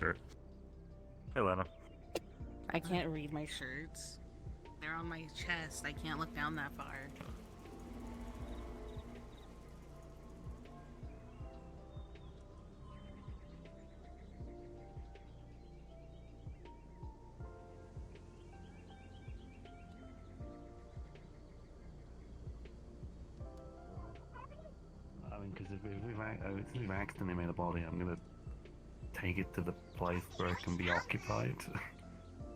shirt. Hey, Lena. I can't read my shirts. They're on my chest. I can't look down that far. I mean, because if we've accidentally made a body, I'm gonna take it to the place where it can be occupied.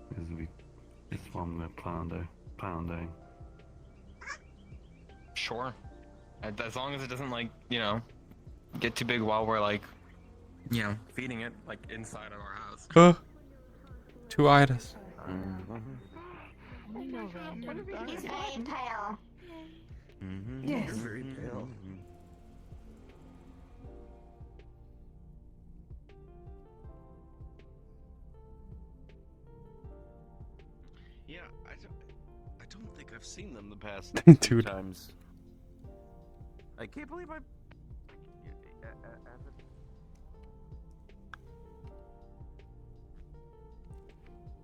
Because it's what I'm gonna plan on doing. Sure. As long as it doesn't, like, you know, get too big while we're, like, you know, feeding it, like, inside of our house. 2 Idas. He's very pale. Yes. Very pale. Yeah, I don't think I've seen them the past Dude. 2 times. I can't believe I.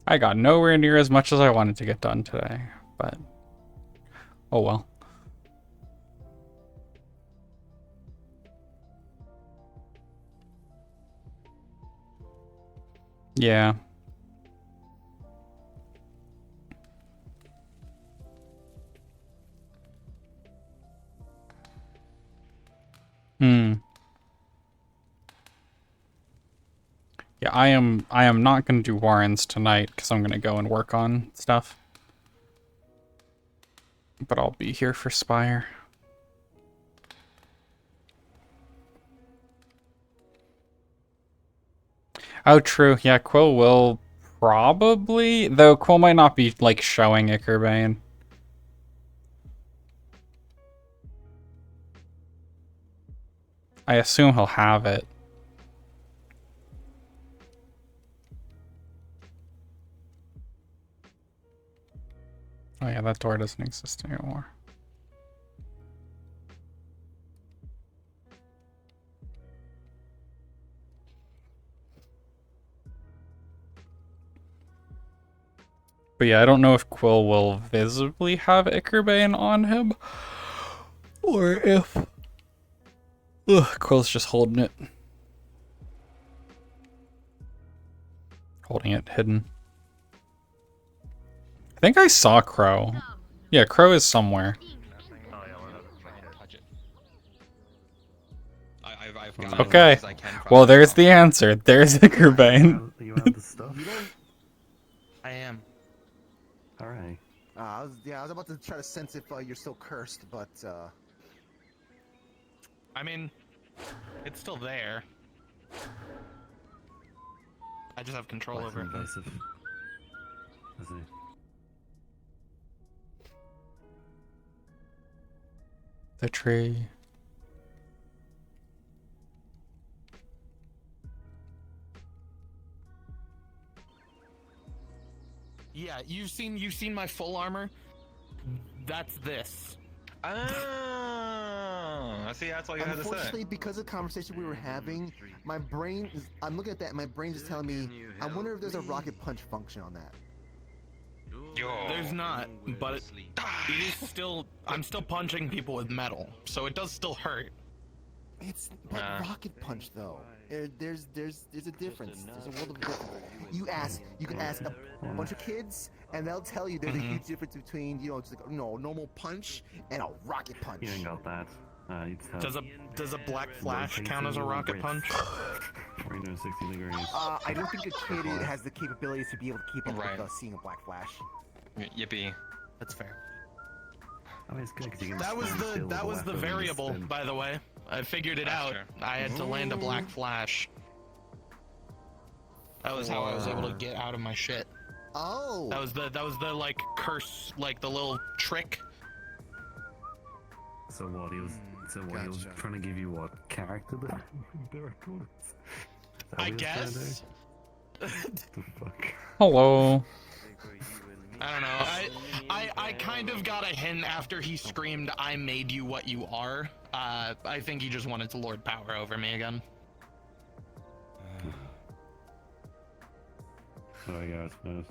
I got nowhere near as much as I wanted to get done today, but oh well. Yeah. Yeah, I am not going to do Warrens tonight because I'm going to go and work on stuff. But I'll be here for Spire. Oh, true. Yeah, Quill will probably, though Quill might not be like showing Ickerbane. I assume he'll have it. Oh yeah, that door doesn't exist anymore. But yeah, I don't know if Quill will visibly have Ickerbane on him. Or if... Ugh, Quill's just holding it. Holding it hidden. I think I saw Crow. Yeah, Crow is somewhere. Okay. Well, there's the answer. There's Ickerbane. You have the stuff? I am. Alright. I was about to try to sense if you're still cursed, but I mean, it's still there. I just have control over it. Invasive. Is he? The tree. Yeah, you've seen my full armor. That's this. Oh, I see. That's all you had to say. unfortunately, because of the conversation we were having, my brain is. I'm looking at that, and my brain is telling me, I wonder if there's a rocket punch function on that. There's not, but it is still. I'm still punching people with metal, so it does still hurt. It's but rocket punch though. There's a difference. There's a world of difference. You can ask a bunch of kids, and they'll tell you there's a huge difference between just like normal punch and a rocket punch. You ain't got that. Does a black flash count as a rocket punch? 360 degrees. I don't think a kid has the capabilities to be able to keep up with seeing a black flash. Yippee. That's fair. I mean, it's good because you can. That was the variable, by the way. I figured it out. Sure. I had to land a black flash. That was how I was able to get out of my shit. Oh. That was the like curse, like the little trick. So what he was trying to give you what character I guess. The fuck. Hello. I don't know. I kind of got a hint after he screamed, "I made you what you are." I think he just wanted to lord power over me again. Oh yeah, I suppose.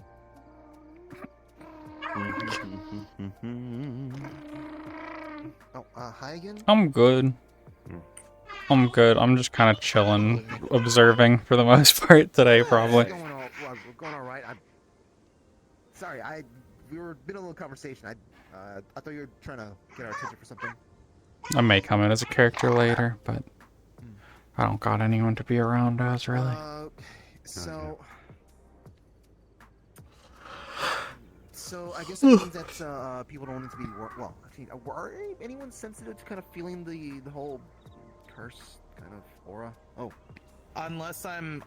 Oh, hi again. I'm good. I'm good. I'm just kind of chilling, observing for the most part today, probably. We're going all right. Sorry, we were been a little conversation. I thought you were trying to get our attention for something. I may come in as a character later, but I don't got anyone to be around as really. So I guess that means that people don't need to be well. Actually, are anyone sensitive to kind of feeling the whole curse kind of aura? Oh, Unless I'm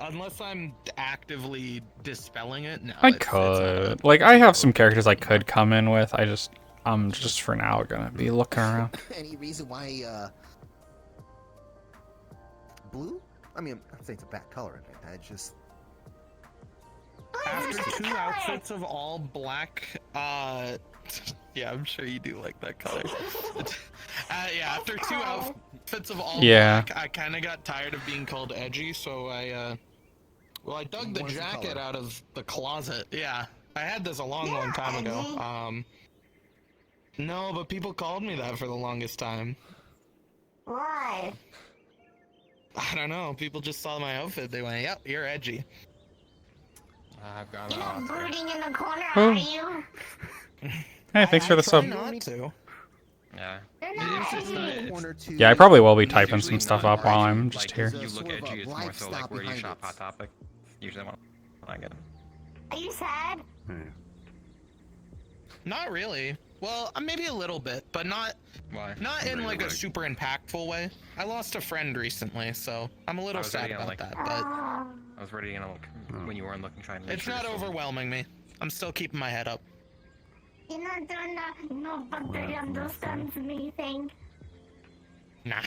actively dispelling it. No, I it's could. Like, I have some characters I could come in with. I'm just for now gonna be looking around. any reason why blue? I mean, I'm not saying it's a bad color. I just After 2 outfits of all black, yeah, I'm sure you do like that color. Yeah, after 2 outfits of all black, I kind of got tired of being called edgy, so I dug the jacket out of the closet. Yeah, I had this a long time ago. No, but people called me that for the longest time. Why? I don't know. People just saw my outfit. They went, "Yep, you're edgy." I've got You're not brooding in the corner, Oh. are you? Hey, thanks for the sub. Not to. Yeah. You're not corner to. Yeah, I probably will be typing some stuff up while I'm just here. You look Sort of edgy. a It's more so like lifestyle where you behind shop it. Hot Topic. Usually when I get it. Are you sad? Yeah. Not really. Well, maybe a little bit, but not Why? in like a super impactful way. I lost a friend recently, so I'm a little was sad already about like- that, but I was ready to look when you weren't looking, trying to make it's sure not you're still- overwhelming me. I'm still keeping my head up. You're not doing that. Nobody understands me thing. Nah,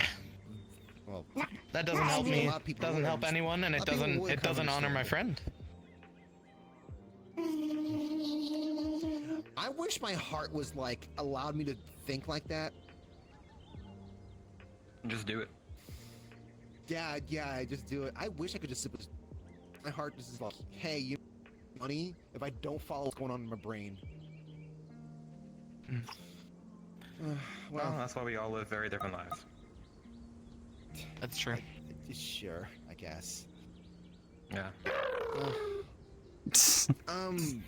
Well, that doesn't Nah, help dude. me. A lot of people Doesn't would help understand. anyone, and A it lot of people doesn't would kind of honor my understand. friend. I wish my heart was like allowed me to think like that. Just do it. Yeah, I just do it. I wish I could just simply. My heart just is like, hey, you money. If I don't follow what's going on in my brain. Well, well, that's why we all live very different lives. That's true. Sure, I guess. Yeah. Um,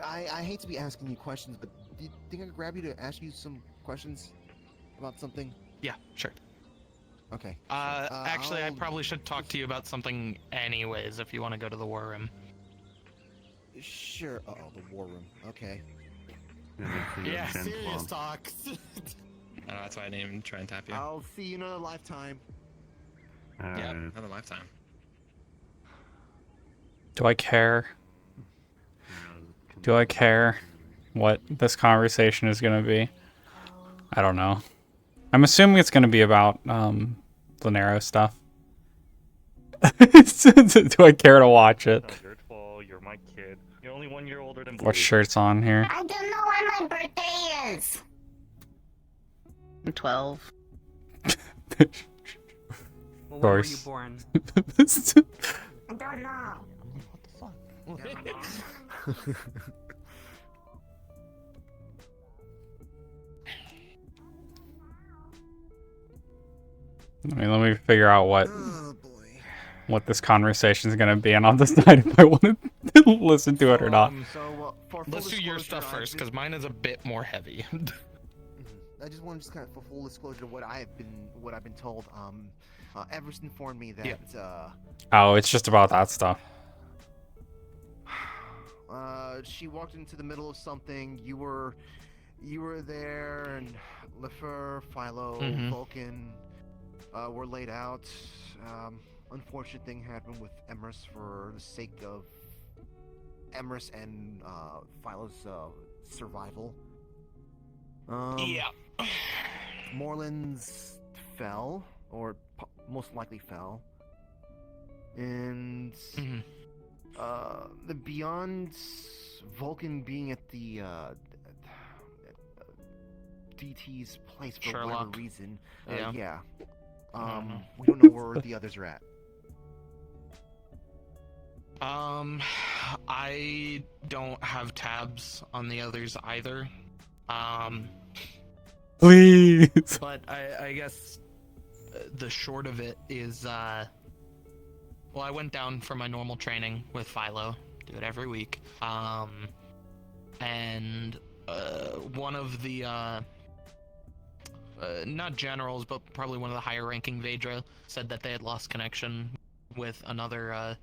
I hate to be asking you questions, but do you think I could grab you to ask you some questions about something? Yeah, sure. Okay. Actually, I I'll- probably should talk to you about something anyways if you want to go to the war room. Sure. Uh-oh, the war room. Okay. Yeah, Serious talk. I know, that's why I didn't even try and tap you. I'll see you in another lifetime. Yeah, another lifetime. Do I care? Do I care what this conversation is going to be? I don't know. I'm assuming it's going to be about Lanero stuff. Do I care to watch it? Your fault. You're my kid. You're only 1 year older than What Blue. shirt's on here? I don't know when my birthday is. I'm 12. Well, Of when were you course. born? I don't know. Let me figure out Oh boy. what this conversation is going to be, and I'll decide if I want to listen to it or not. So, for full Let's do your disclosure, stuff first, because mine is a bit more heavy. I just want to just kind of for full disclosure what I've been told. Everest informed me that Oh, it's just about that stuff. she walked into the middle of something. You were there, and Lefer, Philo, Mhm. Vulcan were laid out. Unfortunate thing happened with Emrys for the sake of Emrys and Philo's survival. Yeah. Morelands fell, or most likely fell, and Mhm. the beyond Vulcan being at the DT's place for Sherlock. whatever reason. Yeah. Yeah. We don't know where the others are at. I don't have tabs on the others either. Please. But I guess the short of it is, well, I went down for my normal training with Philo. Do it every week. And one of the, not generals, but probably one of the higher ranking Vedra said that they had lost connection with another,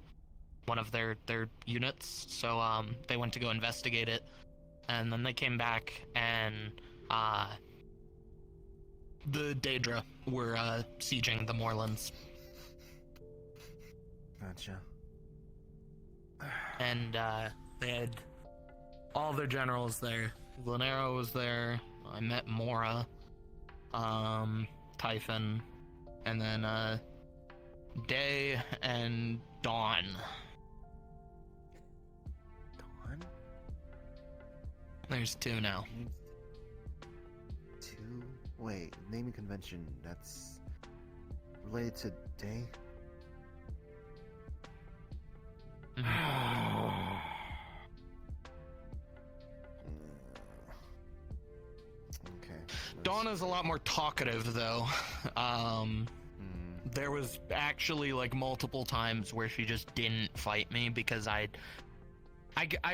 one of their units. So, they went to go investigate it. And then they came back and, the Daedra were sieging the moorlands. Gotcha. And they had all their generals there. Glenero was there. I met Mora, Typhon, and then Day and Dawn. Dawn? There's two now. Two? Wait, naming convention, that's related to Day? Okay. Dawn is a lot more talkative, though. There was actually like multiple times where she just didn't fight me because I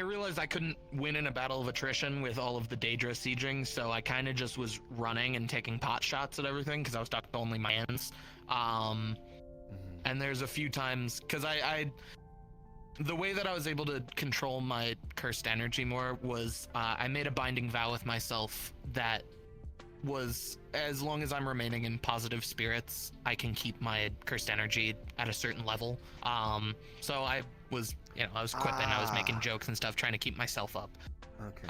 realized I couldn't win in a battle of attrition with all of the Daedra sieging, so I kind of just was running and taking pot shots at everything because I was stuck to only my hands. And there's a few times because the way that I was able to control my cursed energy more was I made a binding vow with myself that was, as long as I'm remaining in positive spirits, I can keep my cursed energy at a certain level. So I was, I was quipping, I was making jokes and stuff, trying to keep myself up. Okay.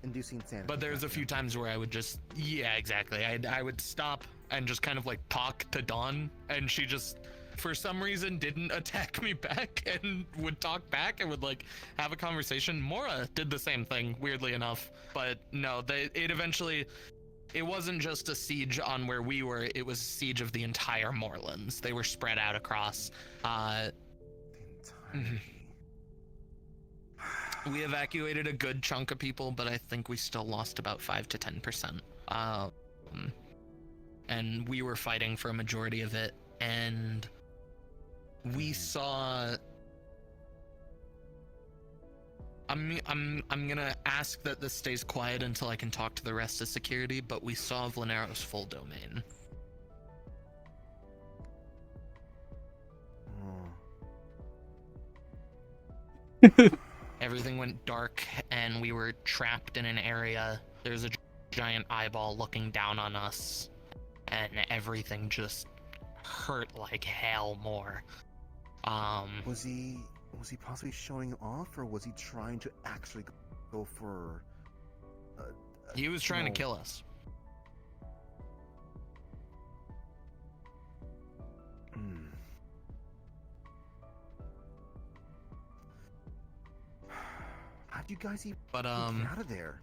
Inducing insanity. But there's a few times where I would just, yeah, exactly. I would stop and just kind of like talk to Dawn, and she just, for some reason, didn't attack me back and would talk back and would like have a conversation. Mora did the same thing, weirdly enough. But no, it wasn't just a siege on where we were, it was a siege of the entire moorlands. They were spread out across. We evacuated a good chunk of people, but I think we still lost about 5 to 10%. And we were fighting for a majority of it, and we saw... I'm gonna ask that this stays quiet until I can talk to the rest of security, but we saw Vlanero's full domain. Everything went dark, and we were trapped in an area. There's a giant eyeball looking down on us, and everything just hurt like hell more. Was he possibly showing off, or was he trying to actually go for... he was trying to kill us. How'd you guys even get out of there?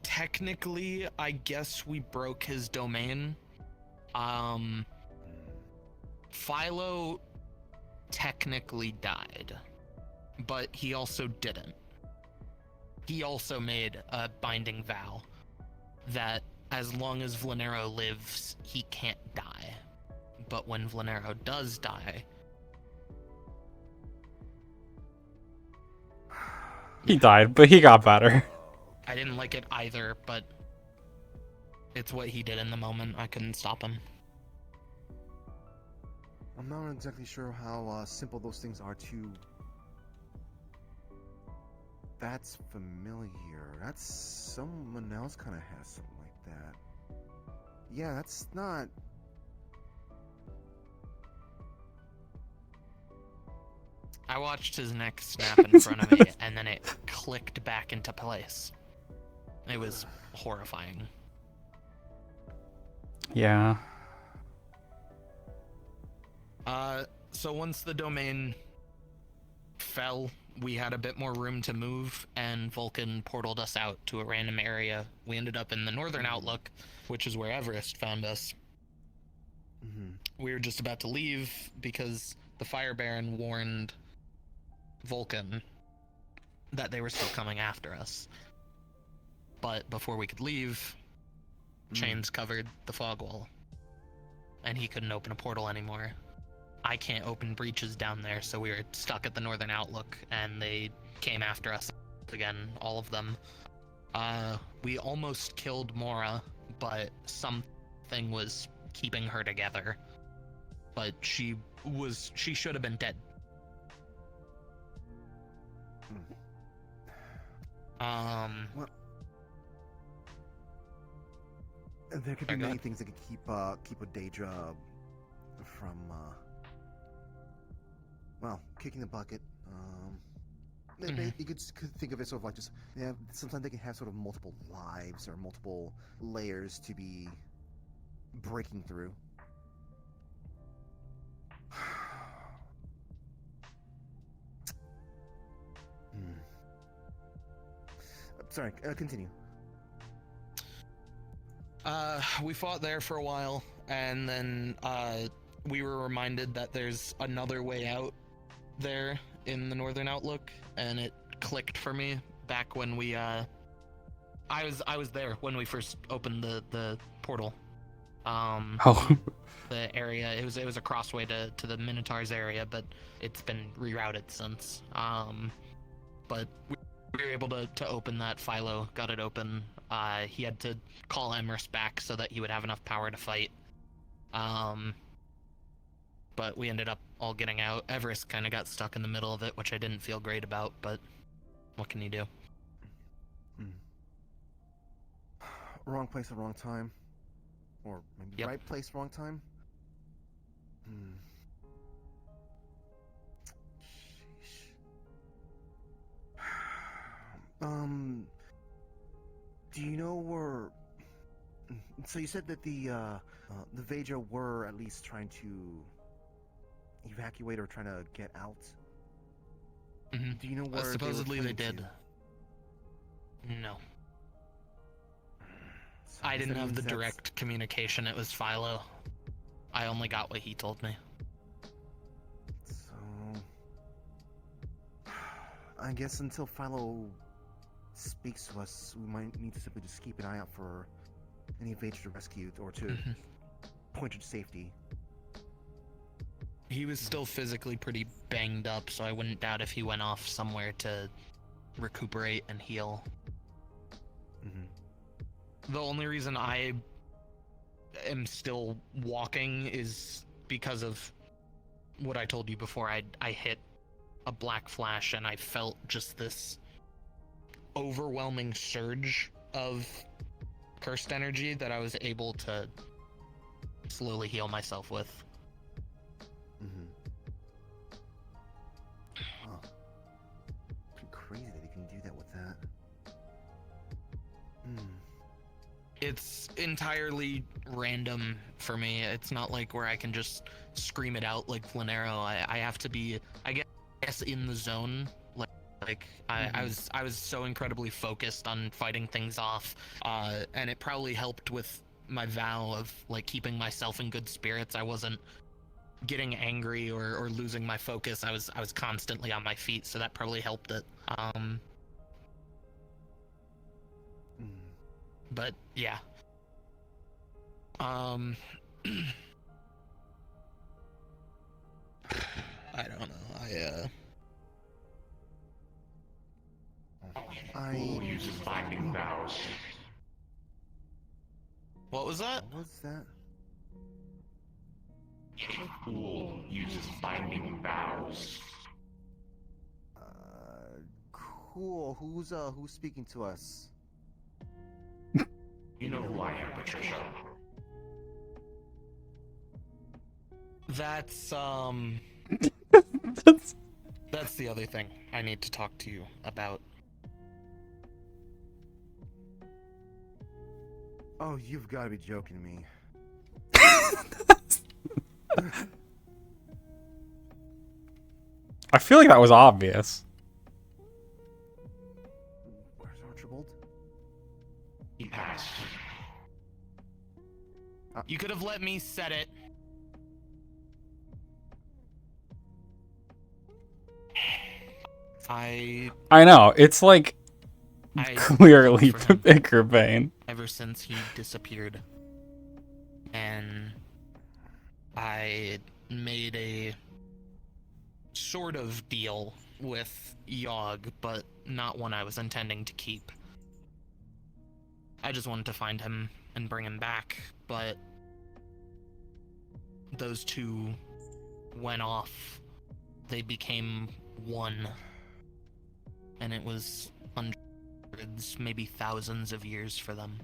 Technically, I guess we broke his domain. Philo technically died, but he also didn't. He also made a binding vow that as long as Vlanero lives, he can't die. But when Vlanero does die... He died, but he got better. I didn't like it either, but it's what he did in the moment. I couldn't stop him. I'm not exactly sure how simple those things are to... That's familiar. That's someone else kind of has something like that. Yeah, that's not... I watched his neck snap in front of me, and then it clicked back into place. It was horrifying. Yeah. So once the domain fell, we had a bit more room to move, and Vulcan portaled us out to a random area. We ended up in the northern outlook, which is where Everest found us. We were just about to leave because the Fire Baron warned Vulcan that they were still coming after us. But before we could leave, chains covered the fog wall, and he couldn't open a portal anymore. I can't open breaches down there, so we were stuck at the northern outlook, and they came after us again, all of them. We almost killed Mora, but something was keeping her together. But she should have been dead. Well, there could be many things that could keep a Daedra from kicking the bucket. You could think of it sort of like just, sometimes they can have sort of multiple lives or multiple layers to be breaking through. Sorry, continue. We fought there for a while, and then we were reminded that there's another way out there in the northern outlook, and it clicked for me back when we I was there when we first opened the portal. The area, it was a crossway to the Minotaur's area, but it's been rerouted since. But we were able to open that. Philo got it open. He had to call Emrys back so that he would have enough power to fight. But we ended up all getting out. Everest kind of got stuck in the middle of it, which I didn't feel great about, but what can you do? Wrong place at wrong time. Or maybe right place, wrong time? Sheesh. Do you know where... So you said that the Vaedra were at least trying to evacuate or trying to get out? Do you know where supposedly they did. No. So I didn't have the direct communication. It was Philo. I only got what he told me. So... I guess until Philo speaks to us, we might need to simply just keep an eye out for any Vaedra to rescue or to point to safety. He was still physically pretty banged up, so I wouldn't doubt if he went off somewhere to recuperate and heal. The only reason I am still walking is because of what I told you before. I hit a black flash and I felt just this overwhelming surge of cursed energy that I was able to slowly heal myself with. Wow. Pretty crazy that he can do that with that. It's entirely random for me. It's not like where I can just scream it out like Flanero. I have to be, I guess, in the zone. I was so incredibly focused on fighting things off, and it probably helped with my vow of like keeping myself in good spirits. I wasn't getting angry or losing my focus. I was constantly on my feet, so that probably helped it. But yeah. I don't know. Who uses binding vows? What was that? What was that? Fool uses binding vows. Cool. Who's speaking to us? You know who I am, Patricia. That's that's the other thing I need to talk to you about. Oh, you've got to be joking me. I feel like that was obvious. Where's Archibald? He passed. You could have let me set it. I know, it's like clearly for him. Ickerbane. Ever since he disappeared. And I made a sort of deal with Yogg, but not one I was intending to keep. I just wanted to find him and bring him back, but those two went off. They became one. And it was hundreds, maybe thousands of years for them.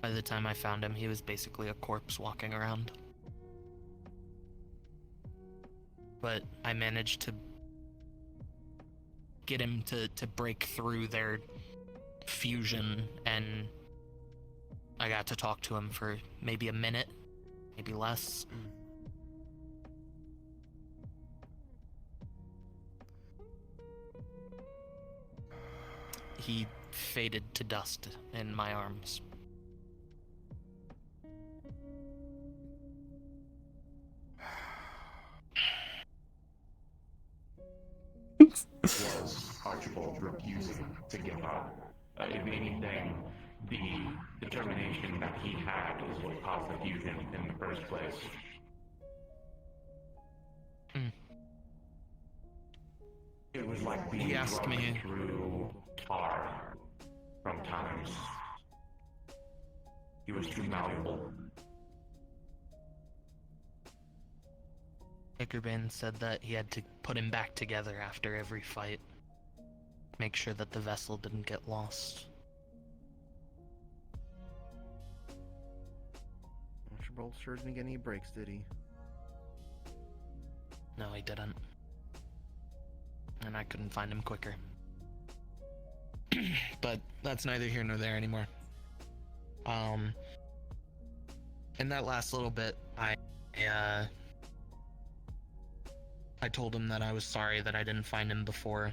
By the time I found him, he was basically a corpse walking around. But I managed to get him to break through their fusion, and I got to talk to him for maybe a minute, maybe less. He faded to dust in my arms. Was Archibald refusing to give up? If anything, the determination that he had is what caused the fusion in the first place. It was like being drawn through tar from times. He was too malleable. Ickerbane said that he had to put him back together after every fight. Make sure that the vessel didn't get lost. Archibald sure didn't get any breaks, did he? No, he didn't. And I couldn't find him quicker. But that's neither here nor there anymore. In that last little bit, I told him that I was sorry that I didn't find him before.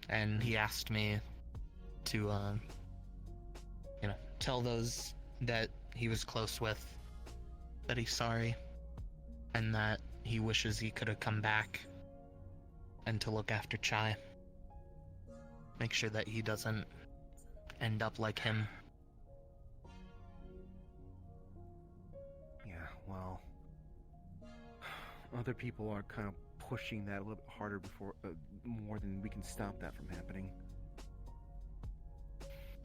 And he asked me to, tell those that he was close with that he's sorry. And that he wishes he could have come back. And to look after Chai. Make sure that he doesn't end up like him. Yeah, well, other people are kind of pushing that a little bit harder before, more than we can stop that from happening.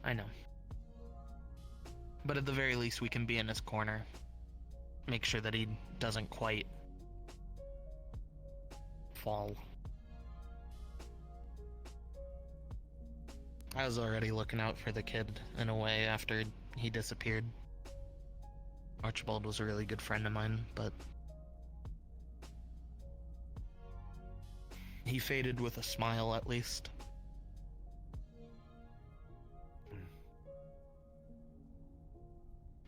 I know. But at the very least, we can be in his corner. Make sure that he doesn't quite fall. I was already looking out for the kid in a way after he disappeared. Archibald was a really good friend of mine, but he faded with a smile at least.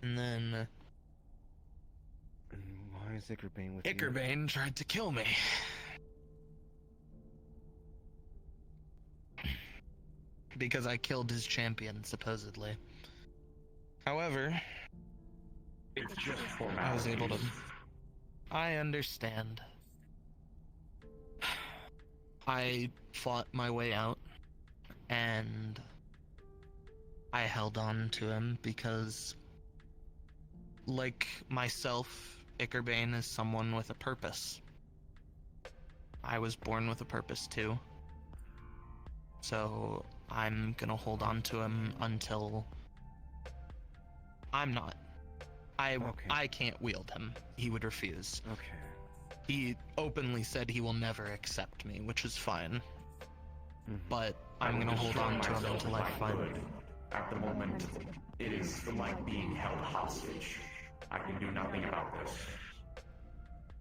And then why is Ickerbane with you? Ickerbane tried to kill me. Because I killed his champion, supposedly. However, It's just I was able to... formalities. I understand. I fought my way out, and I held on to him because, like myself, Ickerbane is someone with a purpose. I was born with a purpose too. So I'm gonna hold on to him until I'm not. I can't wield him. He would refuse. Okay. He openly said he will never accept me, which is fine. But I'm gonna hold on to him until I find. At the moment, it is like being held hostage. I can do nothing about this.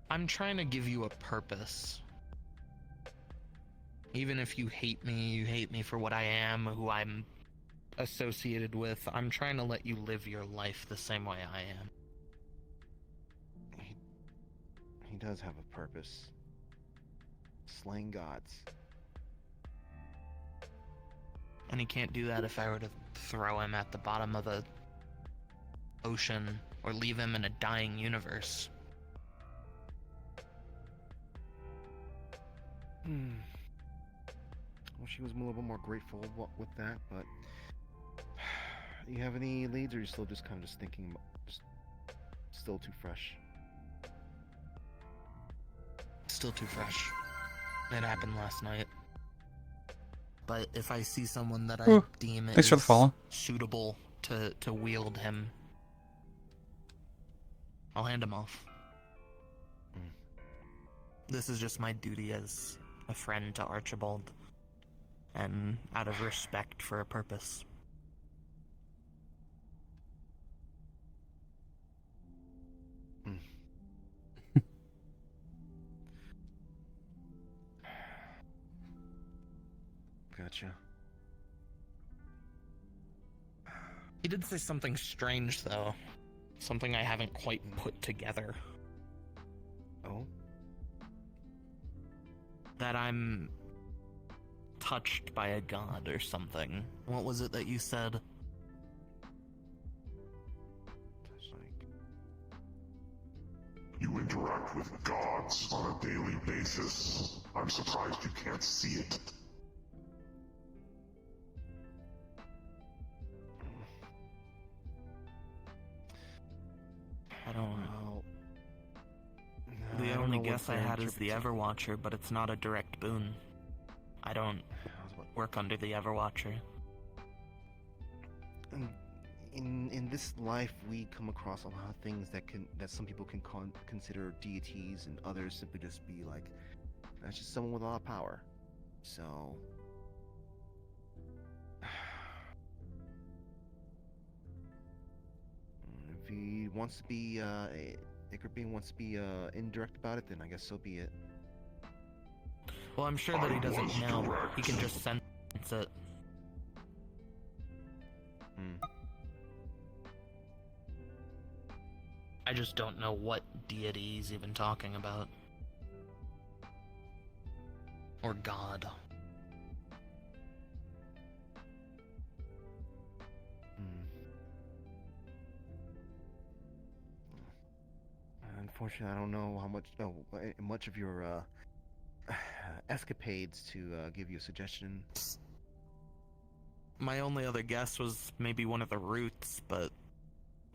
I'm trying to give you a purpose. Even if you hate me for what I am, who I'm associated with. I'm trying to let you live your life the same way I am. He does have a purpose. Slaying gods. And he can't do that if I were to throw him at the bottom of the ocean or leave him in a dying universe. Well, she was a little bit more grateful with that, but you have any leads, or are you still just kind of just thinking, still too fresh? Still too fresh. It happened last night. But if I see someone that I deem Thanks for the follow. suitable to wield him, I'll hand him off. This is just my duty as a friend to Archibald, and out of respect for a purpose. Gotcha. He did say something strange, though. Something I haven't quite put together. Oh? That I'm touched by a god or something. What was it that you said? You interact with gods on a daily basis. I'm surprised you can't see it. I don't know. The only guess I had is the Everwatcher, but it's not a direct boon. I don't work under the Everwatcher. In this life, we come across a lot of things that some people can consider deities, and others simply just be like, that's just someone with a lot of power. So, if he wants to be, Icarbean wants to be indirect about it, then I guess so be it. Well, I'm sure that he doesn't know. He can just sense it. I just don't know what deity he's even talking about. Or god. Unfortunately, I don't know how much of your escapades to give you a suggestion. My only other guess was maybe one of the roots, but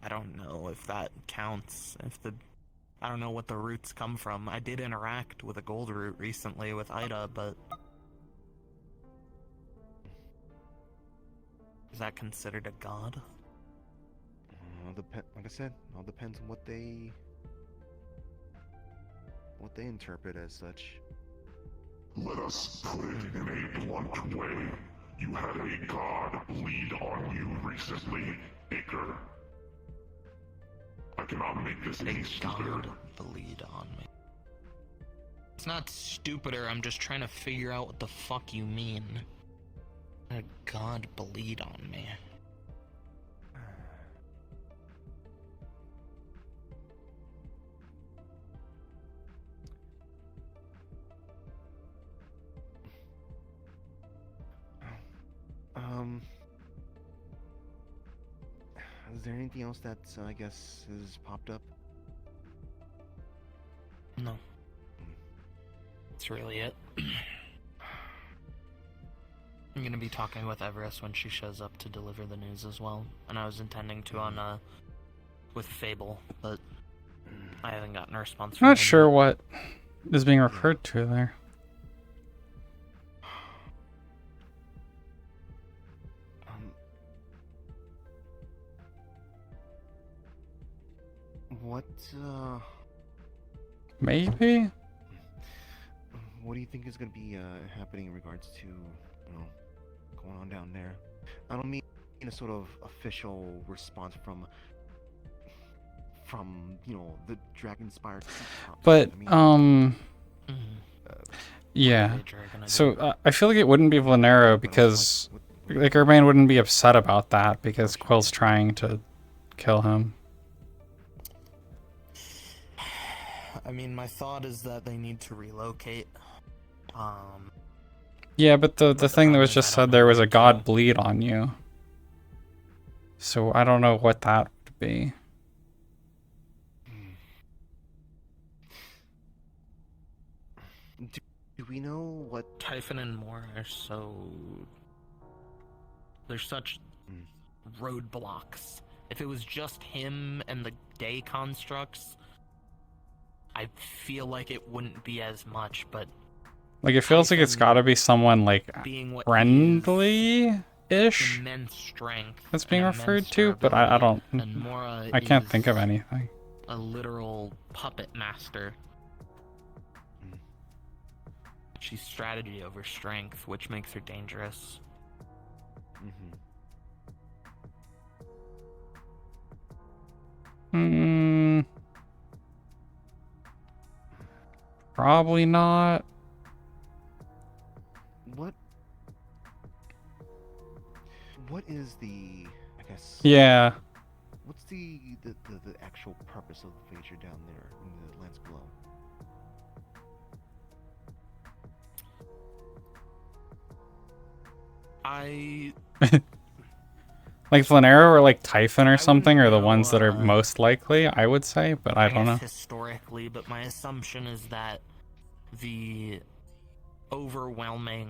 I don't know if that counts. I don't know what the roots come from. I did interact with a gold root recently with Ida, but is that considered a god? Like I said, all depends on what they interpret as such. Let us put it in a blunt way. You had a god bleed on you recently, Icar. I cannot make this any stupider. Bleed on me. It's not stupider, I'm just trying to figure out what the fuck you mean. A god bleed on me. Is there anything else that I guess has popped up? No. That's really it. I'm gonna be talking with Everest when she shows up to deliver the news as well. And I was intending to on with Fable, but I haven't gotten a response from I'm not him sure yet. what is being referred to there. What Maybe? what do you think is going to be happening in regards to, going on down there? I don't mean a sort of official response from the Dragonspire. But I mean, yeah. So I feel like it wouldn't be Vlanero because like Urbane wouldn't be upset about that because Quill's trying to kill him. I mean, my thought is that they need to relocate. Yeah, but the thing that was problem is just I don't said know there was where a to god go. bleed on you. So I don't know what that would be. Do we know what Typhon and Moore are so... They're such roadblocks. If it was just him and the day constructs, I feel like it wouldn't be as much, but Like, it feels like it's gotta be someone, like, being what friendly-ish immense strength that's being and referred immense to, but I don't... and Mora I can't think of is anything. a literal puppet master. She's strategy over strength, which makes her dangerous. Probably not. What is the, I guess... Yeah. What's the actual purpose of the Vader down there in the lands below? Like Flanera or like Typhon or something are the ones that are most likely, I would say, but I don't know. Historically, but my assumption is that the overwhelming,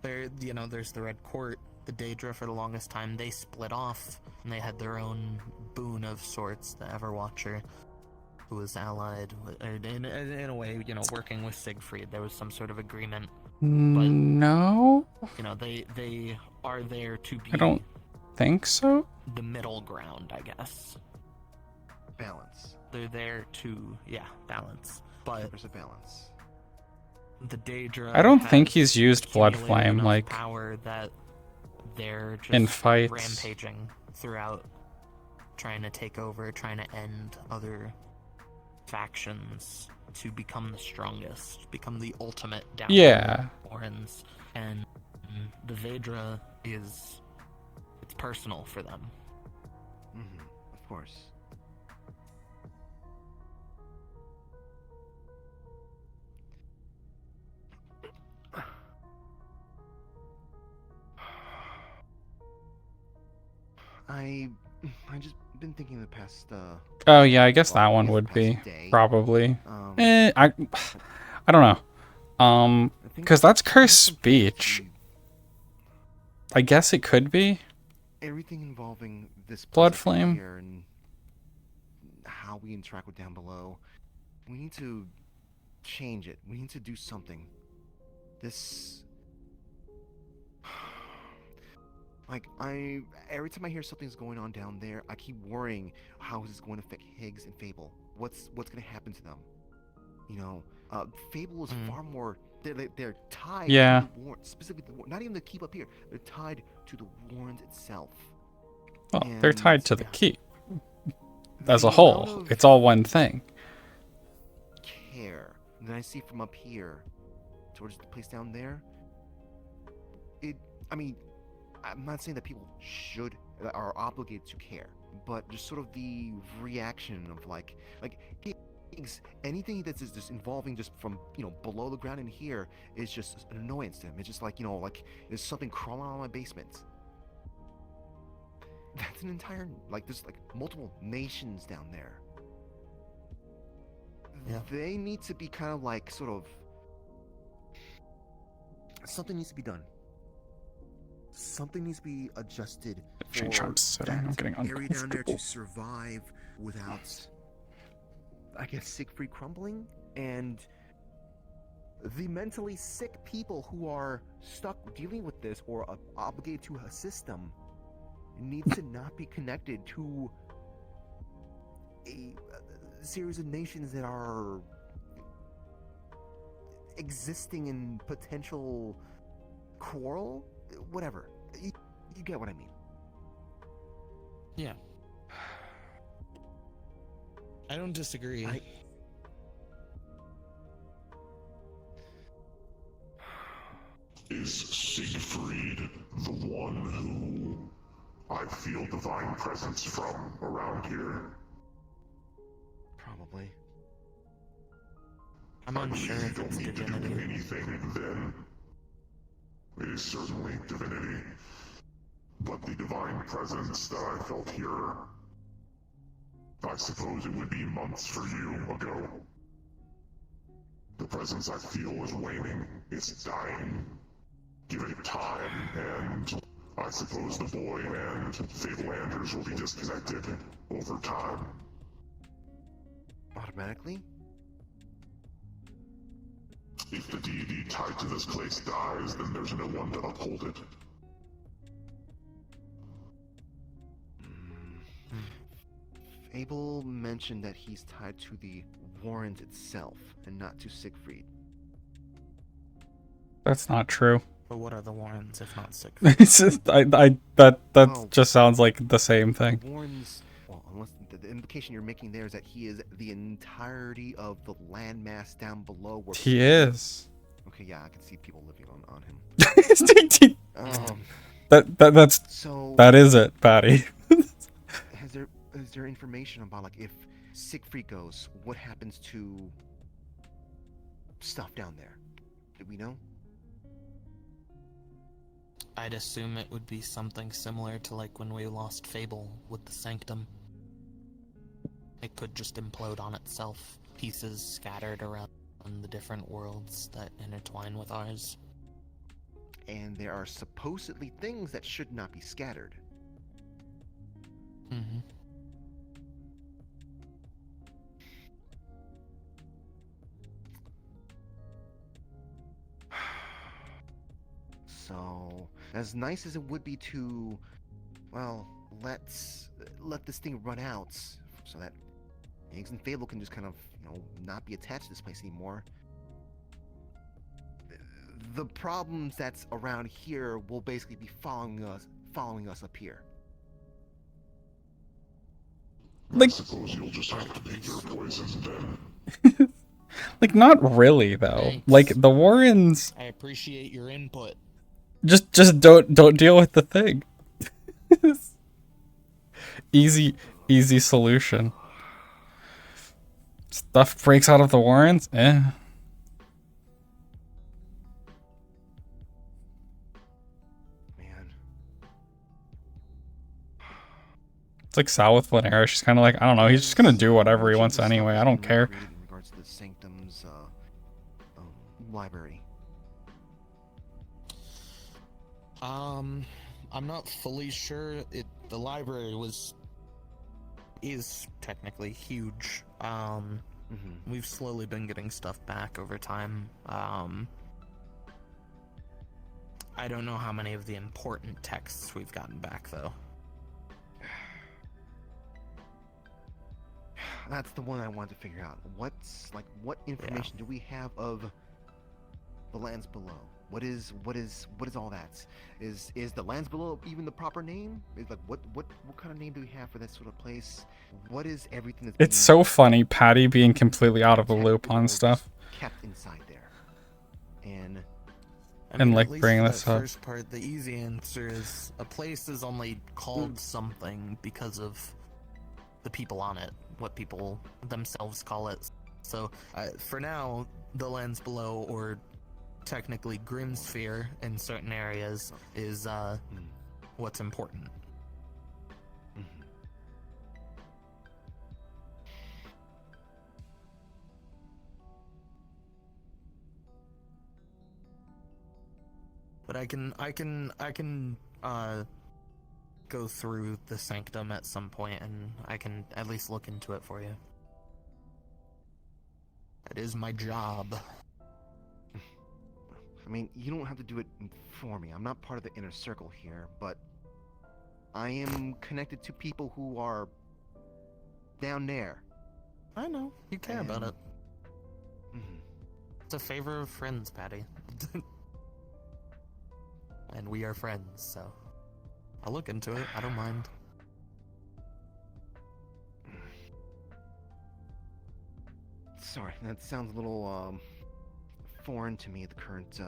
there's the Red Court, the Daedra for the longest time, they split off, and they had their own boon of sorts, the Everwatcher, who was allied, in a way, working with Siegfried. There was some sort of agreement. No? They are there to be... I don't think so. The middle ground, I guess. Balance. They're there to, balance. But there's a balance. The Daedra... I don't think he's used Blood Flame, like, power that they're just in fights. rampaging throughout, trying to take over, trying to end other factions to become the strongest, become the ultimate down. Yeah. Warrens, and the Vaedra it's personal for them. Of course. I just been thinking the past Oh yeah, I guess that one would be probably. I don't know. Because that's cursed speech. I guess it could be. Everything involving this Blood Flame here and how we interact with down below. We need to change it. We need to do something. This, like, every time I hear something's going on down there, I keep worrying how is this going to affect Higgs and Fable. What's going to happen to them? Fable is far more. They're tied. Yeah. To the Warren, specifically, not even the keep up here. They're tied to the Warrens itself. Well, they're tied to the keep. As a whole, it's all one thing. Care that I see from up here towards the place down there. I mean, I'm not saying that people are obligated to care, but just sort of the reaction of like anything that's just involving just from below the ground in here is just an annoyance to him. It's just like like there's something crawling on my basement. That's an entire there's multiple nations down there. Yeah. They need to be kind of sort of something needs to be done. Something needs to be adjusted for that area down there to survive without, I guess, Siegfried crumbling, and the mentally sick people who are stuck dealing with this or obligated to assist them need to not be connected to a series of nations that are existing in potential quarrel. Whatever. You get what I mean. Yeah. I don't disagree. Is Siegfried the one who I feel divine presence from around here? Probably. I'm unsure if it's divinity. Anything then. It is certainly divinity. But the divine presence that I felt here, I suppose it would be months for you ago. The presence I feel is waning. It's dying. Give it time, and I suppose the boy and Fablelanders will be disconnected over time. Automatically? If the deity tied to this place dies, then there's no one to uphold it. Abel mentioned that he's tied to the warrant itself, and not to Siegfried. That's not true. But what are the Warrens if not sick? It's just, that just sounds like the same thing. Warrens, well, unless the implication you're making there is that he is the entirety of the landmass down below. Where He is. Okay, yeah, I can see people living on him. That is it, Patty. Is there information about, like, if Siegfried goes, what happens to stuff down there? Do we know? I'd assume it would be something similar to like when we lost Fable with the Sanctum. It could just implode on itself, pieces scattered around the different worlds that intertwine with ours. And there are supposedly things that should not be scattered. Mm-hmm. So, as nice as it would be to, well, let this thing run out so that Eggs and Fable can just kind of, not be attached to this place anymore. The problems that's around here will basically be following us up here. I suppose you'll just have to pick your poison then. Like, not really though. Thanks. Like the Warrens. I appreciate your input. Just don't deal with the thing. Easy solution. Stuff breaks out of the Warrens? Eh. Man. It's like Sal with Lanera. She's kind of like, I don't know. He's just gonna do whatever he wants anyway. I don't care. In regards to the Sanctum's library. I'm not fully sure. The library is technically huge. We've slowly been getting stuff back over time. I don't know how many of the important texts we've gotten back though. That's the one I wanted to figure out. What information do we have of the lands below? What is all that? Is the lands below even the proper name? Is like what kind of name do we have for that sort of place? What is everything that's It's so funny, Patty being completely out of the loop on stuff. Kept inside there. And And like at least bringing for this that up. first part, the easy answer is a place is only called something because of the people on it, what people themselves call it. So for now, the lands below, or technically Grimsphere in certain areas, is what's important. But I can go through the Sanctum at some point, and I can at least look into it for you. It is my job. I mean, you don't have to do it for me. I'm not part of the inner circle here, but I am connected to people who are down there. I know. You care about it. It's a favor of friends, Patty. And we are friends, so I'll look into it. I don't mind. Sorry, that sounds a little foreign to me at the current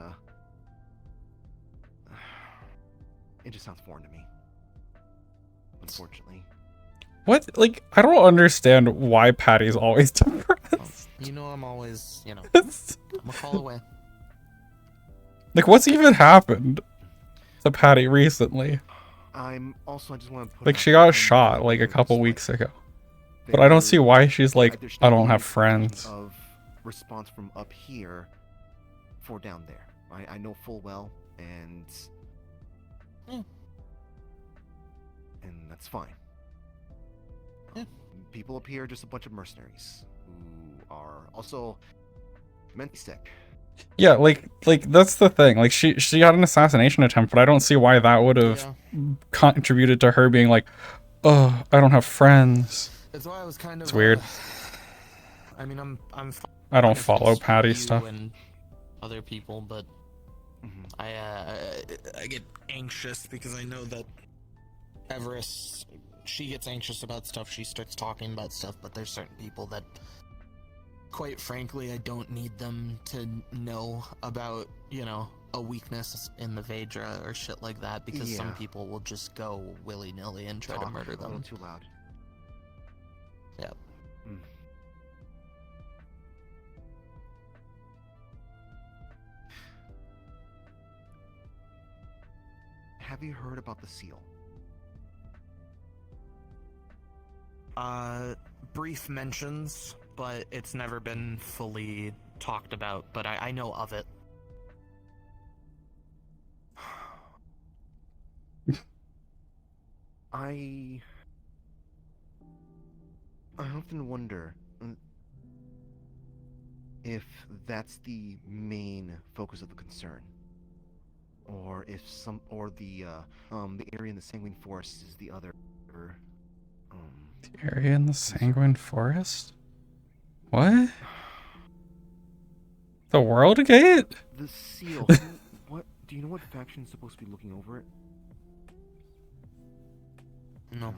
it just sounds foreign to me, unfortunately. What? Like, I don't understand why Patty's always depressed. You know I'm always, I'm a call away. Like, what's even happened to Patty recently? I just want to put Like, she got shot like a couple weeks ago. But I don't see why she's like, I don't have friends. Of response from up here for down there. I know full well, and that's fine. People up here are just a bunch of mercenaries who are also mentally sick. Yeah, like that's the thing. Like she had an assassination attempt, but I don't see why that would have contributed to her being like, oh, I don't have friends. That's why I was kind of. It's weird. I mean, I don't follow Patty stuff. And other people, but I get anxious because I know that Everest, she gets anxious about stuff. She starts talking about stuff, but there's certain people that, quite frankly, I don't need them to know about, a weakness in the Vedra or shit like that, because some people will just go willy-nilly and try to murder them. A little too loud. Yep. Have you heard about the seal? Brief mentions, but it's never been fully talked about, but I know of it. I often wonder if that's the main focus of the concern, or if the area in the Sanguine Forest is the other. The area in the Sanguine Forest? What? The World Gate? The seal. What? Do you know what faction is supposed to be looking over it? No.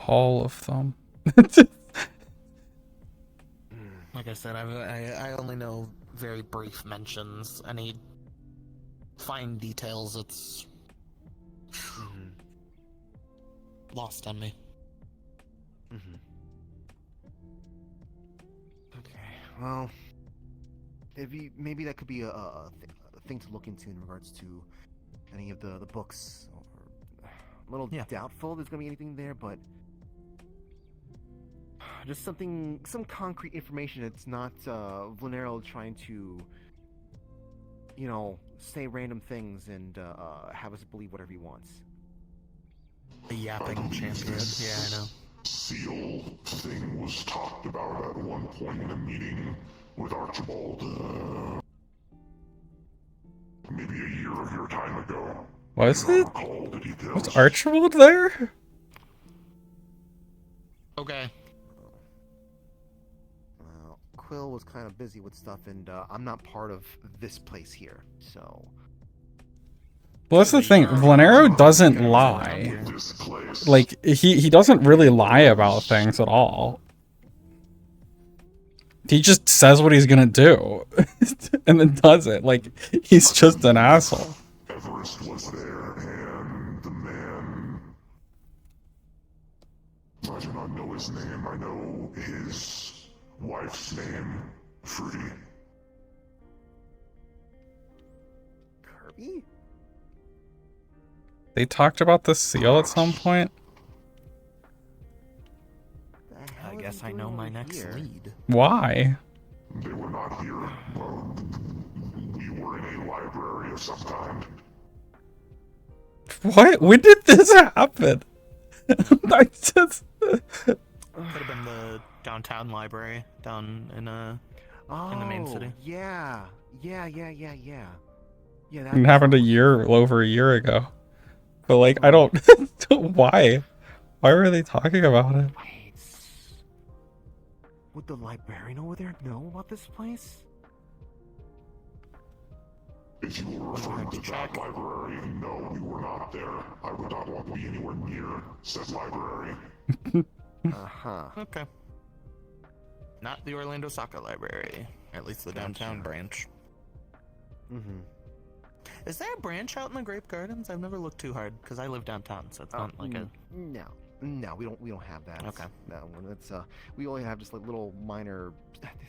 All of them. Like I said, I only know very brief mentions. Any fine details, it's lost on me. Okay, well, maybe that could be a thing to look into in regards to any of the books. I'm a little doubtful there's gonna be anything there, but just some concrete information. It's not Vlanero trying to, say random things and have us believe whatever he wants. A yapping champion. Yeah, I know. Seal thing was talked about at one point in a meeting with Archibald. Maybe a year of your time ago. Was it? Was Archibald there? Okay. Well, Quill was kind of busy with stuff, and I'm not part of this place here, so. Well, that's the thing. Vlanero doesn't lie. Like, he doesn't really lie about things at all. He just says what he's gonna do, and then does it. Like, he's just an asshole. Everest was there, and the man... I do not know his name. I know his wife's name, Fruity. Kirby? They talked about the seal at some point. I guess I know my next lead. Why? They were not here. Well, we were in a library of some kind. What? When did this happen? I just... Could have been the downtown library down in the main city. Yeah. Yeah, It happened over a year ago. But like, I don't... Why? Why were they talking about it? Wait. Would the librarian over there know about this place? If you were referring to that library, no, we were not there. I would not want to be anywhere near said library. Okay. Not the Orlando Soccer Library. At least the downtown branch. Is there a branch out in the Grape Gardens? I've never looked too hard because I live downtown, so it's not like a. No, we don't have that. Okay. That one. It's we only have just like little minor.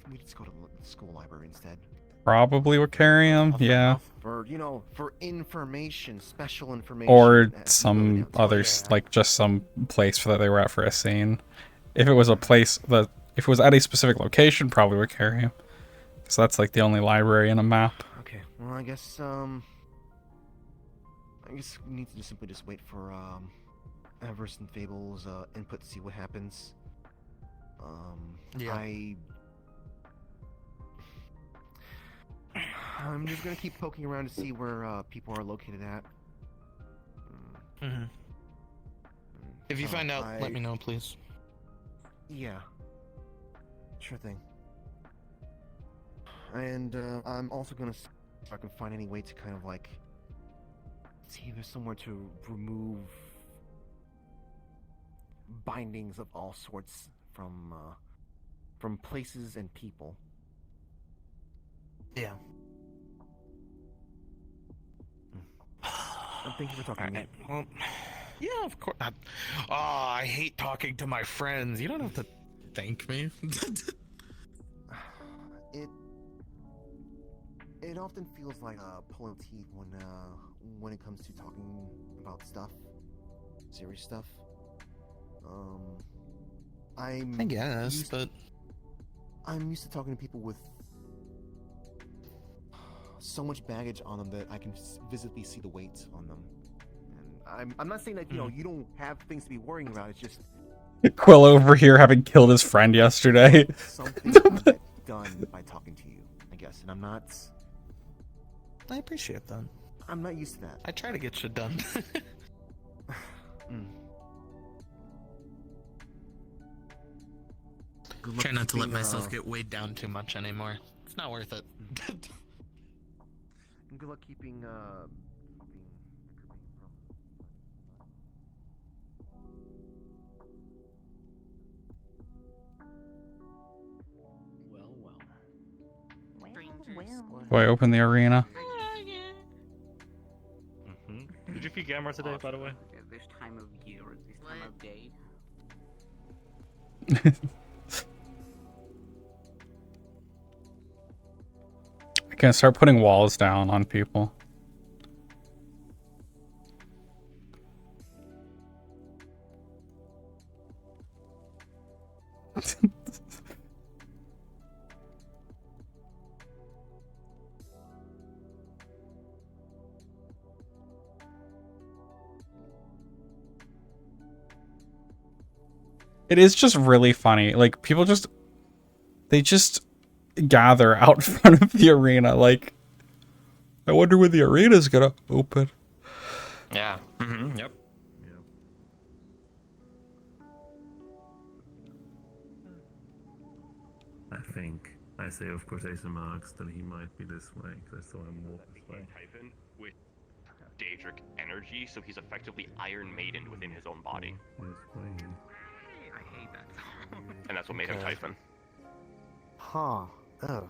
We just go to the school library instead. Probably would carry him, yeah. For for information, special information. Or some others, like just some place that they were at for a scene. If it was a place that, if it was at a specific location, probably would carry him. So that's like the only library in a map. Okay. Well, I guess we need to simply just wait for Everest and Fable's input to see what happens. Yeah. I'm just gonna keep poking around to see where people are located at. Mm-hmm. If you find out, let me know, please. Yeah. Sure thing. And I'm also gonna see if I can find any way to kind of like see if there's somewhere to remove bindings of all sorts from places and people. Yeah. Thank you for talking to me. Well, yeah, of course. I hate talking to my friends. You don't have to thank me. It often feels like pulling teeth when it comes to talking about stuff, serious stuff. I guess, but I'm used to talking to people with so much baggage on them that I can visibly see the weight on them. And I'm not saying that you don't have things to be worrying about. It's just Quill over here having killed his friend yesterday. something that get done by talking to you, I guess. And I'm not. I appreciate that. I'm not used to that. I try to get shit done. Try not to let myself get weighed down too much anymore. It's not worth it. Good luck keeping Boy, open the arena. Did you feed Gamma today, by the way? This time of year, this time of day. I can start putting walls down on people. It is just really funny. Like, people just... They just gather out front of the arena. Like, I wonder when the arena's gonna open. Yeah. Mm-hmm. Yep. I say of quotation marks that he might be this way because I saw him walk this way. Typhon with Daedric energy, so he's effectively Iron Maiden within his own body. I hate that. And that's what made him Typhon. Huh. Oh.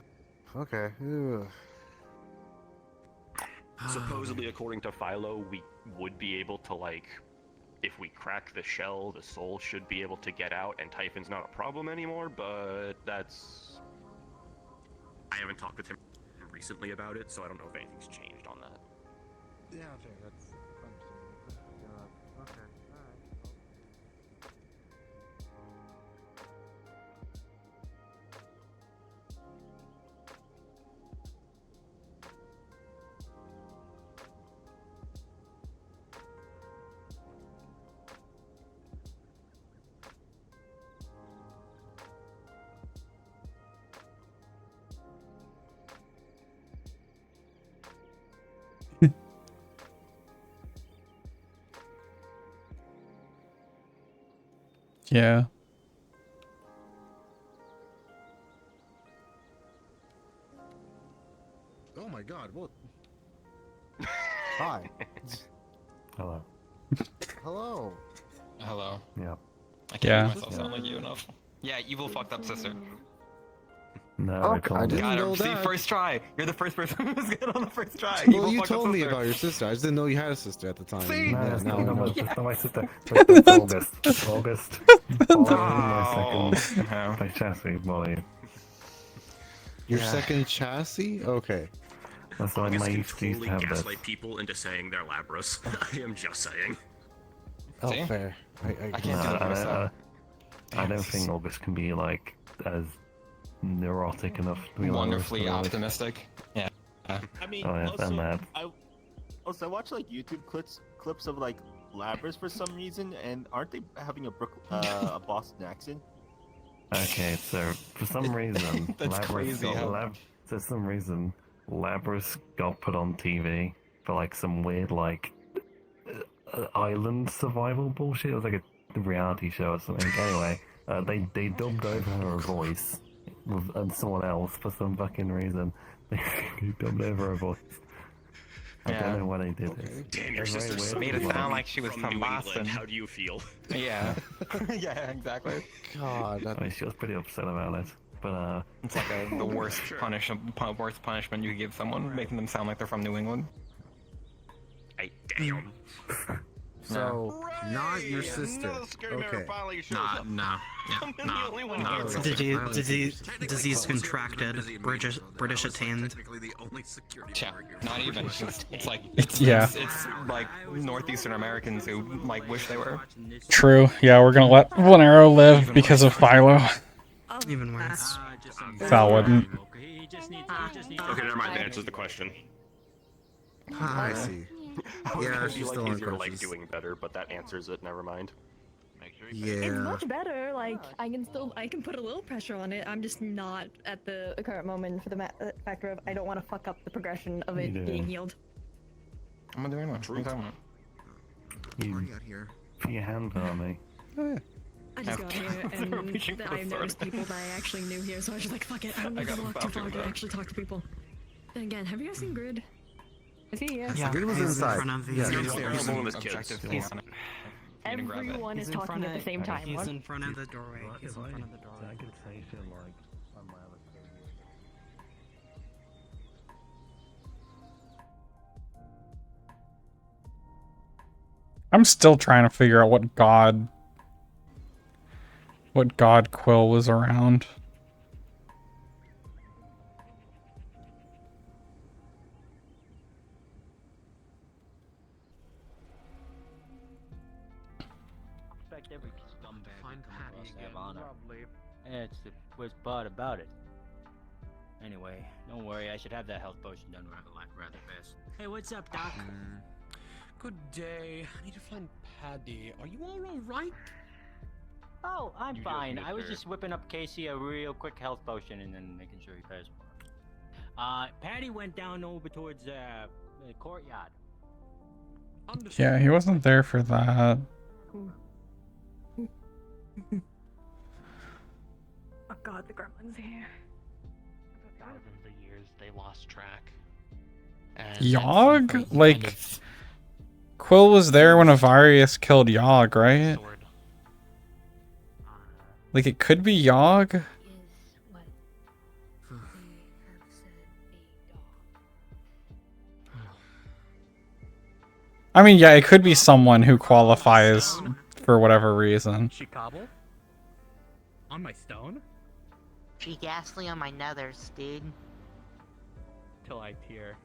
Okay. Ugh. Supposedly, according to Philo, we would be able to, like, if we crack the shell, the soul should be able to get out, and Typhon's not a problem anymore, but that's... I haven't talked with him recently about it, so I don't know if anything's changed on that. Yeah, okay, that's okay. Yeah. Oh my god, what? Hi. Hello. Hello. Hello. Yep. I can't make myself sound like you enough. Yeah, evil fucked up sister. No, Okay, it's all I didn't Got know her. See, that. first try. You're the first person who's good on the first try. Well, will you fuck up told me sister. about your sister. I just didn't know you had a sister at the time. See? No, Yeah, it's now not, I no, know. it's not my sister. It's August. August. Oh. My second No. my chassis body. Your Yeah. second chassis? Okay. That's why August my can used to totally have this. gaslight people into saying they're Labras. I am just saying. Oh, See? fair. I can't No, do that myself. I don't think August can be like as neurotic enough to be Wonderfully like, optimistic. Yeah. I mean, Oh, yeah, also, done that. I watch like YouTube clips of like Labras for some reason, and aren't they having a Boston accent? Okay, so for some reason, That's Labras crazy got, how- for some reason, Labras got put on TV for like some weird like island survival bullshit. It was like a reality show or something. Anyway, they dubbed over her voice and someone else for some fucking reason. They dubbed over her voice. I don't know why they did it. Damn, your It's very sister's weird. Made it sound like she was from New Boston. England. How do you feel? Yeah. Yeah, exactly. God, I mean, she was pretty upset about it. But It's like the worst worst punishment you could give someone, making them sound like they're from New England. Hey, damn. So, not your sister. Okay. No. Disease contracted. British attained. Yeah, not even. It's like Yeah. It's like northeastern Americans who like wish they were. True. Yeah, we're gonna let One Arrow live because of Philo. Even worse. Val wouldn't. Okay, never mind. That answers the question. I see. Yeah, It'd be she's like still if you're like unconscious. doing better, but that answers it. Never mind. It's Yeah. much better. Like I can put a little pressure on it. I'm just not at the current moment for the factor of I don't want to fuck up the progression of it Yeah. being healed. I'm gonna do it. What are you talking about? you put your hand on me. Oh, yeah. I just got here and I noticed people that I actually knew here, so I was just like, fuck it, I don't need to walk too far to actually talk to people. And again, have you guys seen Grid? Is he here? Yeah, Grid was inside. He's one of his kids. Everyone is talking at the same time. He's What? in front of the doorway. He's in front of the doorway. I could say shit like on my other I'm still trying to figure out what god Quill was around. Expect every scumbag to have honor. It's the worst part about it. Anyway, don't worry, I should have that health potion done rather fast. Hey, what's up, Doc? Good day. I need to find Paddy. Are you all right? Oh, I'm You fine. joking, I was Mr. just whipping up Casey a real quick health potion and then making sure he passes. Patty went down over towards the courtyard. Yeah, he wasn't there for that. Oh god, the gremlin's here. Thousands of years, they lost track. Yogg? Like, Quill was there when Avarius killed Yogg, right? Like, it could be Yogg? I mean, yeah, it could be someone who qualifies for whatever reason. She cobble? On my stone? She ghastly on my nethers, dude. Till I tear.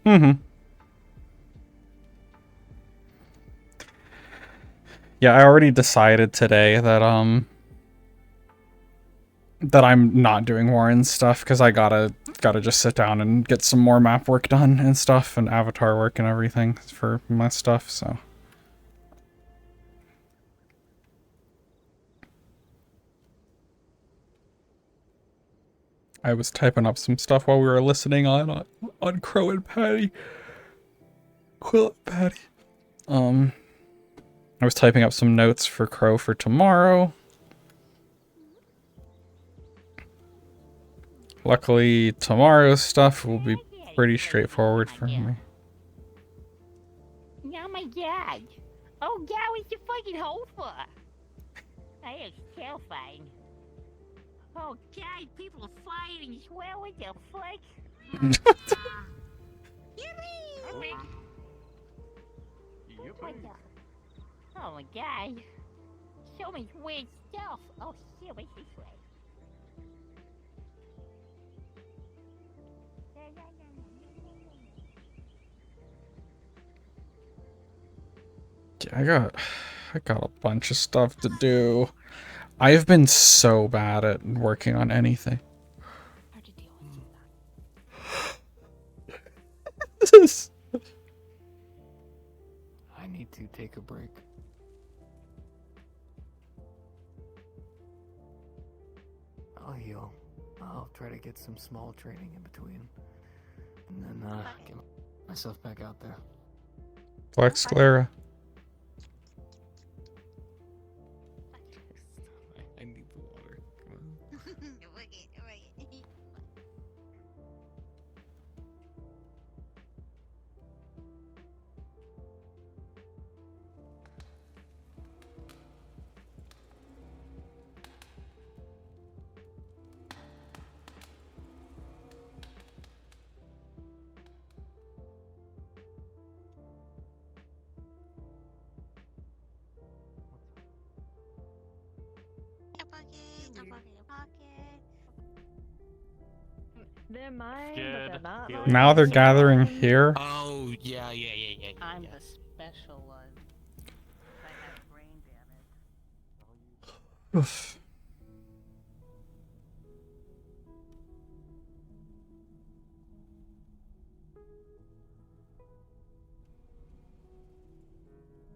Mm-hmm. Yeah, I already decided today that I'm not doing Warren stuff because I gotta just sit down and get some more map work done and stuff and avatar work and everything for my stuff, so. I was typing up some stuff while we were listening on Crow and Patty. Quill and Patty. I was typing up some notes for Crow for tomorrow. Luckily, tomorrow's stuff will be pretty straightforward for me. Oh my god! Oh god, what's the fucking hole for? That is terrifying. Oh god, people are fighting as well, what the fuck? Yippee! What the? Oh my god. So much weird stuff. Oh shit, what's this way? I got a bunch of stuff to do. I have been so bad at working on anything. I need to take a break. I'll heal. I'll try to get some small training in between. And then, get myself back out there. Flex Clara. I need the water. Come on. They're mine, but Good. they're not Heal mine. Now they're gathering here. Oh, yeah. I'm the special one. I have brain damage. Oof.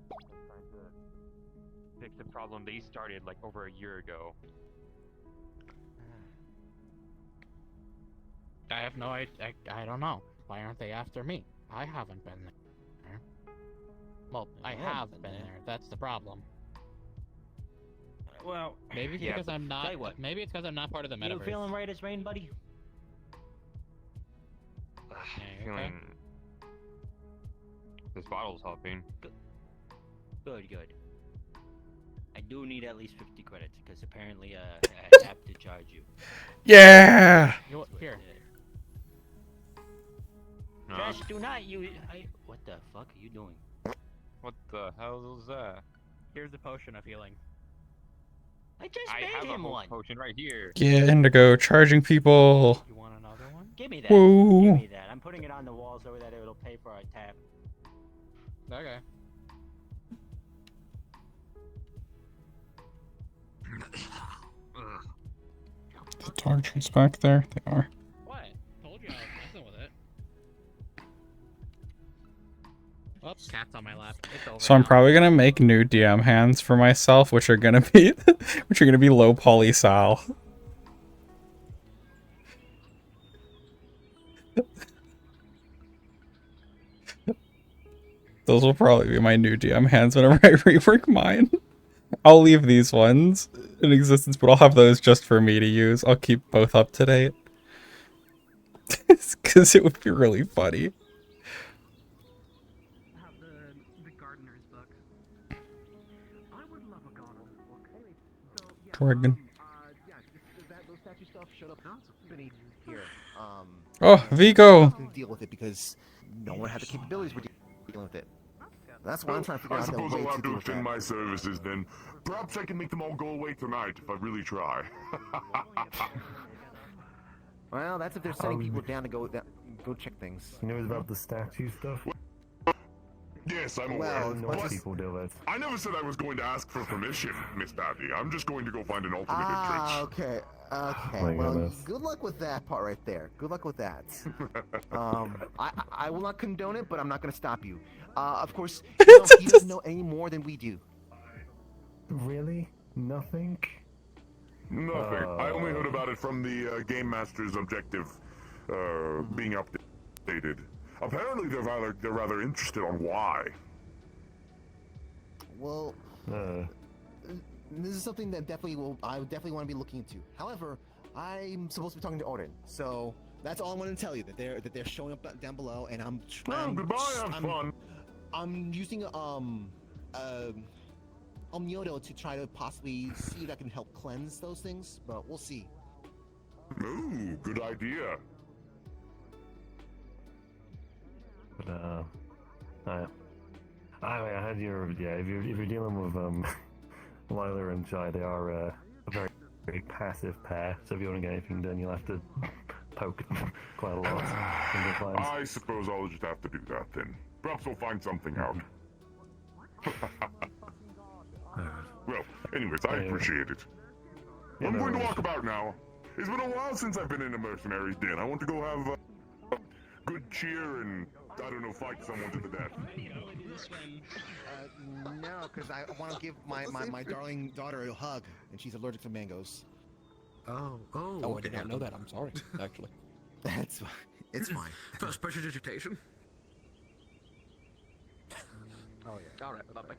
Trying to fix the problem they started like over a year ago. I have no idea. I don't know. Why aren't they after me? I haven't been there. Well, I have been there. That's the problem. Well, Maybe it's because I'm not. Tell you what. Maybe it's because I'm not part of the You metaverse. feeling right as rain, buddy? Feeling. This bottle's helping. Good. I do need at least 50 credits because apparently I have to charge you. Yeah. Here. Just do not use. What the fuck are you doing? What the hell is that? Here's the potion of healing. I just I made have him a one. potion right here. Yeah, Indigo charging people. You want another one? Give me that. Whoa. Give me that. I'm putting it on the wall so that it'll pay for our tab. Okay. The torches back there. They are. What? Told you I was messing with it. Oops, cat's on my lap. It's over So I'm now. probably gonna make new DM hands for myself, which are gonna be low poly Sal. Those will probably be my new DM hands whenever I rework mine. I'll leave these ones in existence, but I'll have those just for me to use. I'll keep both up to date. Because it would be really funny. Have the gardener's book. I would love a gardener's book. Anyway, so yeah. Dragon. Yeah, those statue stuff showed up many here. Oh, Vigo! Deal with it because no one had the capabilities we're dealing with it. That's why I'm trying to figure I out a suppose way I'll to have deal to with extend that. my services then. Perhaps I can make them all go away tonight if I really try. Well, that's if they're sending people down to go check things. You know about the statue stuff? Yes, I'm Well, aware. Most But people do it. I never said I was going to ask for permission, Miss Patty. I'm just going to go find an alternate Ah, entrance. okay. My Well, goodness. good luck with that part right there. Good luck with that. I will not condone it, but I'm not going to stop you. Of course, he doesn't know any more than we do. Really? Nothing? Nothing. I only heard about it from the Game Master's objective being updated. Apparently, they're rather interested on why. Well, this is something that I definitely want to be looking into. However, I'm supposed to be talking to Odin, so that's all I want to tell you. That they're showing up down below, and I'm. Goodbye. Have fun. I'm using Omniodo to try to possibly see if I can help cleanse those things, but we'll see. Ooh, good idea. But I had your if you're dealing with Lila and Jai, they are a very, very passive pair. So if you want to get anything done, you'll have to poke quite a lot. I suppose I'll just have to do that then. Perhaps we'll find something out. Well, anyways, I appreciate it. I'm going to walk about now. It's been a while since I've been in a mercenary's den. I want to go have good cheer and, I don't know, fight someone to the death. No, because I want to give my darling daughter a hug, and she's allergic to mangoes. Oh, I did not know that. I'm sorry, actually. It's fine. First pressure digitation. Oh yeah. All right, lovely.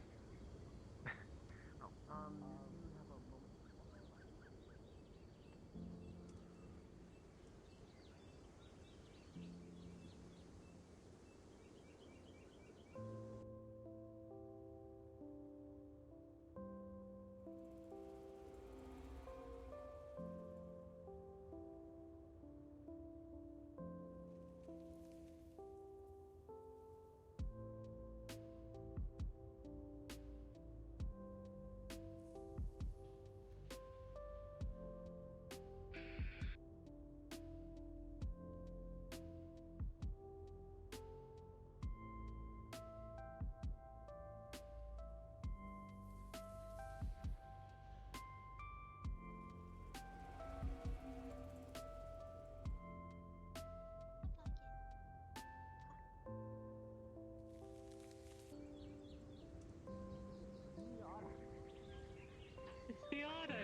The otter.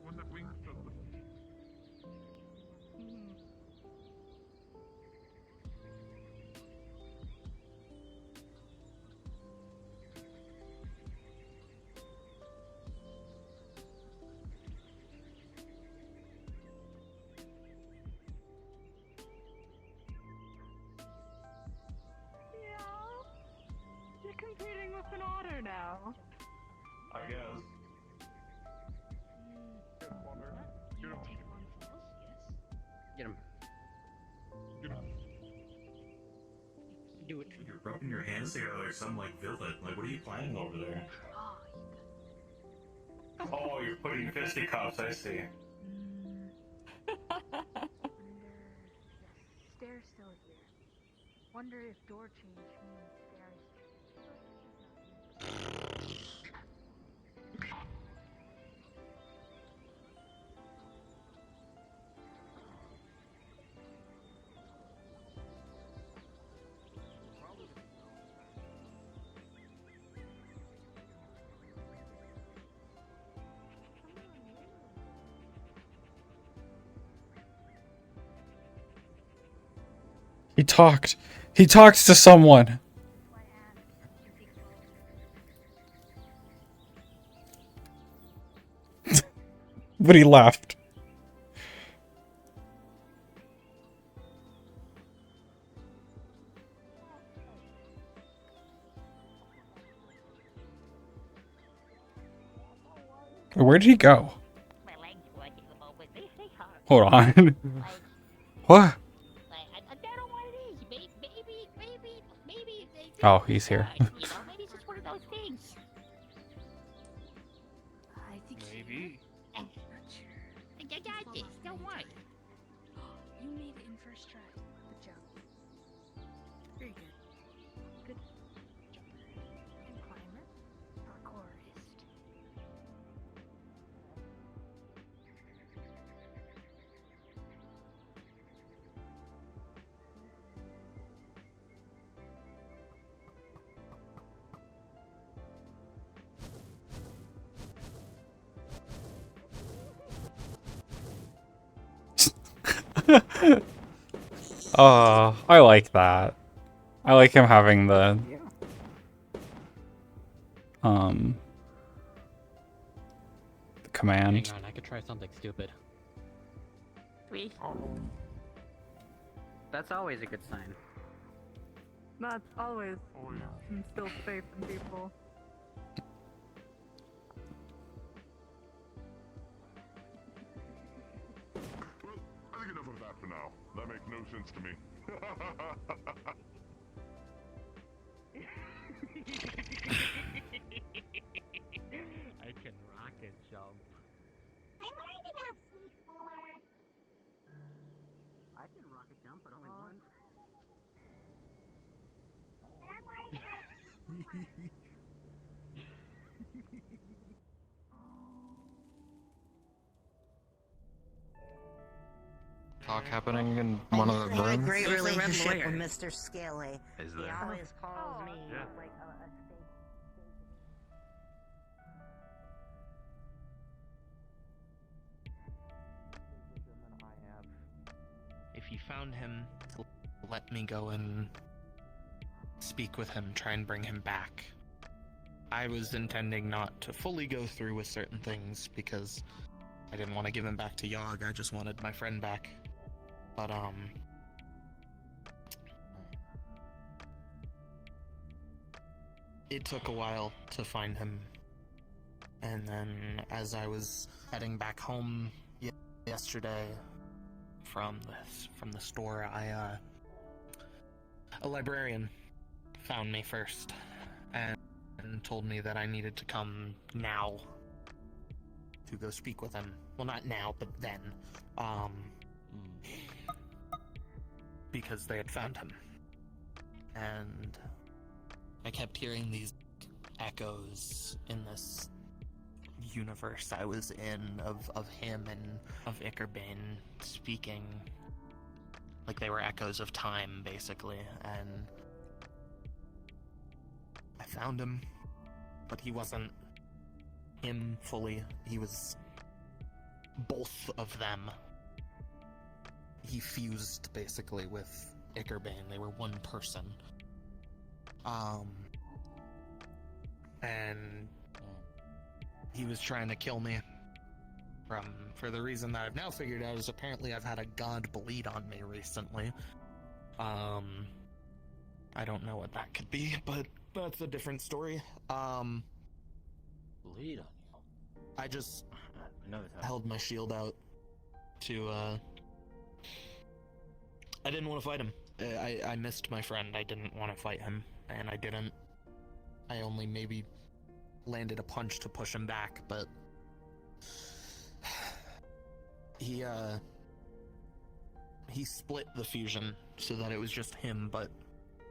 One that wings from the... You're competing with an otter now. I guess. Get him. Do it. You're rubbing your hands together like some villain. Like, what are you planning over there? Oh, you're putting fisticuffs, I see. Stairs still here. Wonder if door change means stairs. He talked. He talked to someone. But he left. Where did he go? Hold on. What? Oh, he's here. Maybe it's just one of those things. I think Maybe. I got this. Don't worry. you made it in first try. Good job. Very good. Good jumper. And climber. Parkourist. I like that. I like him having the command. Hang on, I could try something stupid. Sweet. That's always a good sign. Not always. Instill faith in people. Well, I think enough of that for now. That makes no sense to me. I can rocket jump. I can rocket jump, but only once. Talk happening in one of the I had a rooms. great There's a red relationship lawyer. with Mr. Scaly. Is He there? always calls me Yeah. like a If you found him, let me go and speak with him, try and bring him back. I was intending not to fully go through with certain things because I didn't want to give him back to Yogg. I just wanted my friend back. But it took a while to find him. And then as I was heading back home yesterday from the store, a librarian found me first and told me that I needed to come now to go speak with him. Well, not now, but then. Because they had found him. And I kept hearing these echoes in this universe I was in of him and of Ickerbane speaking. Like they were echoes of time, basically. And I found him, but he wasn't him fully. He was both of them. He fused, basically, with Ickerbane. They were one person. And he was trying to kill me for the reason that I've now figured out is apparently I've had a god bleed on me recently. I don't know what that could be, but that's a different story. Bleed on you. I just I know that. held my shield out to I didn't want to fight him. I missed my friend. I didn't want to fight him, and I didn't. I only maybe landed a punch to push him back, but he split the fusion so that it was just him, but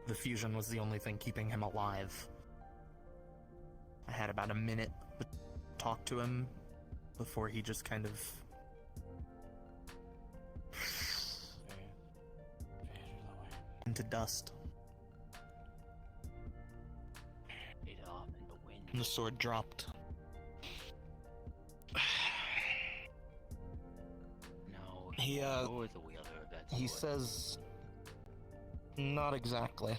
the fusion was the only thing keeping him alive. I had about a minute to talk to him before he just kind of into dust. And the sword dropped. No. He Who is the wielder of that sword? he says not exactly.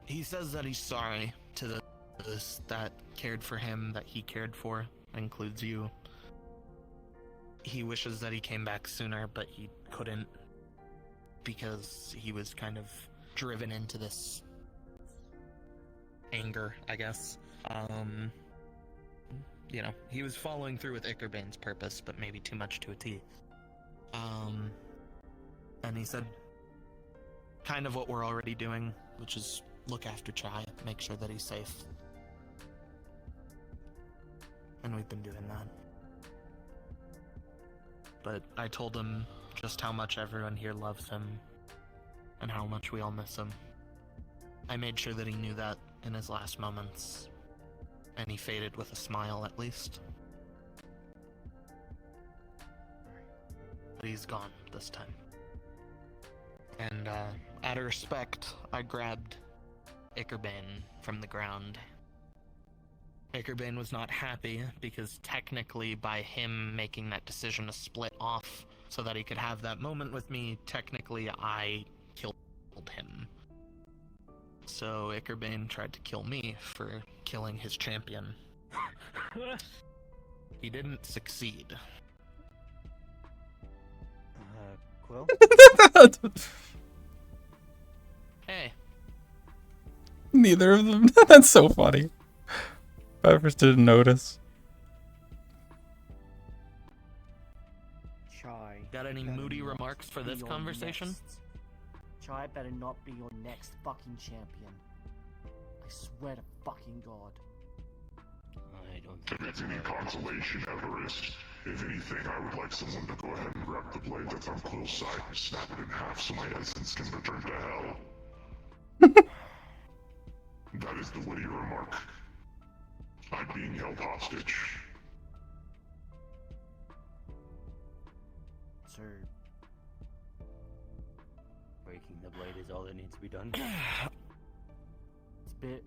He says that he's sorry to those that cared for him, that he cared for, includes you. He wishes that he came back sooner, but he couldn't because he was kind of driven into this anger, I guess. You know, he was following through with Ickerbane's purpose, but maybe too much to a T. And he said kind of what we're already doing, which is look after Chai, make sure that he's safe. And we've been doing that. But I told him just how much everyone here loves him and how much we all miss him. I made sure that he knew that in his last moments, and he faded with a smile at least. But he's gone this time. And out of respect, I grabbed Ickerbane from the ground. Ickerbane was not happy because technically by him making that decision to split off so that he could have that moment with me. Technically, I killed him. So Ickerbane tried to kill me for killing his champion. He didn't succeed. Quill? Hey. Neither of them. That's so funny. I first didn't notice. Chai. Got any better moody not remarks for be this your conversation? next- Chai better not be your next fucking champion. I swear to fucking God. I don't think if it's any consolation, Everest, if anything, I would like someone to go ahead and grab the blade that's on Quill's side and snap it in half so my essence can return to hell. That is the witty remark. I'm being held hostage. So, breaking the blade is all that needs to be done. It's a bit.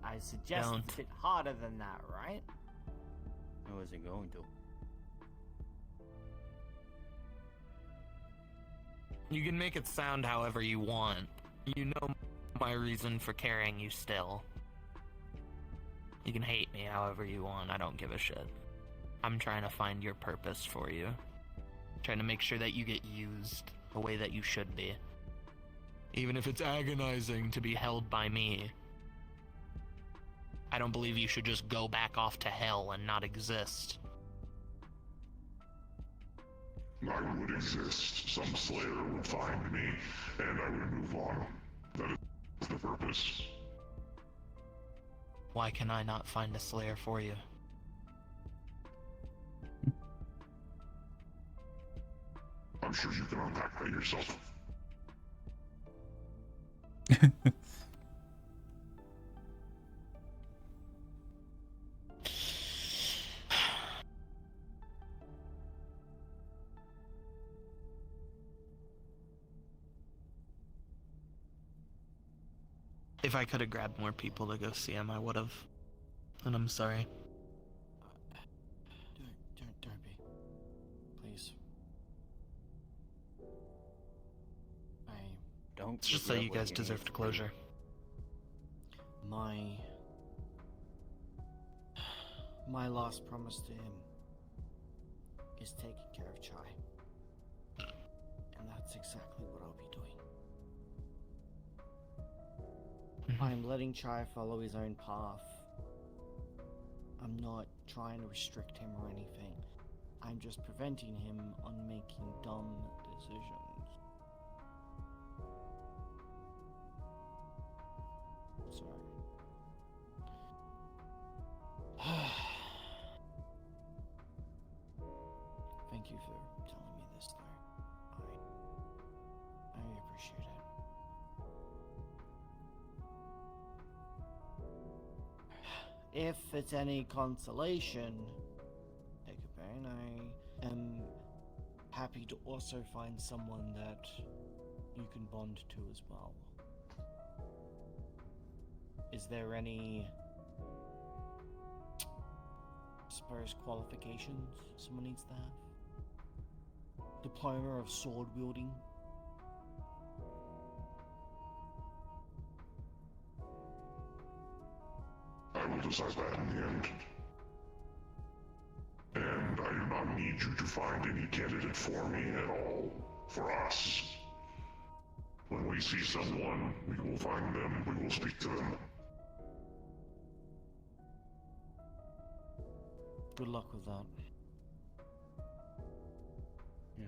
I suggest Don't. it's a bit harder than that, right? I wasn't going to. You can make it sound however you want. You know my reason for carrying you still. You can hate me however you want, I don't give a shit. I'm trying to find your purpose for you. Trying to make sure that you get used the way that you should be. Even if it's agonizing to be held by me. I don't believe you should just go back off to hell and not exist. I would exist, some slayer would find me, and I would move on. That is the purpose. Why can I not find a slayer for you? I'm sure you can unpack that yourself. If I could have grabbed more people to go see him, I would have. And I'm sorry. Don't be. Please. I don't. It's just so you guys deserve closure. My last promise to him is taking care of Chai. And that's exactly what I'll be doing. I'm letting Chai follow his own path. I'm not trying to restrict him or anything. I'm just preventing him on making dumb decisions. Sorry. Thank you for telling me this, though. I appreciate it. If it's any consolation, Ickerbane, I am happy to also find someone that you can bond to as well. Is there any, I suppose, qualifications someone needs to have? Diploma of sword wielding? I will decide that in the end. And I do not need you to find any candidate for me at all. For us. When we see someone, we will find them, we will speak to them. Good luck with that. Yeah.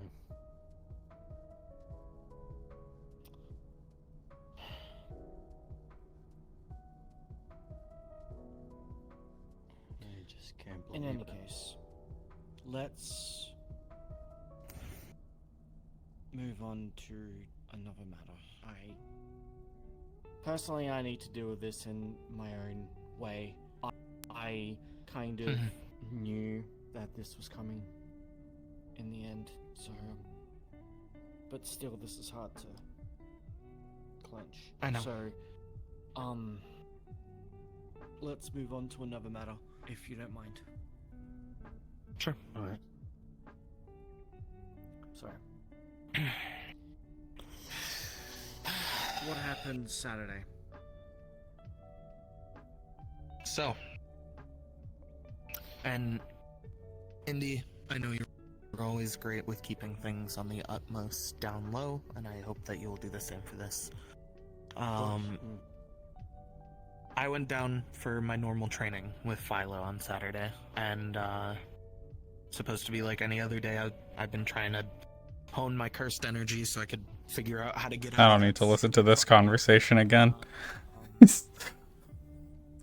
I just can't believe In any it. case, let's move on to another matter. Personally, I need to deal with this in my own way. I kind of knew that this was coming in the end, so but still this is hard to clench. I know. So let's move on to another matter, if you don't mind. Sure. Alright. and Saturday. So, and Indy, I know you're always great with keeping things on the utmost down low, and I hope that you will do the same for this. I went down for my normal training with Philo on Saturday, and supposed to be like any other day. I've been trying to hone my cursed energy so I could figure out how to get out. I don't need to listen to this conversation again.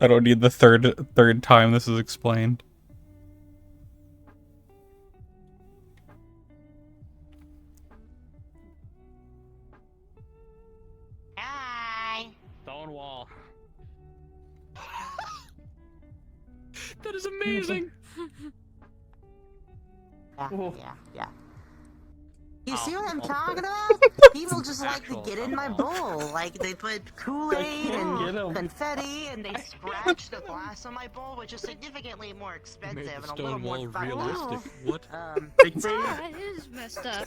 I don't need the third time this is explained. Hi. Stonewall. That is amazing. Yeah. You see what I'm talking about? People just like to get in my bowl. Like, they put Kool-Aid and confetti, and they scratch the glass on my bowl, which is significantly more expensive and a little more fucked up. What? That is messed up.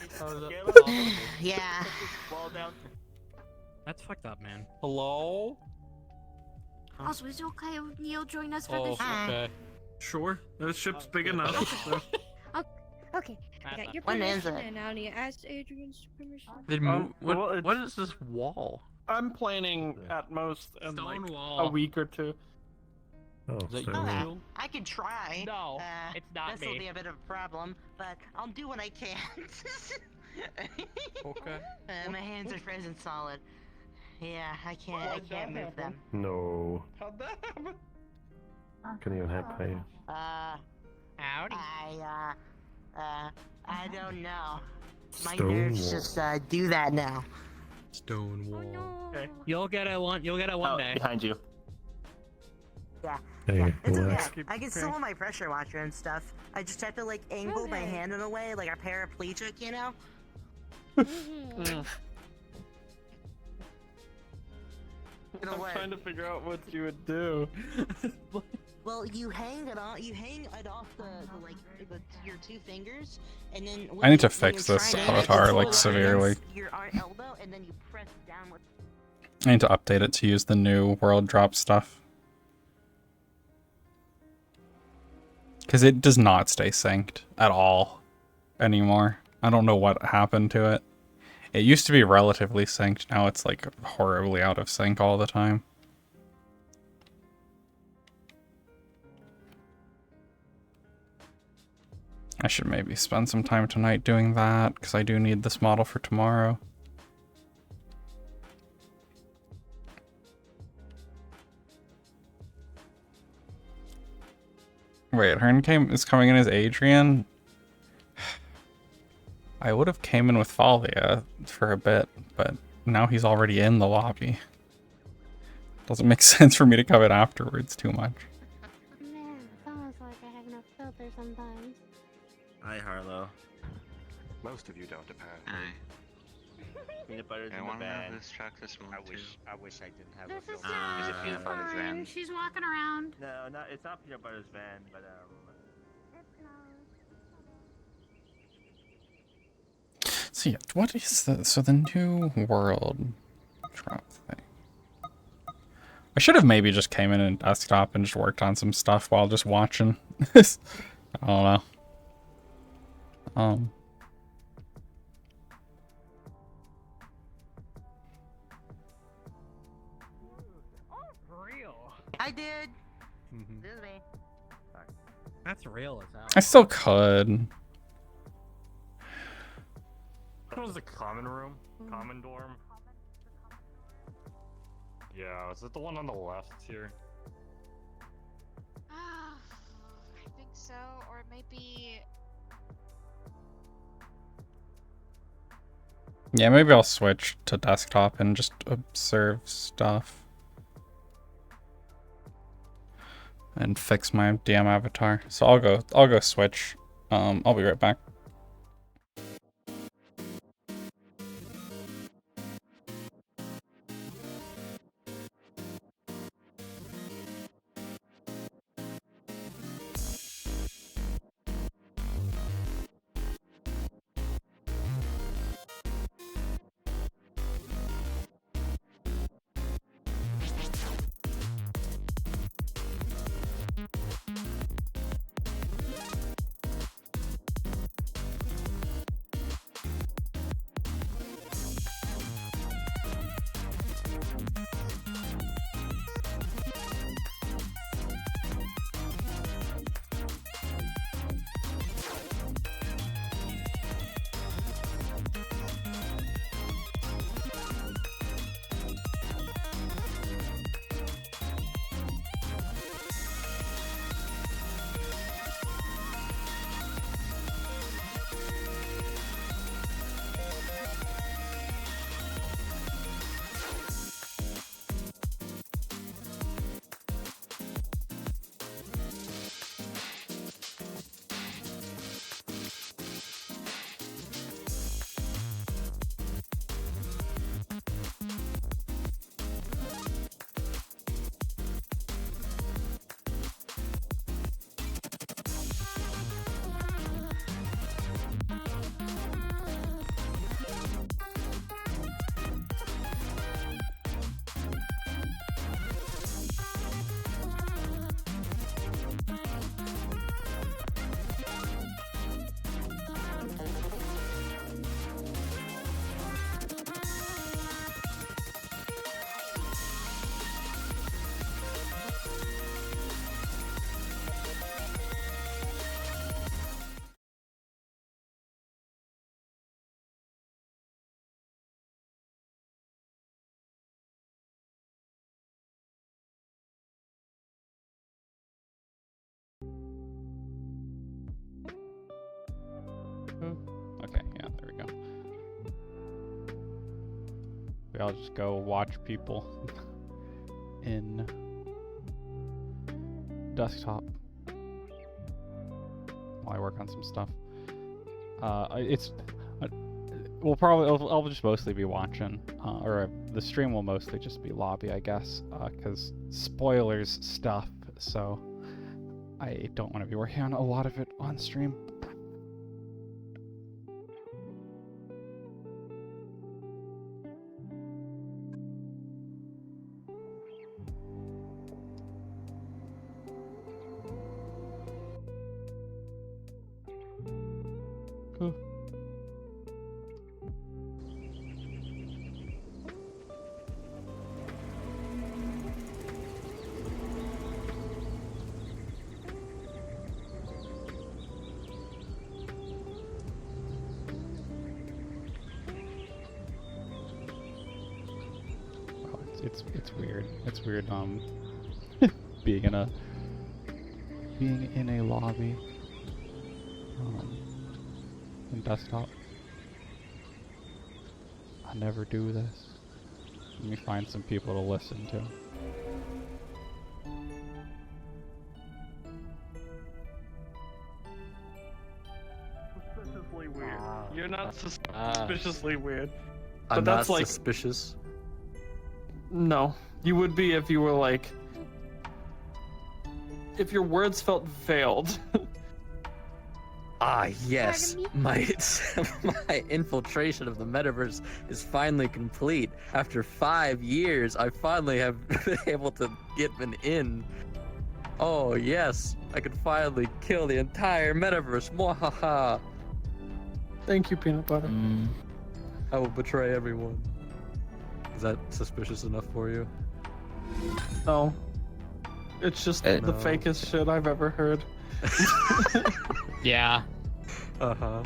Yeah. That's fucked up, man. Hello? Also, is it okay if Neil join us for Oh, this? okay. Sure, the ship's big enough. So. Okay, I got your When is permission, it? and now you asked Adrian's permission. What is this wall? I'm planning at most in like Stonewall. a week or two. Oh, Is that so Okay, I could try. No, it's not This will me. be a bit of a problem, but I'll do what I can. Okay. My hands are frozen solid. Yeah, I can't move them. no. How'd that happen? Can even have pay. Howdy. I don't know. My nerves just do that now. Stonewall. Okay. You'll get it one day. Behind you. Yeah. Hey, It's relax. okay. I can still hold my pressure washer and stuff. I just have to like angle my hand in a way like a paraplegic, you know? I'm trying to figure out what you would do. Well, you hang it off your two fingers, and then I need to fix this avatar, like, severely. Your elbow, and then you press down with. I need to update it to use the new world drop stuff. Because it does not stay synced at all anymore. I don't know what happened to it. It used to be relatively synced, now it's like horribly out of sync all the time. I should maybe spend some time tonight doing that, because I do need this model for tomorrow. Wait, Hearn is coming in as Adrian? I would have came in with Thalia for a bit, but now he's already in the lobby. Doesn't make sense for me to come in afterwards too much. Man, it's almost like I have no filter sometimes. Hi, Harlow. Most of you don't, apparently. Peanut butter's in the bag. This track this one I wish I didn't have This a is filter. Is it peanut butter's fine. van? She's walking around. No, it's not peanut butter's van, but So yeah, what is the new world drop thing? I should have maybe just came in and desktop and just worked on some stuff while just watching. I don't know. Real. I did. Mm-hmm. This is me. Sorry. That's real as hell. I still could. What was the common room? Common dorm? Yeah, is it the one on the left here? I think so, or it might be. Yeah, maybe I'll switch to desktop and just observe stuff. And fix my DM avatar. So I'll go switch. I'll be right back. Maybe I'll just go watch people in desktop while I work on some stuff. I'll just mostly be watching, or the stream will mostly just be lobby, I guess, because spoilers stuff, so I don't want to be working on a lot of it on stream. Cool. It's weird. It's weird being in a lobby in desktop. I never do this. Let me find some people to listen to. Suspiciously weird. You're not suspiciously weird. But I'm that's not like suspicious. no. You would be if you were like if your words felt veiled. Ah, yes. My infiltration of the metaverse is finally complete. After 5 years, I finally have been able to get an in. Oh, yes. I can finally kill the entire metaverse. Mwahaha. Thank you, Peanut Butter. I will betray everyone. Is that suspicious enough for you? No. It's just the No. fakest shit I've ever heard. Yeah. Uh-huh.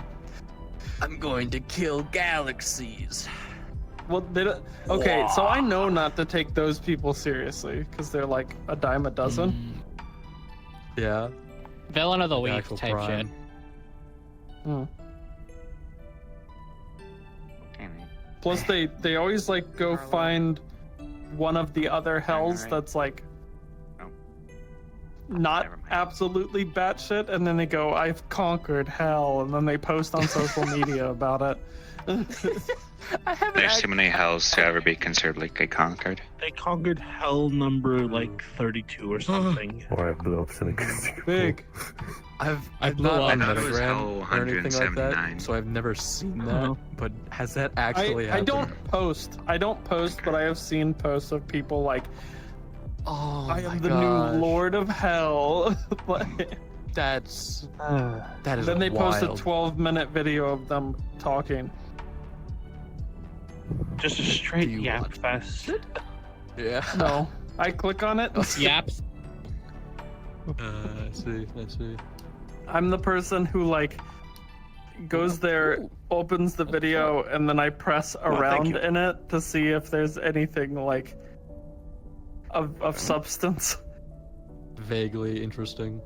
I'm going to kill galaxies. Well, they don't... Okay, so I know not to take those people seriously because they're like a dime a dozen. Yeah. Villain of the The week actual type prime. shit. Hmm. Plus, they always like go find one of the other hells that's like not absolutely batshit, and then they go, "I've conquered hell," and then they post on social media about it. There's too many hells to ever be considered like a conquered. They conquered hell number like 32 or something. Or I blew up Cynic. Big. I've blew not up. been I thought it was Metagram hell or anything like 179. that, so I've never seen that. But has that actually I happened? don't post, but I have seen posts of people like, "Oh, I am my the gosh. new Lord of Hell." Like, that is then they post a wild. 12-minute video of them talking. Just a straight yap fest. Yeah. No, I click on it. Yaps. I see. I'm the person who like goes there, opens the video, and then I press around you. in it to see if there's anything like of substance. Vaguely interesting.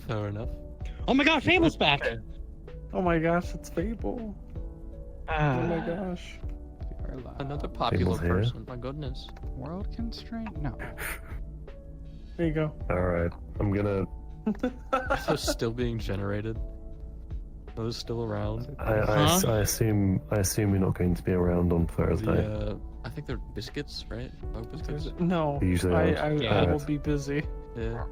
Fair enough. Oh my god, Fable's back! Oh my gosh, it's Fable. Oh my gosh. Another popular Fable's here. person. My goodness. World constraint? No. There you go. Alright, I'm gonna. Are those still being generated? Are those still around? I assume you're not going to be around on Thursday. I think they're biscuits, right? Oh, biscuits. No, Usually I will be busy. Yeah.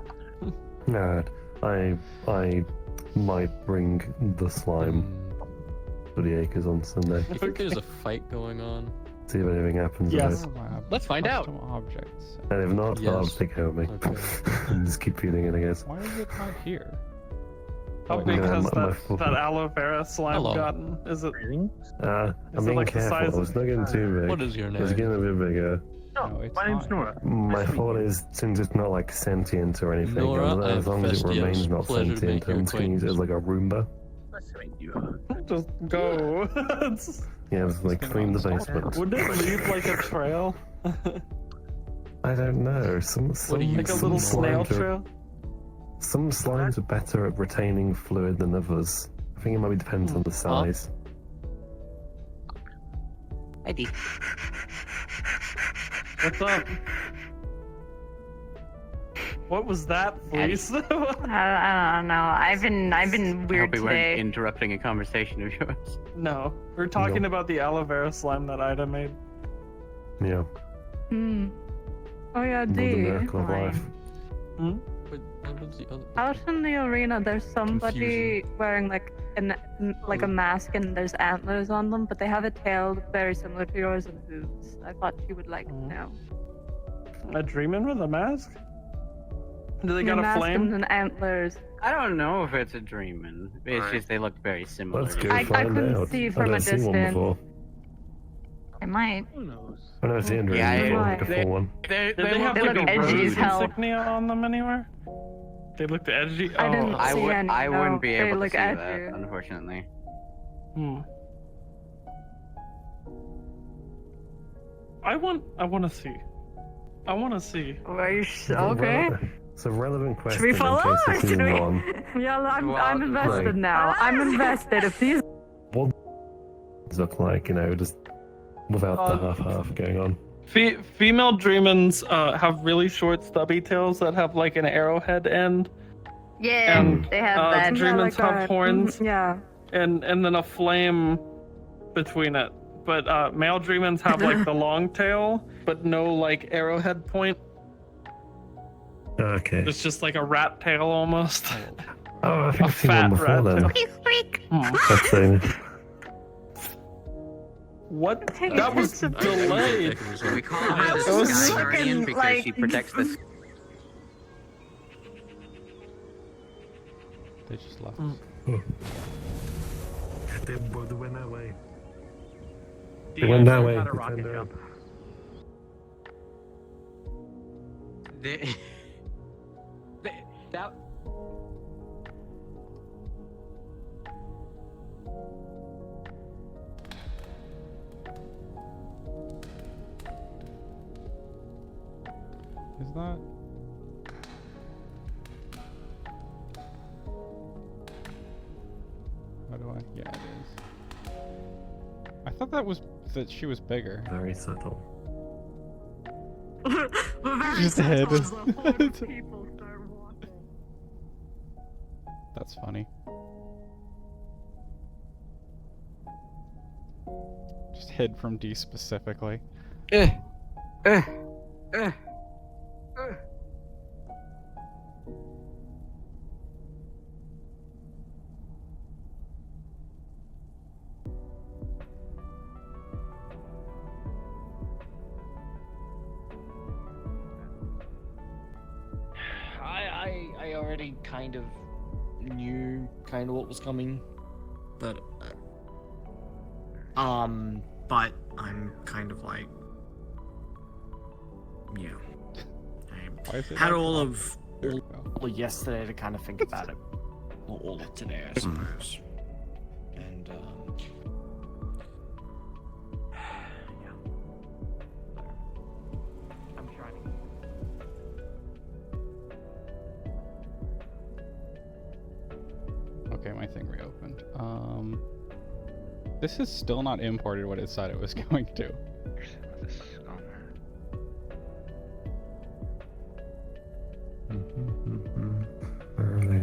Alright, I might bring the slime to the acres on Sunday. I think there's a fight going on. See if anything happens. Yes. with it. Let's find out. Custom objects. And if not, I'll Yes. take care of me. And just keep feeding it, I guess. Why is it not here? How big has my that aloe vera slime Hello. gotten? Is it? I'm it being like the careful. size It's not getting too big. What is your It's name? getting a bit bigger. No, it's My name's not. Nora. My thought is, since it's not like sentient or anything, Nora, as long as it Festios, remains not pleasure to sentient, make your I'm just going to use it as like a Roomba. Nice to meet you. Just go. Yeah, just like clean the basement. Wouldn't it leave like a trail? I don't know. Some Like a little snail trail? Some slimes are better at retaining fluid than others. I think it maybe depends on the size. Hi, D. What's up? What was that, please? I don't know. I've been I weird hope we weren't today. interrupting a conversation of yours. No, we're talking about the aloe vera slime that Ida made. Yeah. Hmm. Oh yeah, The D. miracle of life. Hmm? Out in the arena, there's somebody Confusion. wearing like a mask and there's antlers on them, but they have a tail very similar to yours and hooves. I thought you would like to know. A dreamin' with a mask? Do they got a mask flame? and antlers. I don't know if it's a dreamin'. It's just they look very similar. Let's go I find couldn't out. see I've from a never seen one distance. before. It might. I've never seen a dream Yeah, before, I- like a full one. Did they have they like look a edgy rose as hell. insignia on them anywhere? They looked edgy. I didn't I, see any. I no. wouldn't be They able to look see at that, you. unfortunately. I want to see. I want to see. Are you It's a okay? It's a relevant question. Should we follow in case or you've should seen we? one. Yeah, I'm Right. invested now. I'm invested. If these What does it look like, just without the half-half going on? Female dreamins have really short stubby tails that have like an arrowhead end. Yeah, and they have that. dreamins Yeah, like have horns. Yeah. And then a flame between it. But male dreamins have like the long tail, but no like arrowhead point. Okay. It's just like a rat tail almost. Oh, I think A I've seen one fat before rat then. tail. That's What? That was delayed. We call her It the was Sky fucking, Guardian because like- she protects the. They just left. They went that way. They went that way. had a They rocket turned jump. That. Is that? How do I? Yeah, it is. I thought that she was bigger. Very subtle. Just a head. That's funny. Just hid from D specifically. I already kind of knew what was coming, but but I'm kind of like, yeah. Why is I it had like all that? of There we all of yesterday to kind of think about it, or all of today, I suppose. And I'm trying to. Okay, my thing reopened. This is still not imported what it said it was going to. Early.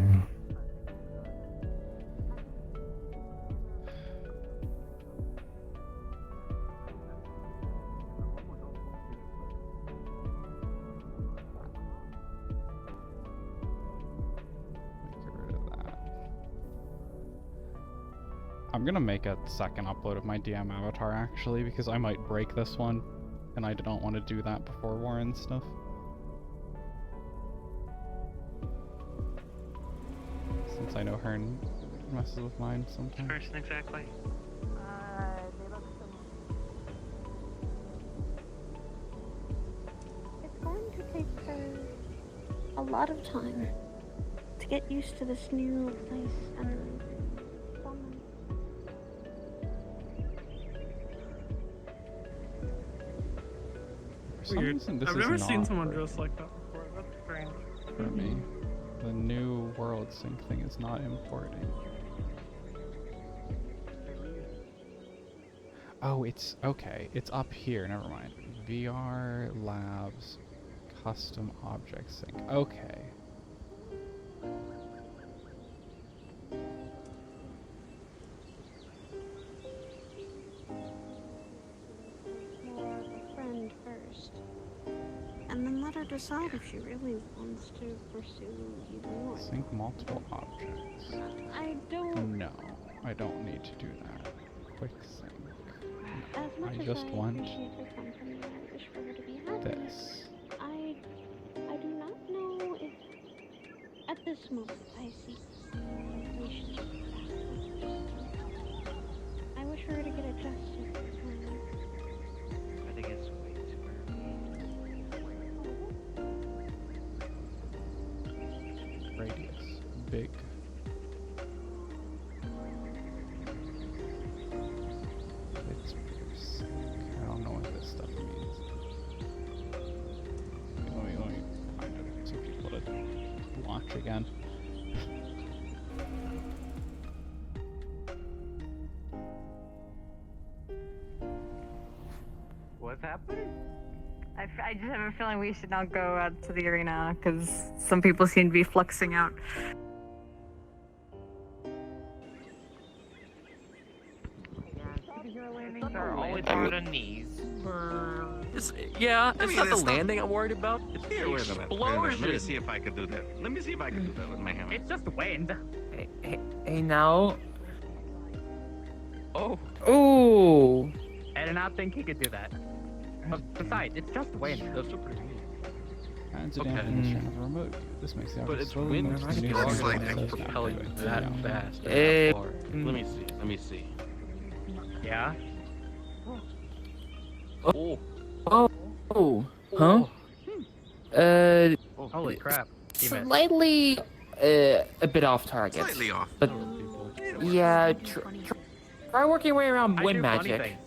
Get rid of that. I'm gonna make a second upload of my DM avatar actually because I might break this one and I don't want to do that before Warren stuff. Since I know her messes with mine sometimes. Person exactly. It's going to take her a lot of time to get used to this new place and For some Weird. reason, this I've is never seen not someone dressed like that before. That's strange. for me. The new world sync thing is not importing. Oh, it's okay. It's up here. Never mind. VR Labs Custom Object Sync. Okay. More of a friend first. And then let her decide if she really wants to pursue either one. Sync multiple objects. I don't. No, I don't need to do that. Quick sync. As much I as just I want appreciate her company, I wish for her to be happy. this. I do not know if at this moment I see a relationship with that. I wish for her to get adjusted to her. I think it's way too early. Radius. Big. It's sync. I don't know what this stuff means. Let me find some people to watch again. What's happening? I just have a feeling we should not go out to the arena because some people seem to be fluxing out. They're always on their knees. Yeah, I it's mean, not the it's not- landing I'm worried about. It's the Here, wait a minute. Wait a minute. Let me explosion. see if I can do that. Let me see if I can do that with my hammer. It's just wind. Hey now. Oh. Ooh. I did not think he could do that. Besides, it's just wind. That's pretty neat. Hands it Okay. down from the strand of the remote. This makes the But object it's slowly wind. move to It's the new not target like that it's does not propelling do it. that Yeah. fast. Eh, That far. Let me see. Let me see. Yeah. Oh. Oh. Huh? Holy crap. He missed. Slightly a bit off target. Slightly off. But yeah, try working your way around I wind do funny magic. things.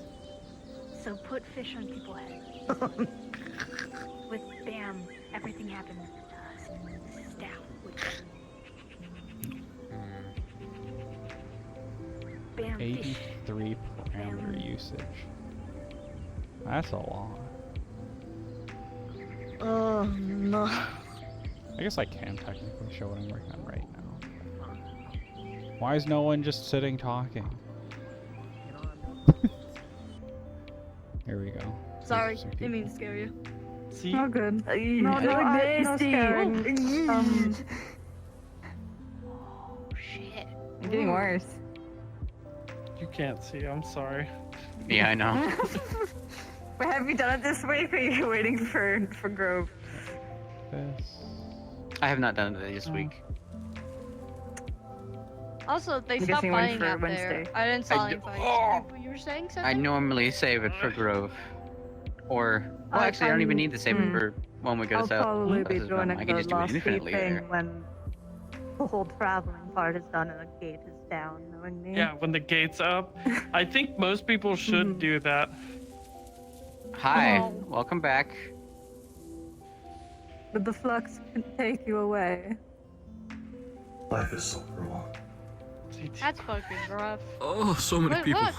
So put fish on people's heads. With bam, everything happens. Staff with bam, fish. 83 parameter usage. That's a lot. Oh no. I guess I can technically show what I'm working on right now. Why is no one just sitting talking? Here we go. Sorry, Some didn't mean to scare you. See? No good. No, no scaring. Oh shit. I'm getting worse. You can't see, I'm sorry. Yeah, I know. But have you done it this week or are you waiting for Grove? This. I have not done it this week. Also, they I'm stopped guessing one buying for out Wednesday. there. I didn't saw I any do- fights. You were saying something? I normally save it for Grove. Or, well, I actually, I don't even can- need to save it for when we go I'll south. probably be This is fun. joining I can the just do it last infinitely thing there. when the whole traveling part is done and the gate is down, knowing me. Yeah, when the gate's up. I think most people should do that. Hi, Oh. welcome back. But the flux can take you away. Life is so cruel. That's fucking rough. Oh, so many Wait, people. what?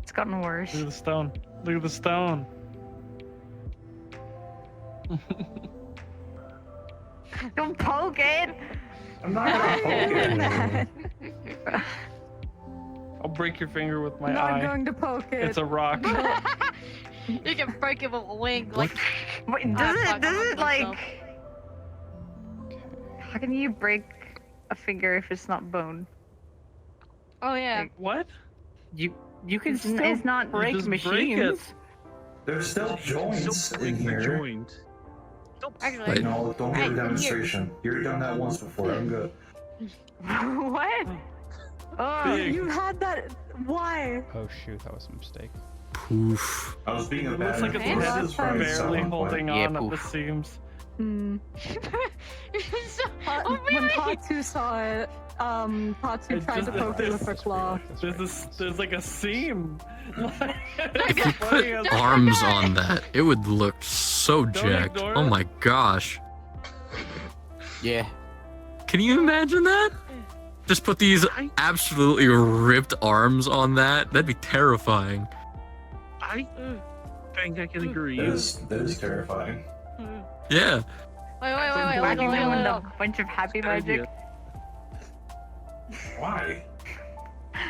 It's gotten worse. Look at the stone. Look at the stone. Don't poke it! I'm not gonna poke it. I'll break your finger with my I'm not eye. going to poke it. It's a rock. You can break it with a wing. Like, Wait, does it like... How can you break a finger if it's not bone? oh yeah. What? You can It's- still it's not- break Just break machines. it. There's still joints in here. Actually, Wait, no, don't give Hey, a here. demonstration. You've done that once before. I'm good. What? Oh, Big. you had that. Why? Oh shoot, that was a mistake. Poof. I was being a It bad looks like its influence head to is Bryce at barely one point. holding Yeah, on at the poof. seams. Hmm. When Tatsu saw it, Tatsu It tried to just- poke it with her claw. There's like a seam. If you put arms on that, it would look so jacked. ignore Oh it. my gosh. Yeah. Can you imagine that? Just put these absolutely ripped arms on that. That'd be terrifying. I think I can agree. That is terrifying. Yeah. Wait, doing a bunch of happy magic. Why?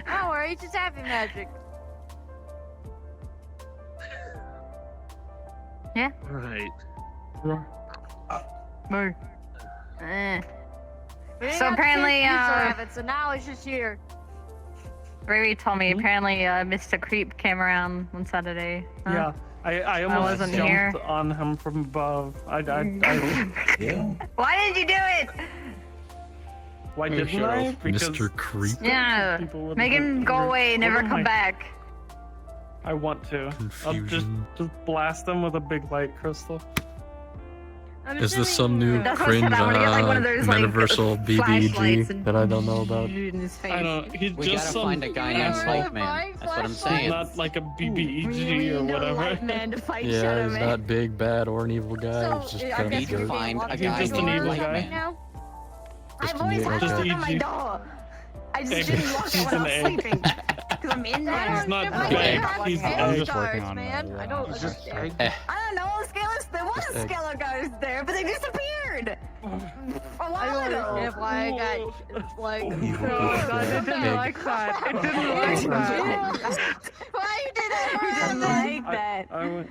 Don't worry, it's just happy magic. Yeah. Right. Moo. We So apparently, so now it's just here. Riri told me apparently Mr. Creep came around on Saturday. Huh? Yeah, I almost wasn't jumped here. on him from above. Yeah. Why did you do it? Why didn't I? Because Mr. Creep. Yeah. people wouldn't Make him have- go away and never wouldn't come like- back. I want to. I'll just Confusion. blast him with a big light crystal. Is this some new That's what I cringe said, I wanna get, like, one of those, like, Metaversal flashlights BBG and that I don't know about? in his face. I don't know. He's We just gotta some find a guy named Smoke Man. That's what I'm saying. Not like a BBEG or whatever. Man to fight Yeah, Shadow he's Man. not big, bad, or an evil guy. He's just I kind of a guess you're jerk. find a He's guy just an named evil Light guy. Man now. Just I've an always evil had Just to guy. look at my EG. door. I just Egg. didn't lock it He's when I an was egg. sleeping. Because I'm in there. He's not Why big. do you have He's scale egg. just working stars, on man? my, I don't It's just understand. I don't know, there was Just a egg. Skeletor there, but they disappeared. A I while don't ago. understand why I got like. It didn't like that. It didn't like that. Why you did that? It didn't like that. I went.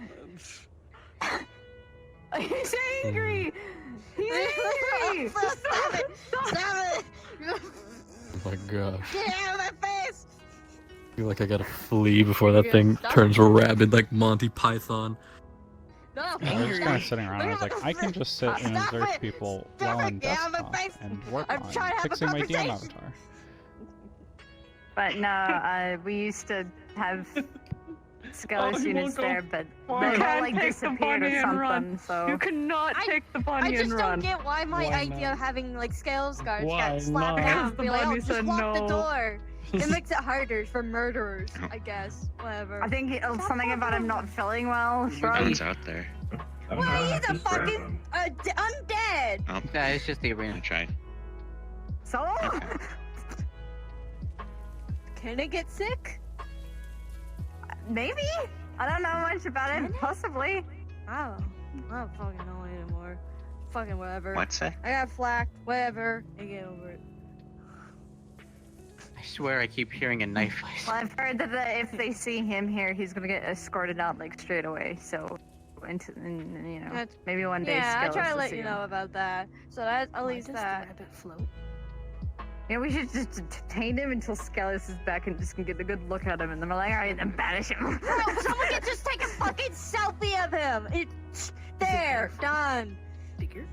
He's angry. He's angry. Stop it! Stop it! Oh my gosh. Get out of my face! I feel like I gotta flee before that Yeah, thing stop turns rabid like Monty Python. No, I was just kind of sitting around. I was like, I can just sit and Stop observe it! people Stop while it! in Get out of desktop my face! and work I'm on trying to have a fixing my DM conversation. avatar. But no, we used to have Skelos he units won't go there, but far. they You all can't like take the disappeared bunny or and run. something. So You cannot take the I just don't get why my Why idea not? of having like scales guards Why got slapped not? down. The Be like, oh, bunny just said lock the no. door. It makes it harder for murderers, I guess. Whatever. I think something about him not feeling well. No Right? one's out there. Well, he's a fucking undead. Oh, Yeah, it's just the arena. I tried. So? Can it get sick? Maybe. I don't know much about it. Possibly. I don't fucking know anymore. Fucking whatever. What's that? I got flacked. Whatever. I get over it. I swear I keep hearing a knife. Well, I've heard that if they see him here, he's gonna get escorted out like straight away. So, and, you know, That's- maybe one day. Yeah, I Skelos try to will let see you him. know about that. So that's at least that. rabbit float? Yeah, we should just detain him until Skelos is back and just can get a good look at him, and then we're like, all right, then banish him. Bro, someone can just take a fucking selfie of him. It's there, done. Bigger?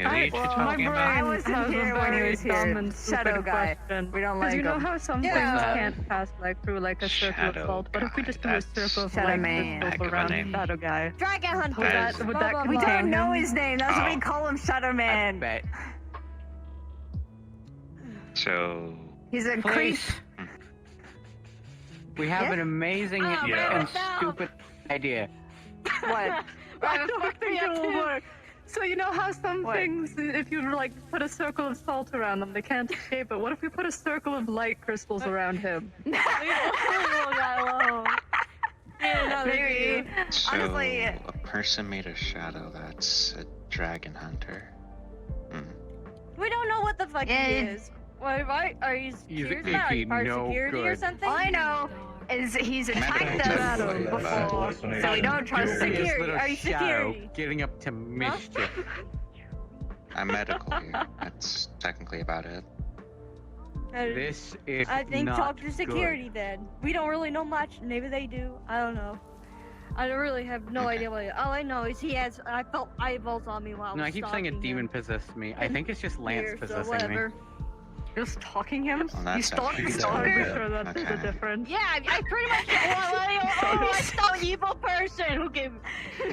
I wasn't here when he was here. Shadow guy. We don't like you know him. how some Yeah. things can't pass like through like a circle of Shadow salt. What if we just do a circle of Shadow like Man. crystals Heck of a around name. Shadow guy? Dragon Hunter. Would that, That would Blah, that blah, we blah. don't know his name. That's what Oh. we call him, Shadow I Man. bet. So, He's a creep. Please. We have Yeah? an amazing Oh, Yeah. and stupid idea. What? I don't think it will work. So you know how some What? things, if you like put a circle of salt around them, they can't escape it. What if we put a circle of light crystals around him? Leave the guy alone. Yeah, no, Maybe. so Honestly, a person made a shadow that's a dragon hunter. Hmm. we don't know what the fuck he is. Wait, right? Are you He's security? Are you part of no security or good. something? all I know is he's attacked Medical us technology. before, so we don't trust This security. little Are you shadow security? getting up to mischief. I'm medical here. That's technically about it. This is I think not talk to good. security then. We don't really know much. Maybe they do. I don't know. I really have no idea what. All I know is he has. I felt eyeballs on me while. No, I keep saying a stalking demon him. possessed me. I think it's just Lance Here, so possessing me. whatever. You're stalking him? Well, You that's stalk actually the good. stalker? Sure, that's the Okay. difference. Yeah, I pretty much. I saw an evil person who gave.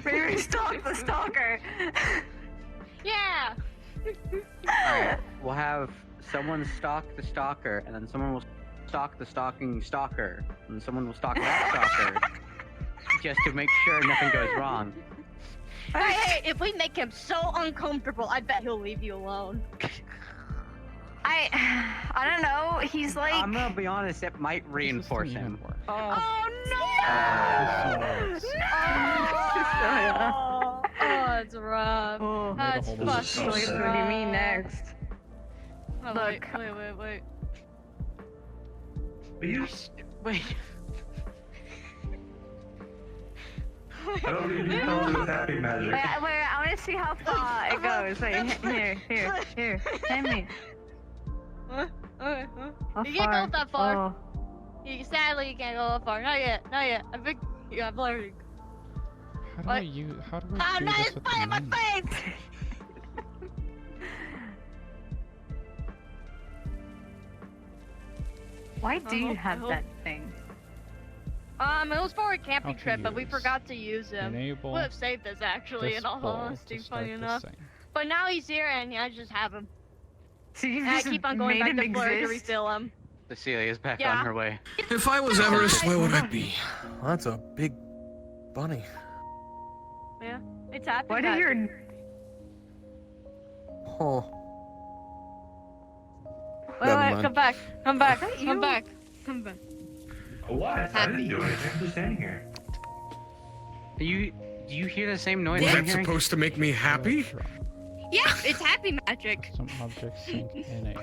Maybe stalk the stalker. Yeah. Alright, we'll have someone stalk the stalker, and then someone will stalk the stalking stalker, and then someone will stalk that stalker, just to make sure nothing goes wrong. Hey, if we make him so uncomfortable, I bet he'll leave you alone. I don't know. He's like. I'm gonna be honest. It might reinforce him. Oh no! Oh, it's rough. Oh, That's fucking what do you mean next? Oh, Look. Wait. Wait. I don't need to come with happy magic. Wait, I want to see how far it goes. Wait, here. Hand me. Okay. How You can't go far? that far. Oh. Sadly, you can't go that far. Not yet. I think I'm learning. How do What? I do Oh, this nice with spot in my the face! Why do you have that thing? It was for a camping How to trip, but we use. forgot to use him. Enable Would have saved us actually, this in all bowl honesty, to start funny this enough. thing. But now he's here, and I just have him. So you And I just keep on going made back him to Fleur to exist? refill him. Cecilia's back Yeah. on her way. If I was Everest, where would I be? Well, that's a big bunny. Yeah, it's happy. Why did magic. your Oh. Wait, Never wait, mind. come back. Come back. Was that Come you? back. Come back. What? I didn't do anything. I'm just standing here. Do you hear the same noise Was I'm that hearing? supposed to make me happy? Yeah, it's happy magic. Some objects sink in a.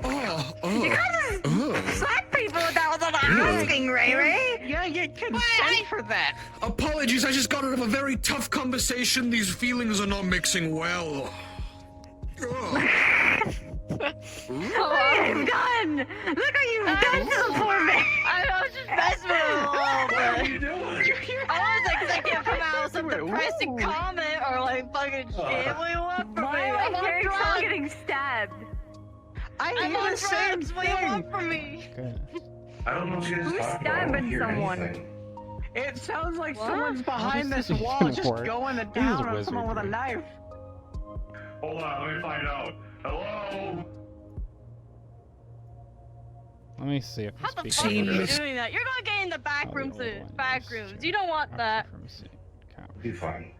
You guys just slap people without asking, Ray? Yeah, you consent for that. Apologies, I just got out of a very tough conversation. These feelings are not mixing well. Look what you've done! Look what you've done to the poor man! I was just messing with him a little bit. What are you doing? I was expecting him to come out with some depressing comment or like fucking shit. What do you want from me? Why am I'm I on hearing someone drugs. getting stabbed? I'm hear on the same drugs. What do you thing. want from me? I don't know what you guys Who's are talking about. I don't stabbing hear someone? anything. It sounds like What? someone's behind does this this wall even just work? going to This is town on someone with a wizardry. knife. Hold on, let me find out. Hello? Let me see if How this the speaks fuck are you Seamless. doing that? You're gonna get in the back Oh, the rooms. old one Back is rooms. check. You don't want that. Supremacy. Be fine.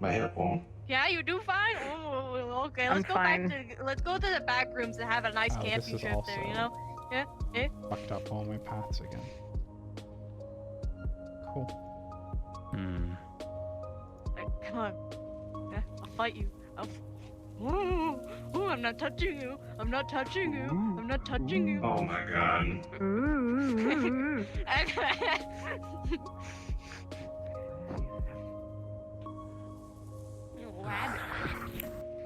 My hip won't. Yeah, you do fine. Oh, okay, I'm let's go fine. back to. Let's go to the back rooms and have a nice Oh, this camping is trip there. You also- know? Yeah. Yeah. Fucked up all my paths again. Cool. Hey, come on. Yeah, I'll fight you. Ooh, I'm not touching you. I'm not touching you. I'm not touching you. Oh my god. Ooh.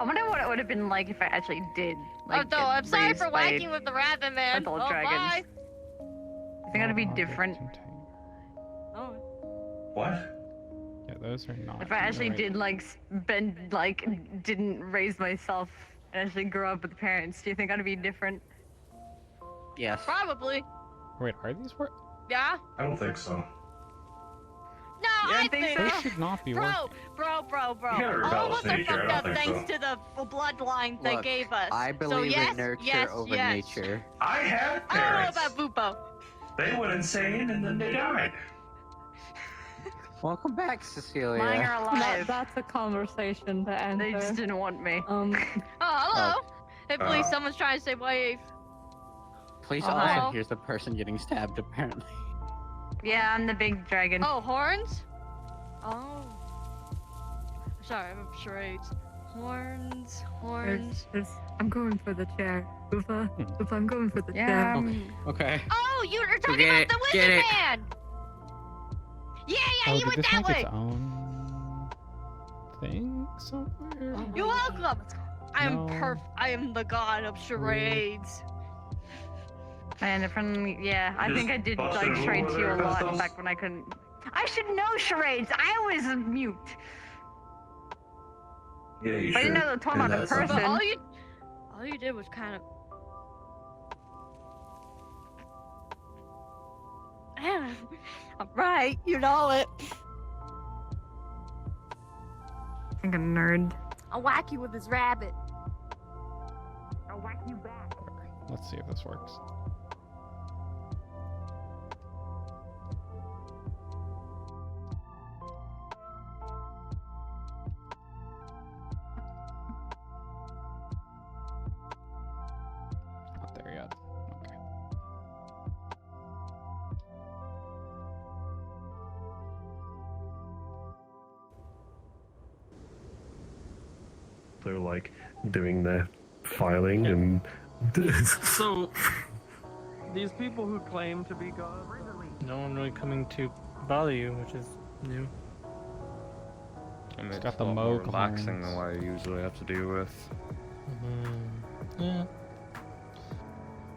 I wonder what it would have been like if I actually did. Like, oh, no, I'm get sorry raised for by whacking with the rabbit man. adult Oh, dragons. bye. I think it'd be different Oh. What? Yeah, those are not. if I actually right. did like spend like didn't raise myself and actually grew up with parents. Do you think I'd be different? Yes. Probably. Wait, are these work? Yeah. I don't think so. No, You don't I think think so? They should not be working. Bro. You gotta rebel All of us with are nature, I fucked don't up think thanks so. to the bloodline they Look, gave us. I so believe yes, in nurture yes, over yes. nature. I had I don't know parents. about Bupo. They went insane and then they died. Welcome back, Cecilia. Mine are alive. That's a conversation to end. They just didn't want me. Oh, hello. Hey, please, Oh. someone's trying to say wave. Please Oh, also hi. here's the person getting stabbed apparently. Yeah, I'm the big dragon. Oh, horns? Oh. Sorry, I'm charades. Horns. I'm going for the chair. Ufa, I'm going for the Yeah. Okay. Oh, you're talking Get about it, the get wizard it. man! Yeah, Oh, he did went this that make way! its own thing somewhere? You're welcome! I am No. I am the god of charades. And from I think I did Just like busted charades over you a there, lot Custos. back when I couldn't. I should know charades. I was mute. Yeah, you I should. didn't know the talking do about that the person. But all you did was kind of. I'm right, you know it. I'm a nerd. I'll whack you with this rabbit. I'll whack you back. Let's see if this works. Not there yet. they're like doing their filing and. So, these people who claim to be God, No one really coming to bother you, which is new. I mean, It's it's got the a lot more Moog relaxing horns. than what I usually have to deal with. Yeah.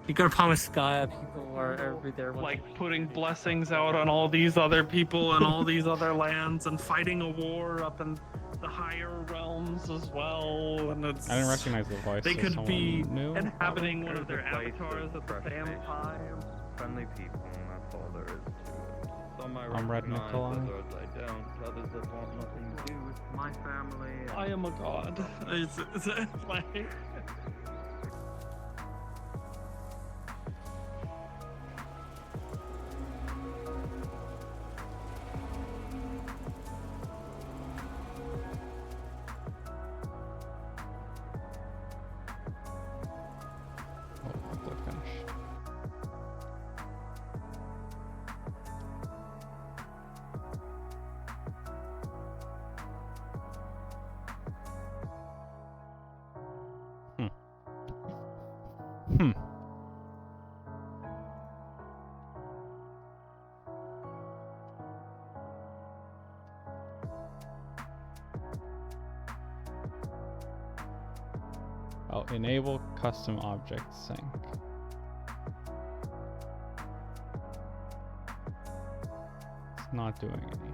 You go to Palmaskaya, people are everywhere. like putting blessings out on all these other people and all these other lands and fighting a war up in the higher realms as well. And it's I didn't recognize the voice. they of could someone be new. inhabiting one of their There's a place avatars of at the same fresh time. Friendly people, and that's all there is to it. Some I I'm Red recognize, Nikolai. others I don't. Others that want nothing to do with my family. I am a god. It's like Oh, click finish. Hmm. Oh, enable custom object sync. It's not doing anything.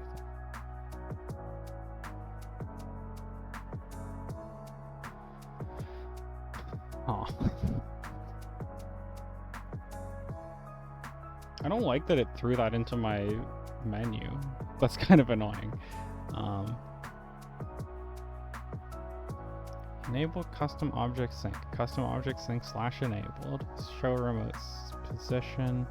Huh. I don't like that it threw that into my menu. That's kind of annoying. Enable custom object sync. Custom object sync / enabled. Show remote position.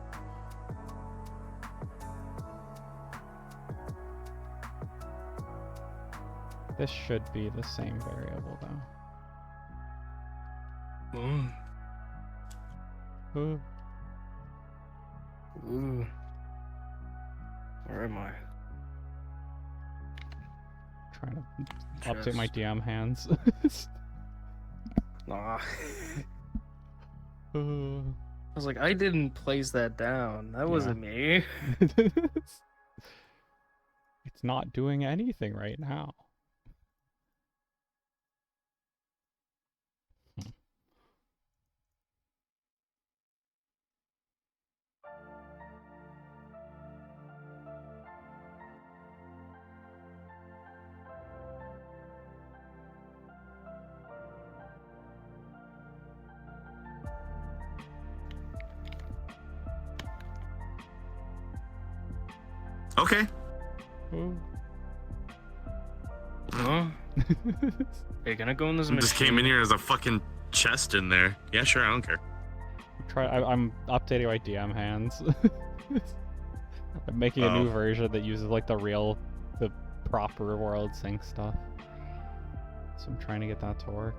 This should be the same variable though. Ooh. Ooh. Where am I? Trying to update my DM hands. Nah. I was like, I didn't place that down. That wasn't me. It's not doing anything right now. Okay. Are you gonna go in this Just came in here as a fucking chest in there. Yeah, sure, I don't care. I'm updating my DM hands. I'm making a new version that uses like the proper world sync stuff. So I'm trying to get that to work.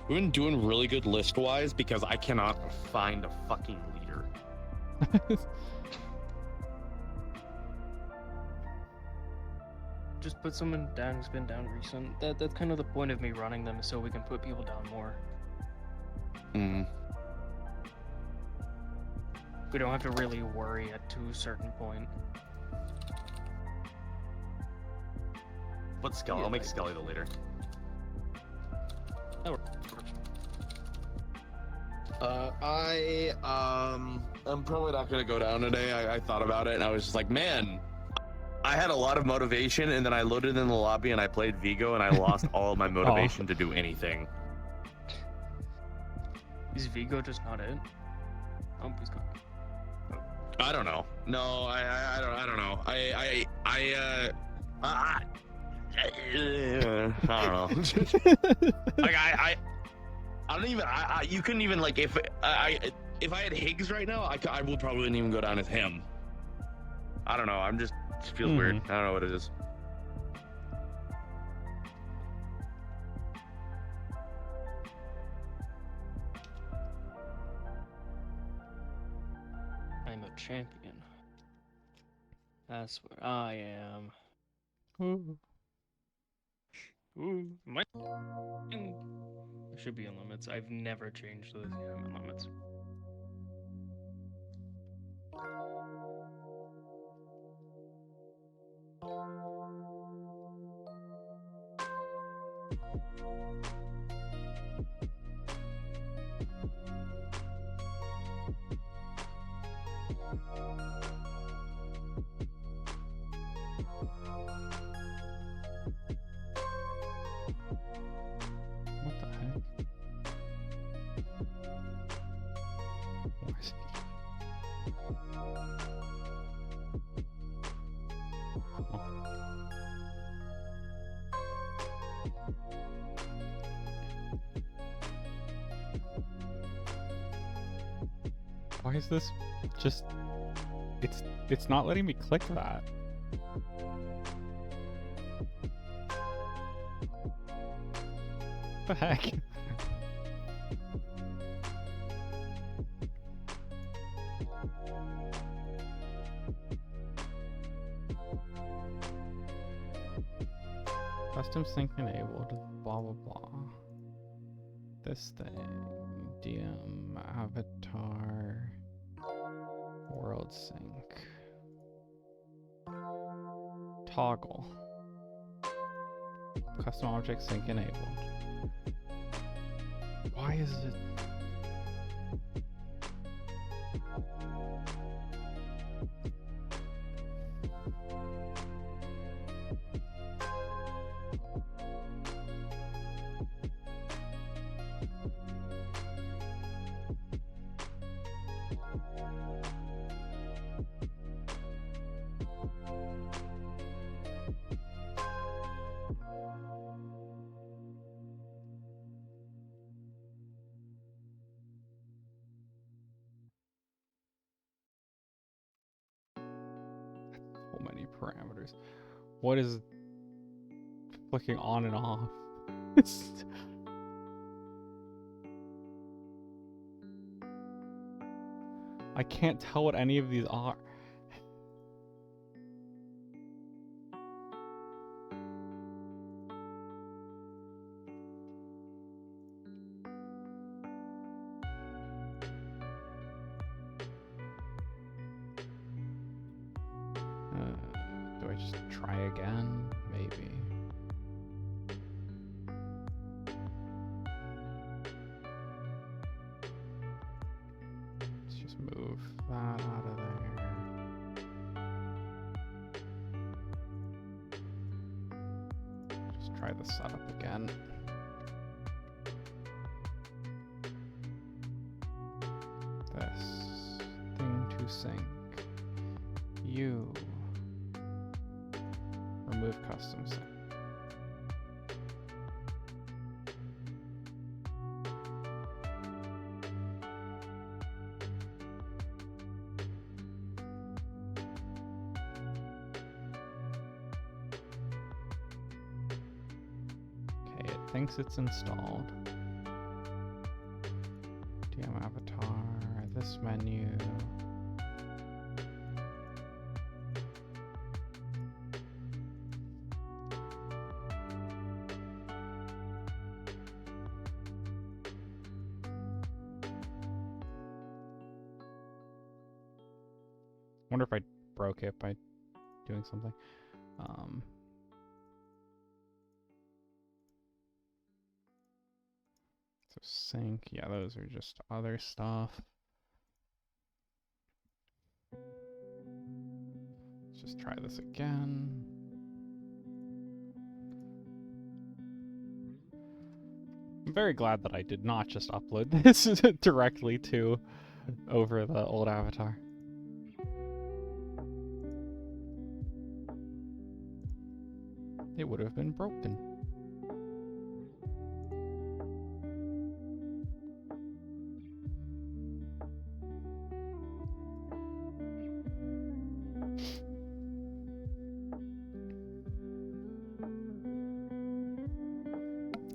We've been doing really good list-wise because I cannot find a fucking leader. Just put someone down who's been down recent. That's kind of the point of me running them, so we can put people down more. We don't have to really worry to a certain point. Put Skelly. Yeah, I'll make like- Skelly the leader. I'm probably not gonna go down today. I thought about it and I was just like, man, I had a lot of motivation and then I loaded in the lobby and I played Vigo and I lost all of my motivation to do anything. Is Vigo just not it? Oh, he's gone. I don't know. No, I don't know. I don't know. Like I don't even. You couldn't even like if I had Higgs right now, I would probably wouldn't even go down as him. I don't know. It just feels weird. I don't know what it is. champion. That's where I am. Ooh. Ooh, I should be in limits. I've never changed this. Yeah, I'm in limits. What the heck? Why is Why is this just... It's not letting me click that. What the heck? Custom sync enabled, blah blah blah. This thing, DM, avatar, world sync, toggle, custom object sync enabled. Why is it? So many parameters. What is flicking on and off? I can't tell what any of these are. Do I just try again? Maybe. Let's just move that out of there. Just try the setup again. This thing to sync. You. Remove custom sync. Okay, it thinks it's installed. DM avatar, this menu. Wonder if I broke it by doing something. So sync, yeah, those are just other stuff. Let's just try this again. I'm very glad that I did not just upload this directly to over the old avatar. It would have been broken.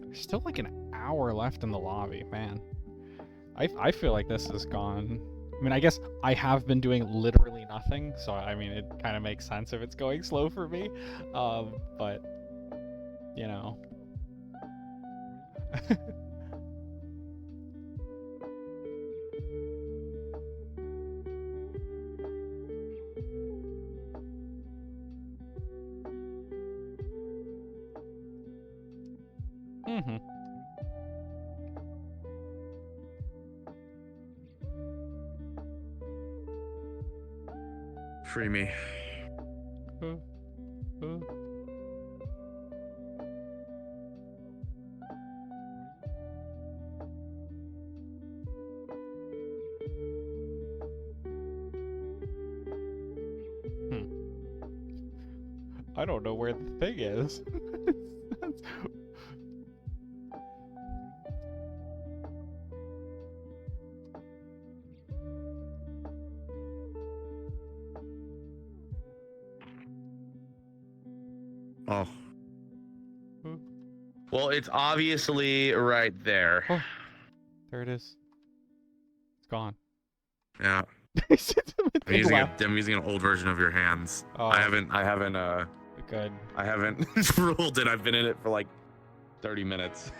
There's still like an hour left in the lobby, man. I feel like this has gone I mean, I guess I have been doing literally nothing, so I mean, it kind of makes sense if it's going slow for me. But, you know. Mm-hmm. Free me. I don't know where the thing is. Oh. Well, it's obviously right there. Oh, there it is. It's gone. Yeah. I'm using an old version of your hands. Oh. I haven't Good. I haven't rolled it. I've been in it for like 30 minutes.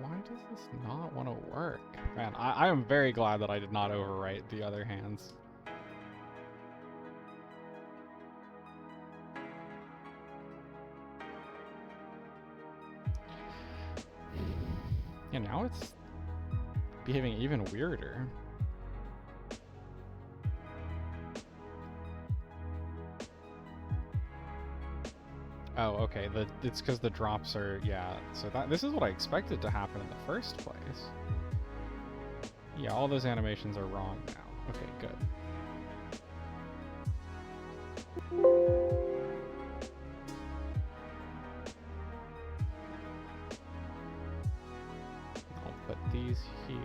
Why does this not want to work? Man, I am very glad that I did not overwrite the other hands. Yeah, now it's behaving even weirder. Oh, okay. It's because the drops are, yeah. So this is what I expected to happen in the first place. Yeah, all those animations are wrong now. Okay, good. I'll put these here.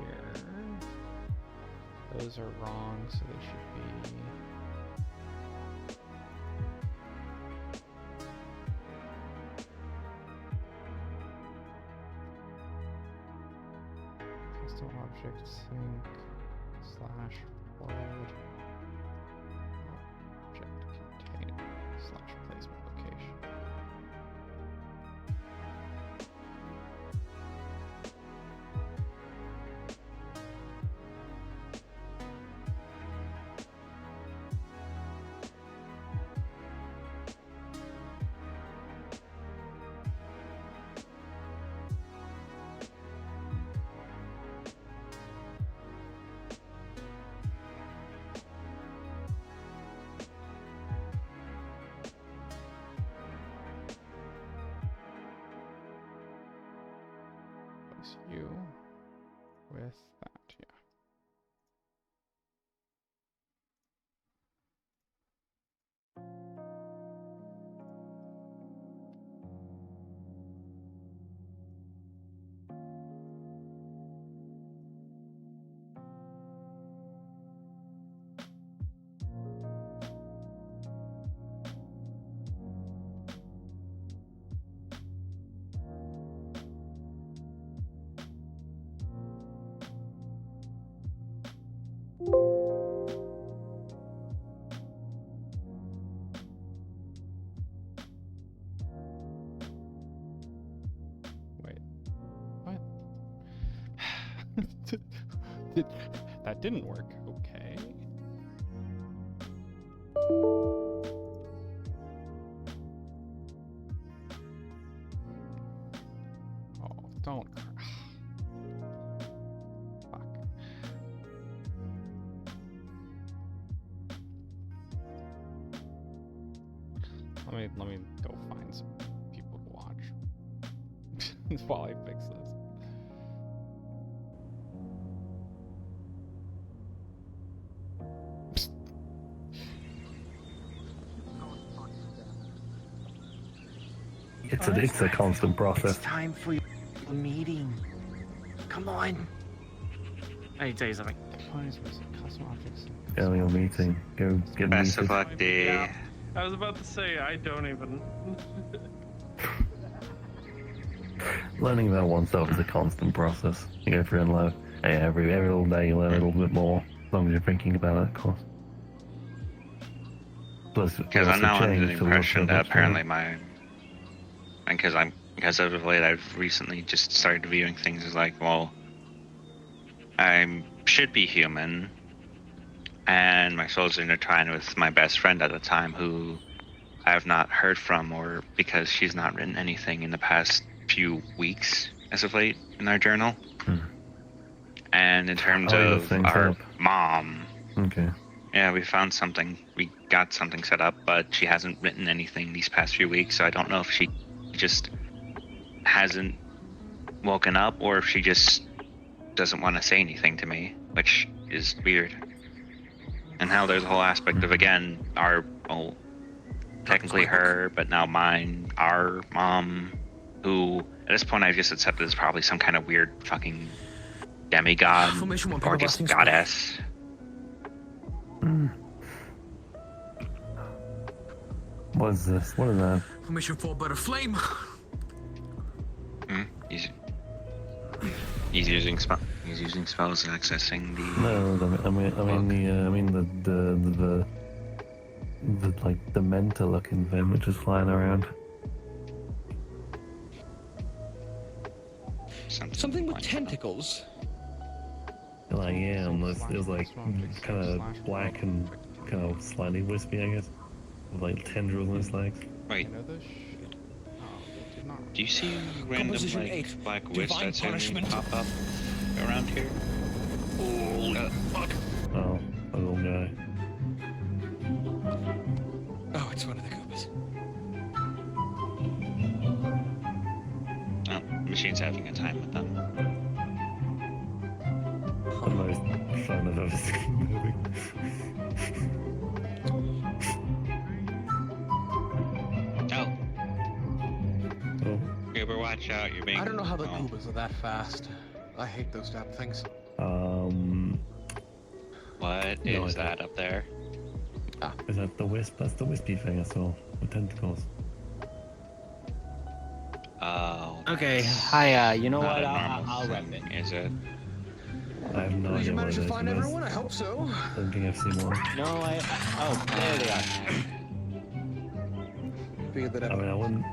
Those are wrong, so they should be... Custom object sync / forward object contain / placement location. You with that, yeah. Wait, what? That didn't work. Okay. Oh, don't cry. Fuck. Let me go find some people to watch while I fix this. It's a constant process. It's time for your meeting. Come on. I need to tell you something. Custom objects. Go your meeting. Go get Best of meeted. luck, D. Yeah. I was about to say, I don't even. Learning about oneself is a constant process. You go through in life. Hey, every little day you learn a little bit more, as long as you're thinking about it, of course. Plus, Because you I'm now also under the change to look impression so that much apparently better. because of late I've recently just started viewing things as like, well, I should be human, and my soul's intertwined with my best friend at the time, who I have not heard from, or because she's not written anything in the past few weeks as of late in our journal. And in terms Oh, you got of things our up. mom, Okay. yeah, we found something. We got something set up, but she hasn't written anything these past few weeks, so I don't know if she just hasn't woken up or if she just doesn't want to say anything to me, which is weird. And how there's a whole aspect of, again, technically her, but now mine, our mom, who at this point I've just accepted is probably some kind of weird fucking demigod or just goddess. What is this? What is that? Formation for better flame. He's using spells, accessing the. No, I mean the like Dementor looking thing which is flying around. Something with tentacles. Like yeah, it was like kind of black and kind of slightly wispy, I guess, with like tendrils on its legs. Wait. Do you see random like black wisps that suddenly pop up around here? Holy fuck! Oh, a little guy. Oh, it's one of the Goombas. Oh, machine's having a time with them. The most fun I've ever seen in a movie. Oh. Goober, watch out, you're being. I don't know how the Goombas are that fast. I hate those damn things. What is that up there? Is that the wisp? That's the wispy thing I saw with tentacles. Oh. Okay, hi, you know Not what? a normal I'll rep thing, it. Is it? I have no Did you idea what manage it to is. find but everyone? I hope so. I don't think I've seen one. No, oh, there they are. Figured that I mean, I wouldn't.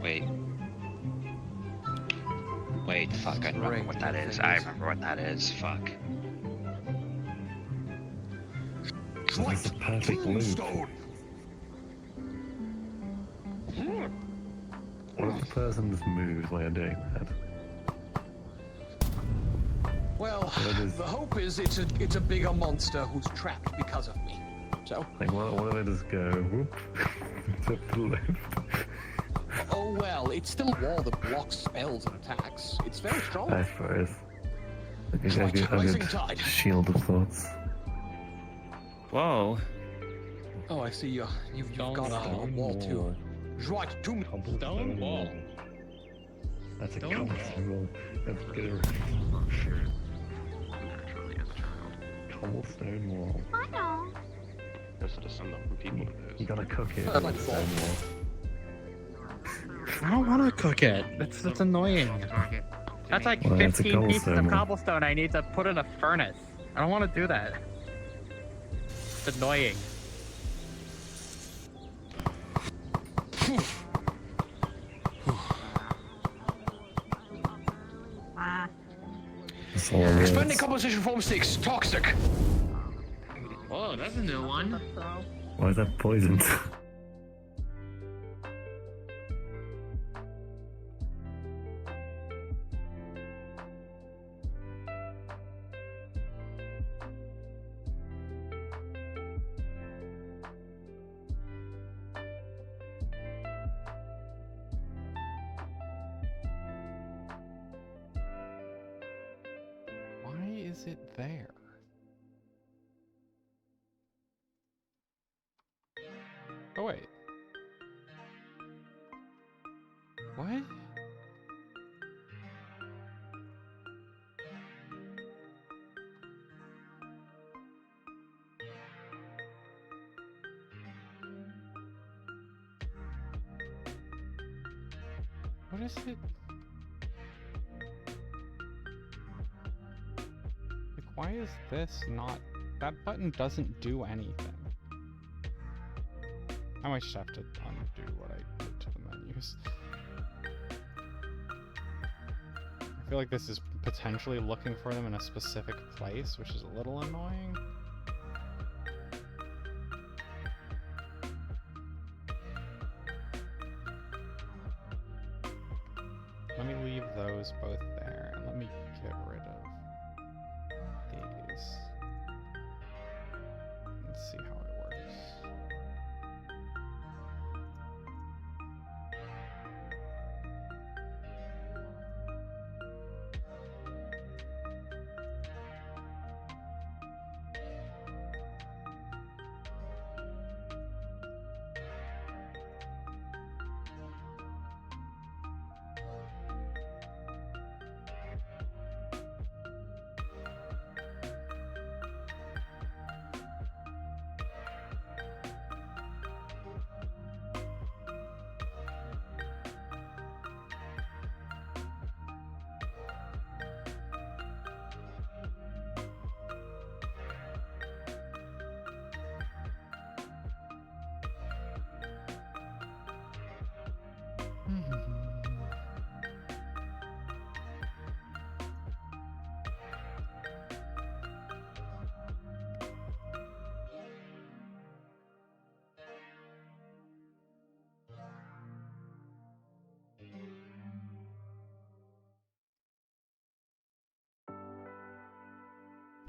Wait. Wait, fuck, I remember what that is. I remember what that is. Fuck. That's a perfect loop. What if the person just moves while you're doing that? Well, the hope is it's a bigger monster who's trapped because of me. So. Like, what if I just go whoop to the left? Oh well, it's still a wall that blocks spells and attacks. It's very strong. I suppose. Like, a Rising good tide. shield of sorts. Whoa. Oh, I see you. You've got a wall too. Right, Stone wall. That's a cobblestone wall. That's good. Cobblestone wall. I know. That's what some of people do. You gotta cook it. I like stone wall. I don't want to cook it. That's annoying. That's like Well, that's a 15 pieces cobblestone of wall. cobblestone I need to put in a furnace. I don't want to do that. It's annoying. Expanding composition form 6, toxic. Oh, that's a new one. Why is that poisoned? Why is it there? Oh wait. What? What is it? Like, why is this not... That button doesn't do anything. I might just have to undo what I did to the menus. I feel like this is potentially looking for them in a specific place, which is a little annoying. Let me leave those both there, and let me get rid of these. Let's see how it works.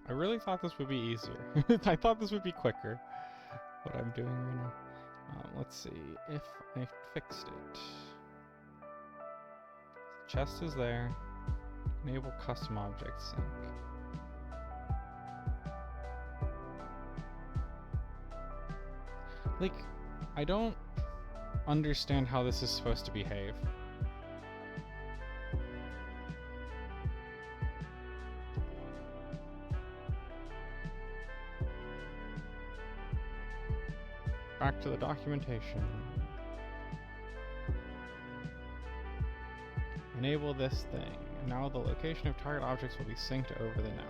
I really thought this would be easier. I thought this would be quicker, what I'm doing right now. Let's see if I fixed it. Chest is there. Enable custom object sync. Like, I don't understand how this is supposed to behave. Back to the documentation. Enable this thing. And now the location of target objects will be synced over the network.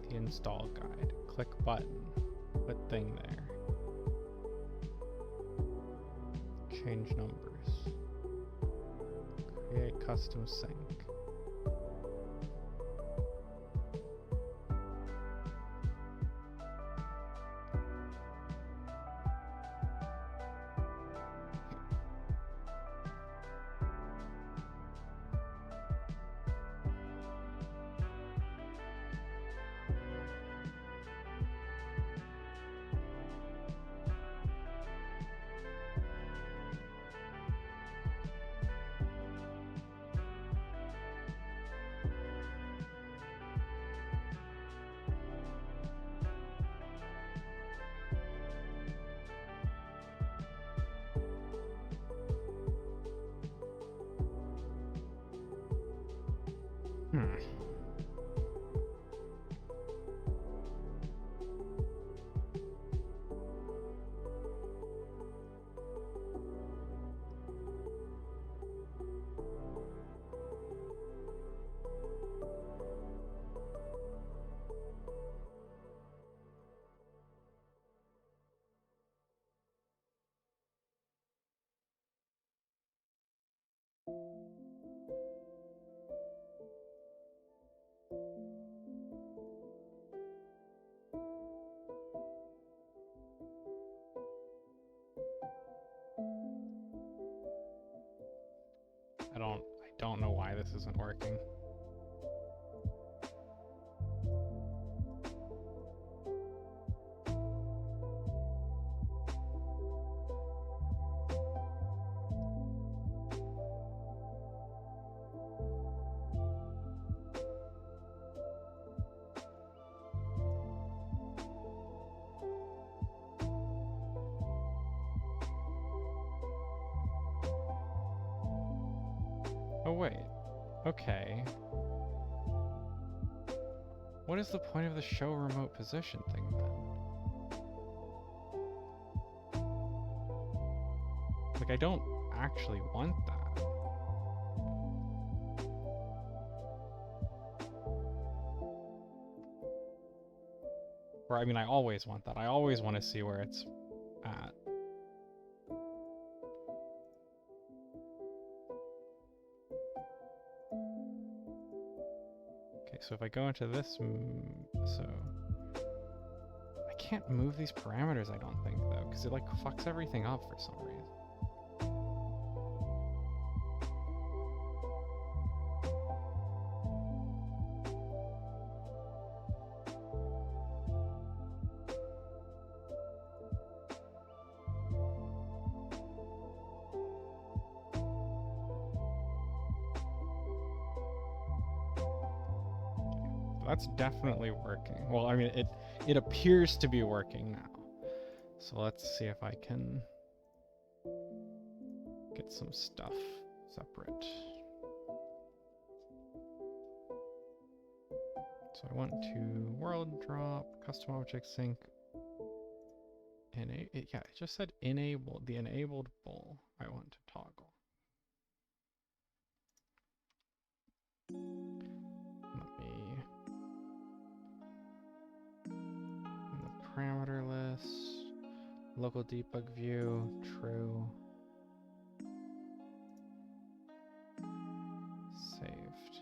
The install guide. Click button. Put thing there. Change numbers. Create custom sync. I don't know why this isn't working. Oh wait, okay. What is the point of the show remote position thing then? Like, I don't actually want that. Or, I mean, I always want that. I always want to see where it's at. Okay, so if I go into this, so I can't move these parameters, I don't think, though, because it like fucks everything up for some reason. That's definitely working. Well, I mean, it appears to be working now. So let's see if I can get some stuff separate. So I want to world drop, custom object sync, yeah, it just said enable, the enabled bowl I want to toggle. Let me in the parameter list, local debug view, true, saved.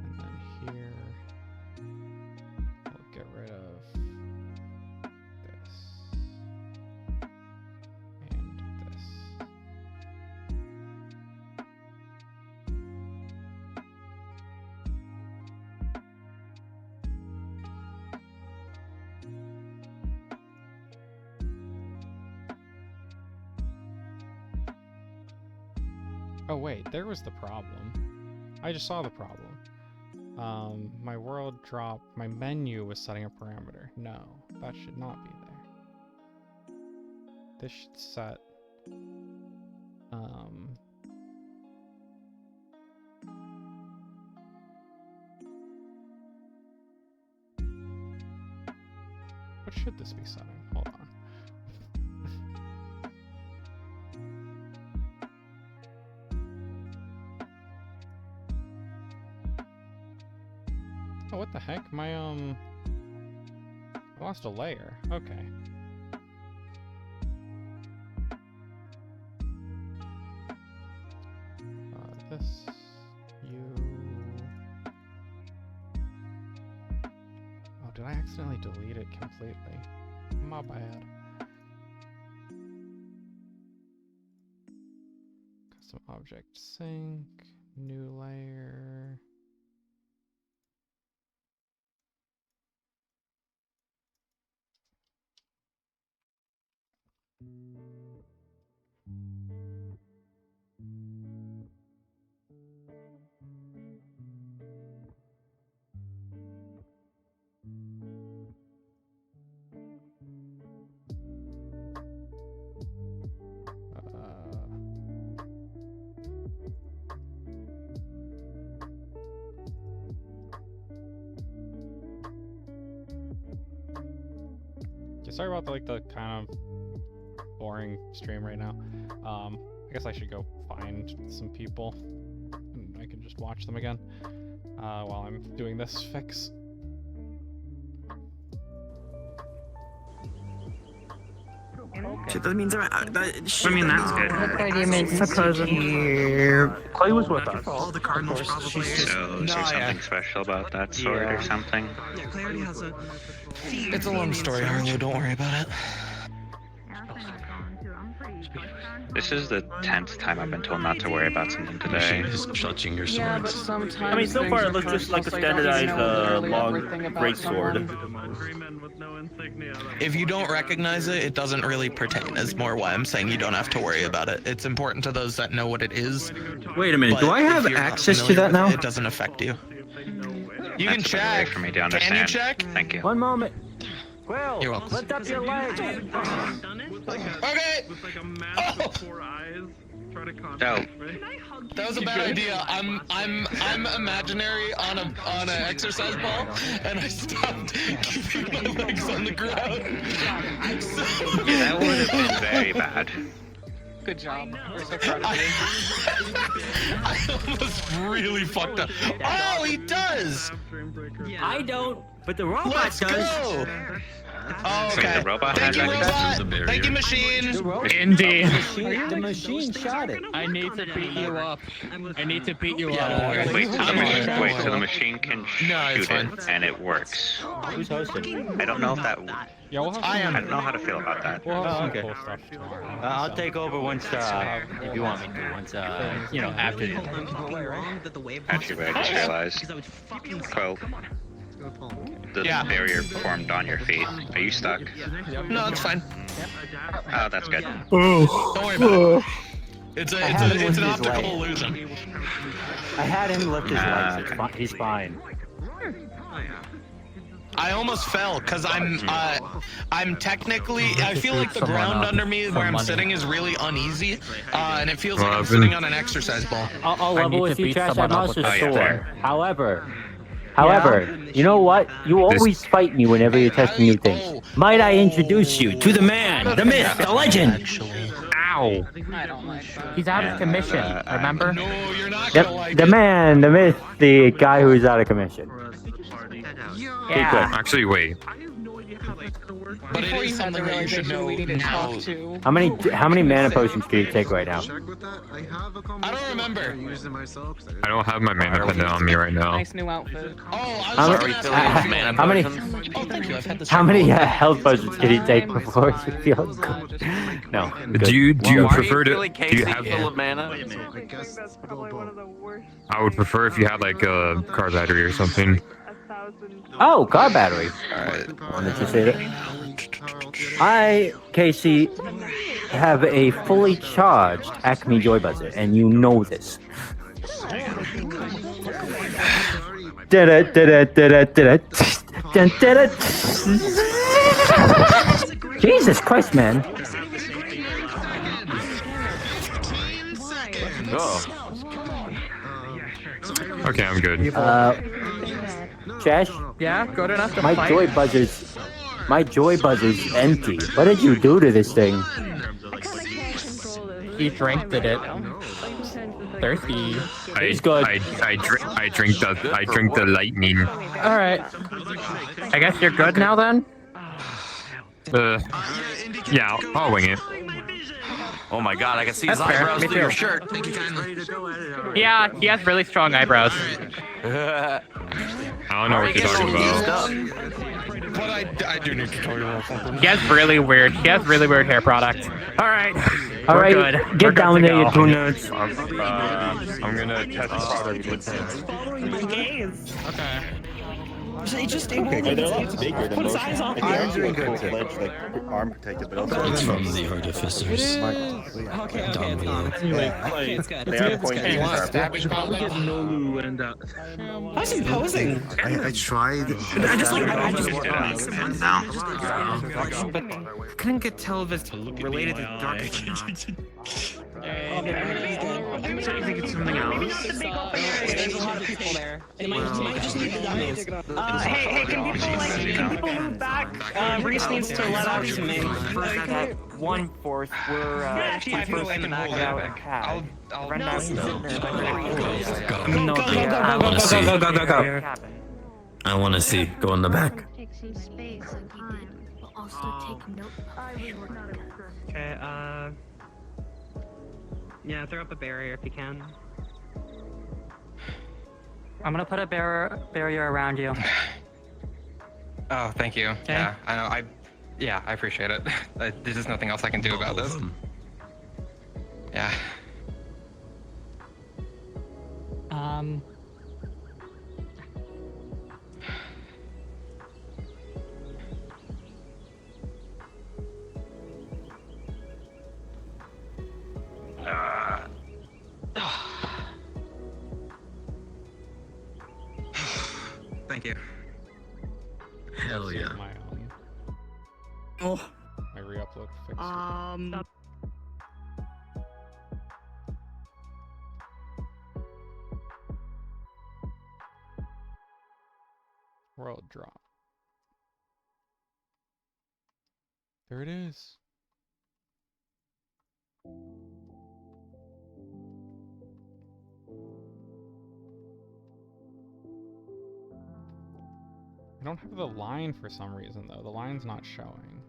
And then here, we'll get rid of this and this. Oh wait, there was the problem. I just saw the problem. My world drop, my menu was setting a parameter. No, that should not be there. This should set, what should this be setting? Hold on. Oh, what the heck? My, I lost a layer. Okay. This, you... Oh, did I accidentally delete it completely? My bad. Custom object sync, new layer... Sorry about the kind of boring stream right now. I guess I should go find some people and I can just watch them again while I'm doing this fix. Shit, that means I mean, that's good. What idea makes here? Clay was with us. All the Cardinals probably. So, is there something special about that sword or something? Yeah, Clay already has a. It's a long story, Harlow. Don't worry about it. This is the 10th time I've been told not to worry about something today. Just touching your Yeah, sword. but sometimes I mean, so far it looks just like a standardized long great sword. If you don't recognize it, it doesn't really pertain. Is more why I'm saying you don't have to worry about it. It's important to those that know what it is. Wait a minute, do I have access to that now? It doesn't affect you. You can check. For me to understand. Can you check? Thank you. One moment. Well, you're welcome. lift up your leg. Okay. With like a mask with 4 eyes. So, That was a bad idea. I'm imaginary on an exercise ball, and I stopped keeping my legs on the ground. yeah, that would have been very bad. Good job. We're so proud of you. I almost really fucked up. Oh, he does! I don't, but the robot Let's does. go! Oh, Wait, okay. the robot Thank you, has robot. Thank you, machine. Indeed. The machine shot it. I need to beat you up. I need to beat you Yeah, up. don't worry. Wait till the machine can No, it's shoot it, fine. and it works. Who's hosting? I don't know if that. Yeah, we'll have I some, am. I don't know how to feel about that. we'll have some okay. cool stuff tomorrow. I'll take over once, if you want me to, once, you know, after. Actually, I just realized. Crow, the barrier formed on your feet. Are you stuck? No, it's fine. Oh, that's good. Don't worry about it. It's an optical illusion. I had him lift his legs. He's fine. I almost fell because I'm technically. I feel like the ground under me where I'm sitting is really uneasy, and it feels like I'm sitting on an exercise ball. I'll level with you, Trash. I'm also yeah, sore. fair. However, you know what? You always fight me whenever you're testing new things. Might I introduce you to the man, the myth, the legend? Ow. He's out of commission, remember? No, you're not gonna like The it. man, the myth, the guy who's out of commission. Yeah. Actually, wait. But it is something that you should know now. How many mana potions can you take right now? I don't remember. I don't have my mana pendant on me right now. Nice new outfit. Oh, I How was many, looking at how many, Oh, thank you. I've had this. how many health potions can you take before you feel good? No. Do you prefer to? Like Do you have? full of mana? I think that's probably one of the worst. I would prefer if you had like a car battery or something. 1,000. Oh, car battery. Why did you say that? I, Casey, have a fully charged Acme Joy Buzzer, and you know this. Jesus Christ, man. Oh. Okay, I'm good. Trash? Yeah, good enough to My fight. joy buzzer's empty. What did you do to this thing? He drank it. Thirsty. He's good. I drink the lightning. All right. I guess you're good now then. Yeah, I'll wing it. Oh my god, I can see his That's fair. eyebrows Me through your too. shirt. Yeah, he has really strong eyebrows. I don't know what you're talking about. But I do need to tell you about something. He has really weird hair product. All right. All We're right, good. get We're down good to there, you go. two nerds. I'm gonna test the product. Okay. It's just they're a lot bigger than most. Like, the arms are full-fledged, like arm protected, but also It's from the artificers. Okay, Down below. it's good. They are pointing How's he posing? I tried. I just But couldn't get tell if it's related to dark or I'm trying to think it's something else. There's a lot of people there. It might just need the dummies. Hey, can people move back? Reese needs to let out some names. At 1/4, we're first to knock out a cat. Run out Go. I want to see. Go in the back. Take some space and time, but also take note of shortcuts. Okay, yeah, throw up a barrier if you can. I'm gonna put a barrier around you. Oh, thank you. Okay. Yeah, I know. I appreciate it. There's just nothing else I can do about this. Yeah. Thank you. Hell yeah. Oh. My re-upload fixed it. drop. There it is. I don't have the line for some reason though. The line's not showing.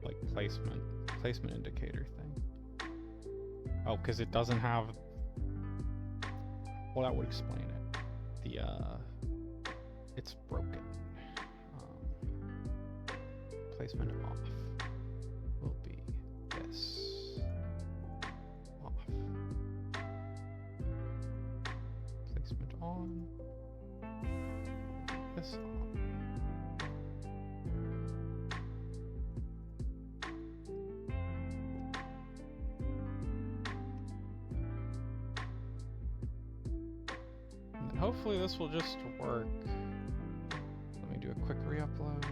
Like placement indicator thing. Oh, because it doesn't have. Well, that would explain it. It's broken. Placement off will be this. Off. Placement on. This on. And then hopefully this will just work. Let me do a quick re-upload.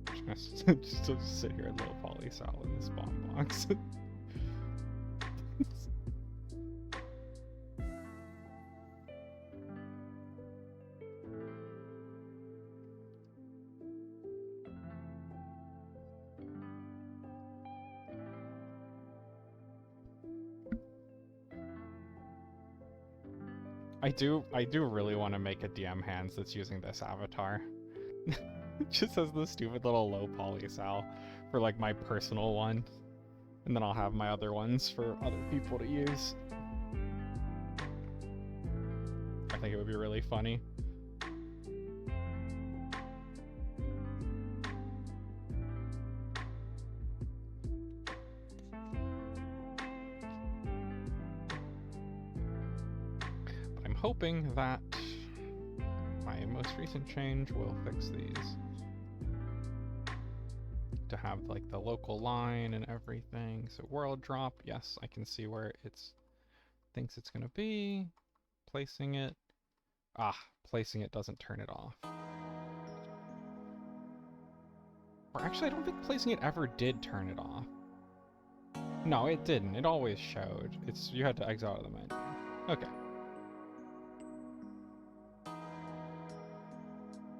I'm just gonna just sit here and low poly Sal in the spawn box. I do really want to make a DM hands that's using this avatar. It just has the stupid little low poly Sal for like my personal one. And then I'll have my other ones for other people to use. I think it would be really funny. But I'm hoping that my most recent change will fix these. To have like the local line and everything. So world drop, yes, I can see where it's thinks it's gonna be. Placing it. Placing it doesn't turn it off. Or actually I don't think placing it ever did turn it off. No, it didn't. It always showed. It's you had to exit out of the menu. Okay.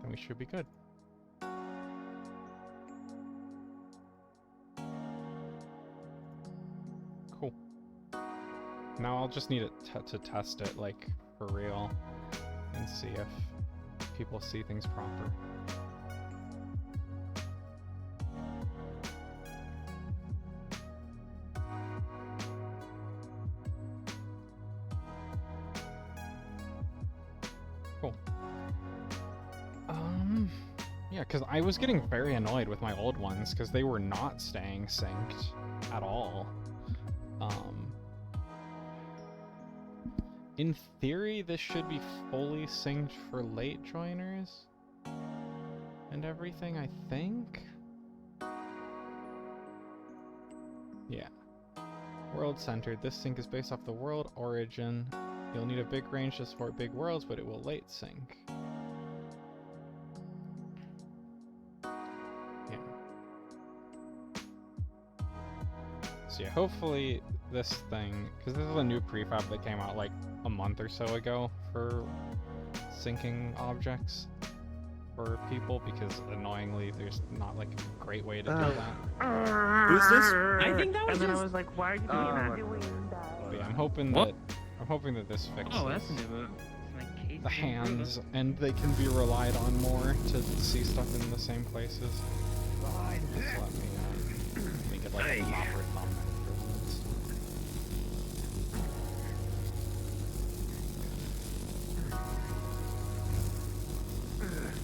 Then we should be good. Cool. Now I'll just need it to test it, like, for real, and see if people see things proper. Cool. Yeah, because I was getting very annoyed with my old ones, because they were not staying synced at all. In theory, this should be fully synced for late joiners and everything, I think? Yeah. World-centered. This sync is based off the world origin. You'll need a big range to support big worlds, but it will late sync. Yeah. So yeah, hopefully this thing, because this is a new prefab that came out like a month or so ago for syncing objects for people, because annoyingly there's not like a great way to do that. Who's this? I think that was And then just... I was like, why are you doing that? But yeah, I'm hoping that this fixes Oh, that's new. Like, the hands, and they can be relied on more to see stuff in the same places. Just let me make it like a proper thumb improvements.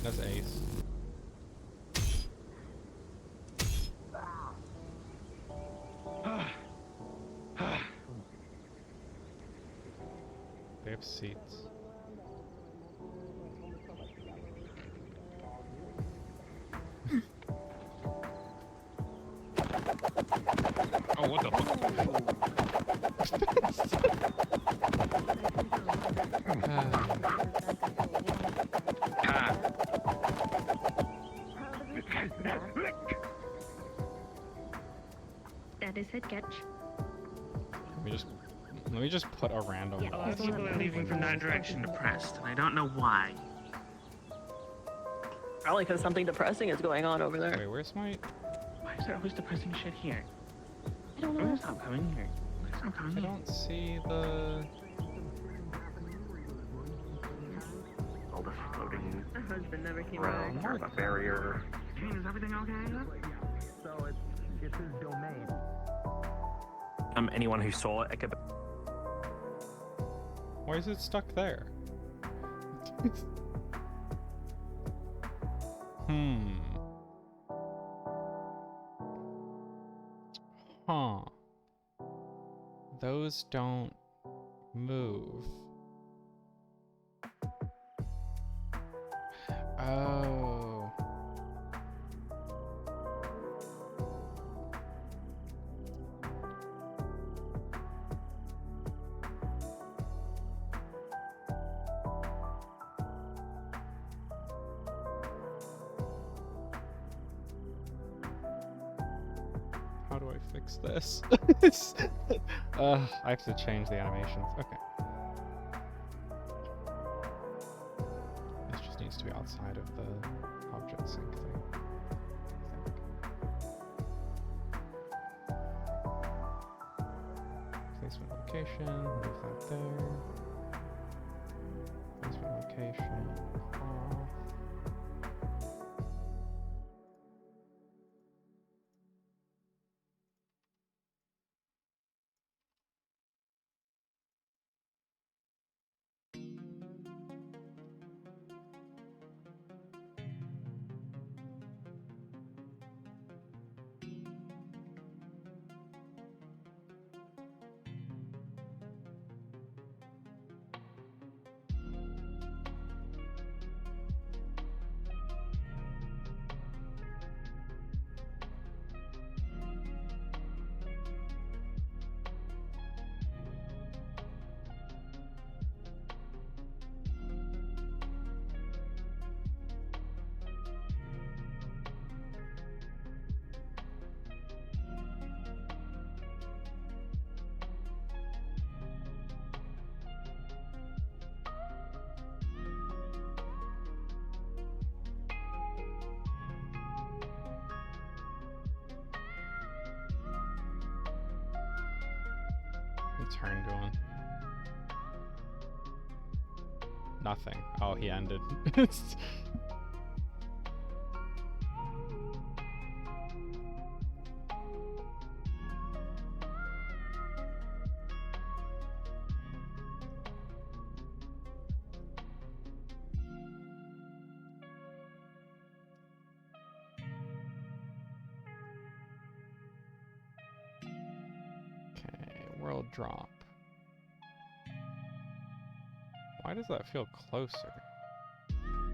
That's ace. They have seats. Oh, what the That is it, catch. Let me just put a random. Yeah, A lot of people are leaving from that direction depressed, and I don't know why. Probably because something depressing is going on over there. Wait, where's my? Why is there always depressing shit here? I don't I'm know. gonna stop coming here. I'm gonna stop coming I here. don't see the. All this floating My husband never came around, back. there's a barrier. Gene, is everything okay? So it's his domain. Anyone who saw it could... Why is it stuck there? Huh. Those don't move. Oh. How do I fix this? I have to change the animations. Okay. This just needs to be outside of the object sync thing. Placement location, move that there. Placement location, off. Turn going. Nothing. Oh, he ended. World drop. Why does that feel closer?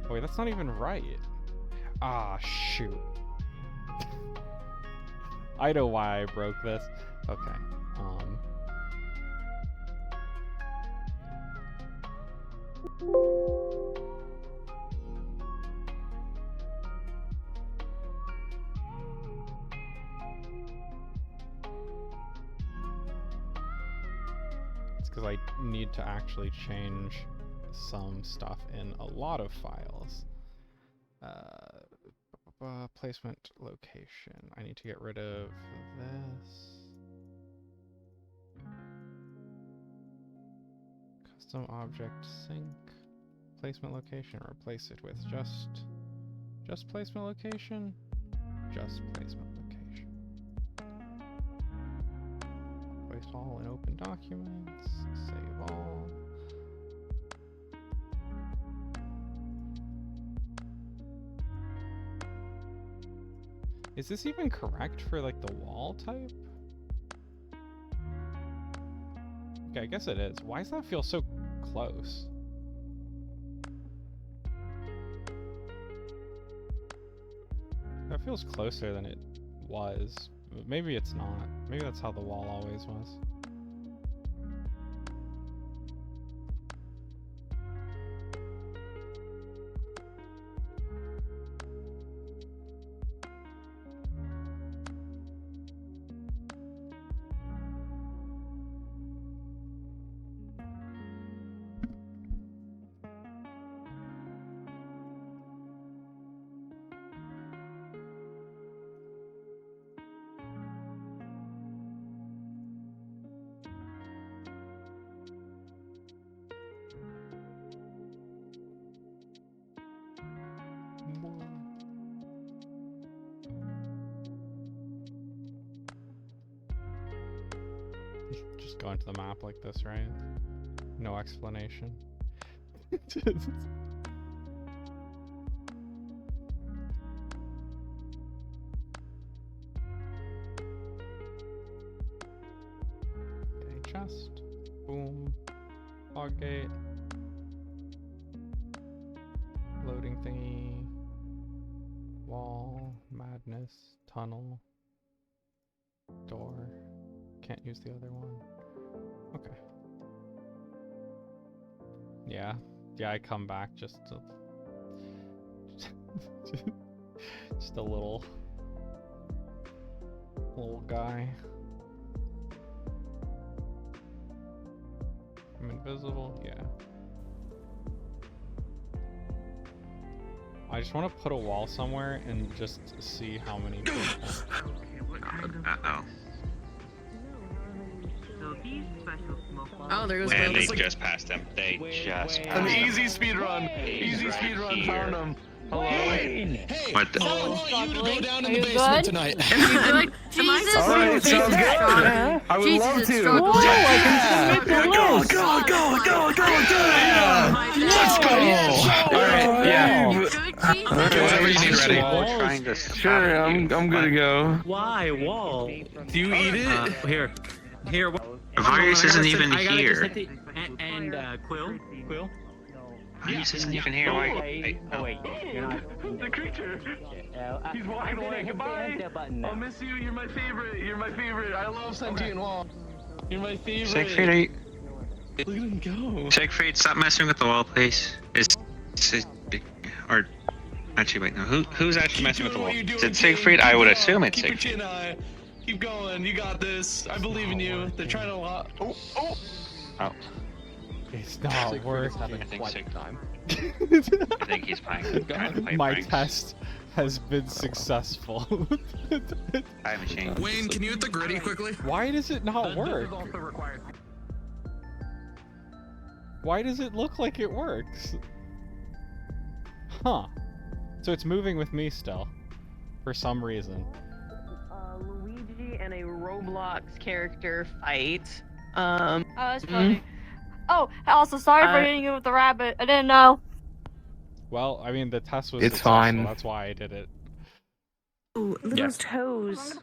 Oh, wait, that's not even right. Ah, shoot. I know why I broke this. Okay. Because I need to actually change some stuff in a lot of files. Placement location. I need to get rid of this. Custom object sync. Placement location. Replace it with just placement location. Just placement location. Place all in open documents. Save all. Is this even correct for like the wall type? Okay, I guess it is. Why does that feel so close? That feels closer than it was. Maybe it's not. Maybe that's how the wall always was. just go into the map like this, right? No explanation. Okay, chest. Boom. Log gate. Loading thingy. Wall. Madness. Tunnel. Door. Can't use the other one. Okay. Yeah. Yeah, I come back just to... just a little guy. I'm invisible? Yeah. I just want to put a wall somewhere and just see how many people. Uh-oh. Oh, there goes And they Will. just passed him. They just passed An him. easy speed run. Easy Right speed run. here. Found him. Hello. Hey, What the- I want you to go down in the you basement good? tonight. Jesus! Alright, sounds good. I would Jesus, love it's to. struggling. Go, go, go, go, go, go! Let's go. All right. Yeah. Okay, whatever you need ready. Trying to Sure, I'm good to go. Why wall? Do you eat it? Here. Here. Virus isn't even I gotta just here. hit the and Quill. Virus isn't even here. Why? Wait, you're not. The creature. He's walking away. Goodbye. I'll miss you. You're my favorite. You're my favorite. I love sentient wall. You're my favorite. Siegfried, Look at him go. Siegfried, stop messing with the wall, please. Or actually, wait, no. Who's actually messing with the wall? Is it Siegfried? I would assume it's Keep your Siegfried. chin high. Keep going. You got this. I believe in you. They're trying to lock. Oh. Oh, It's not working. I think I think he's trying to play My pranks. test has been successful. Time machine. Wayne, can you hit the gritty quickly? Why does it not work? Why does it look like it works? Huh. So it's moving with me still. For some reason. Luigi and a Roblox character fight. Oh, that's funny. Oh, also sorry for hitting you with the rabbit. I didn't know. Well, I mean, the test was It's successful. fine. That's why I did it. Ooh, little toes.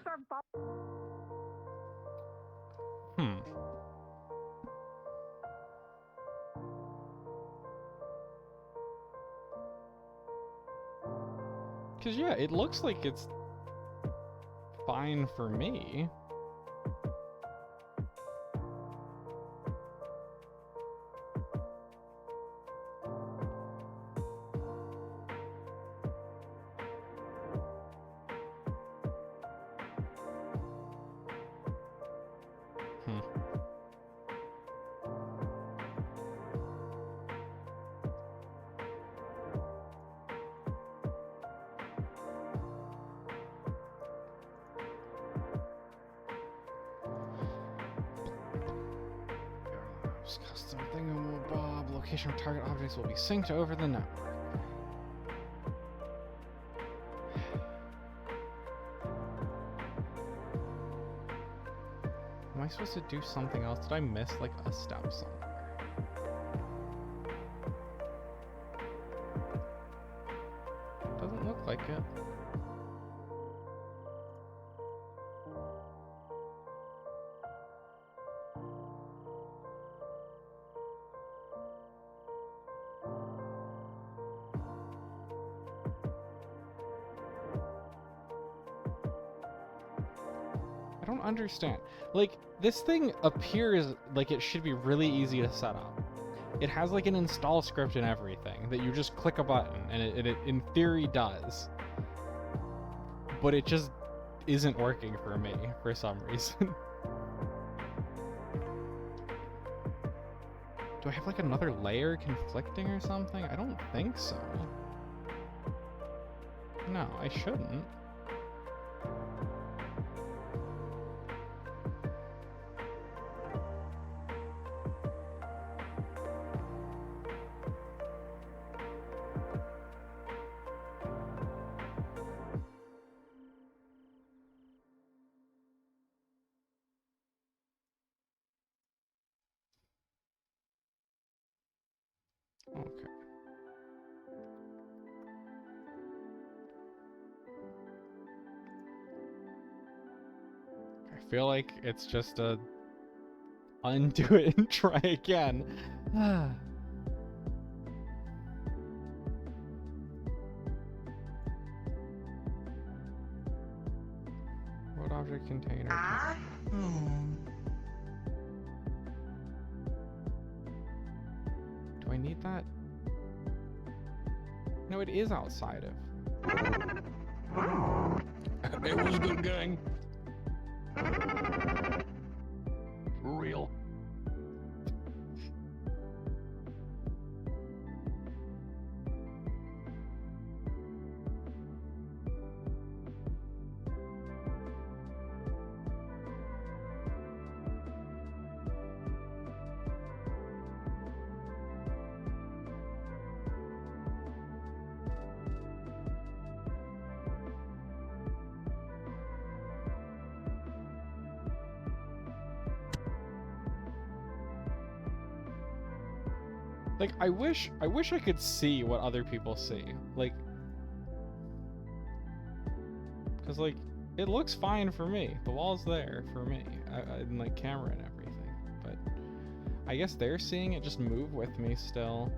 Hmm. Cause yeah, it looks like it's fine for me. Custom thingamabob. Location of target objects will be synced over the network. Am I supposed to do something else? Did I miss like a step somewhere? Doesn't look like it. I don't understand. Like, this thing appears like it should be really easy to set up. It has like an install script and everything that you just click a button and it in theory does. But it just isn't working for me for some reason. Do I have like another layer conflicting or something? I don't think so. No, I shouldn't. Okay. I feel like it's just a undo it and try again. What object container? Do I need that? No, it is outside of. It was good, gang. For real. Like, I wish I could see what other people see. Like, because, like, it looks fine for me. The wall's there for me. And, like, camera and everything. But I guess they're seeing it just move with me still.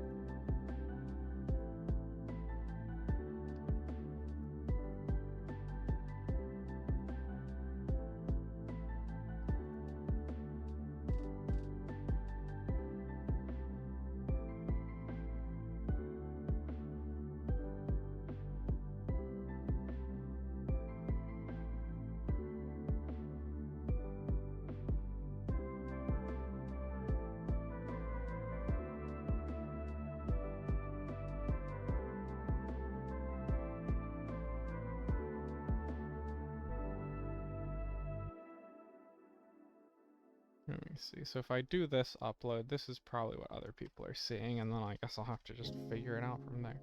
Let me see. So if I do this upload, this is probably what other people are seeing, and then I guess I'll have to just figure it out from there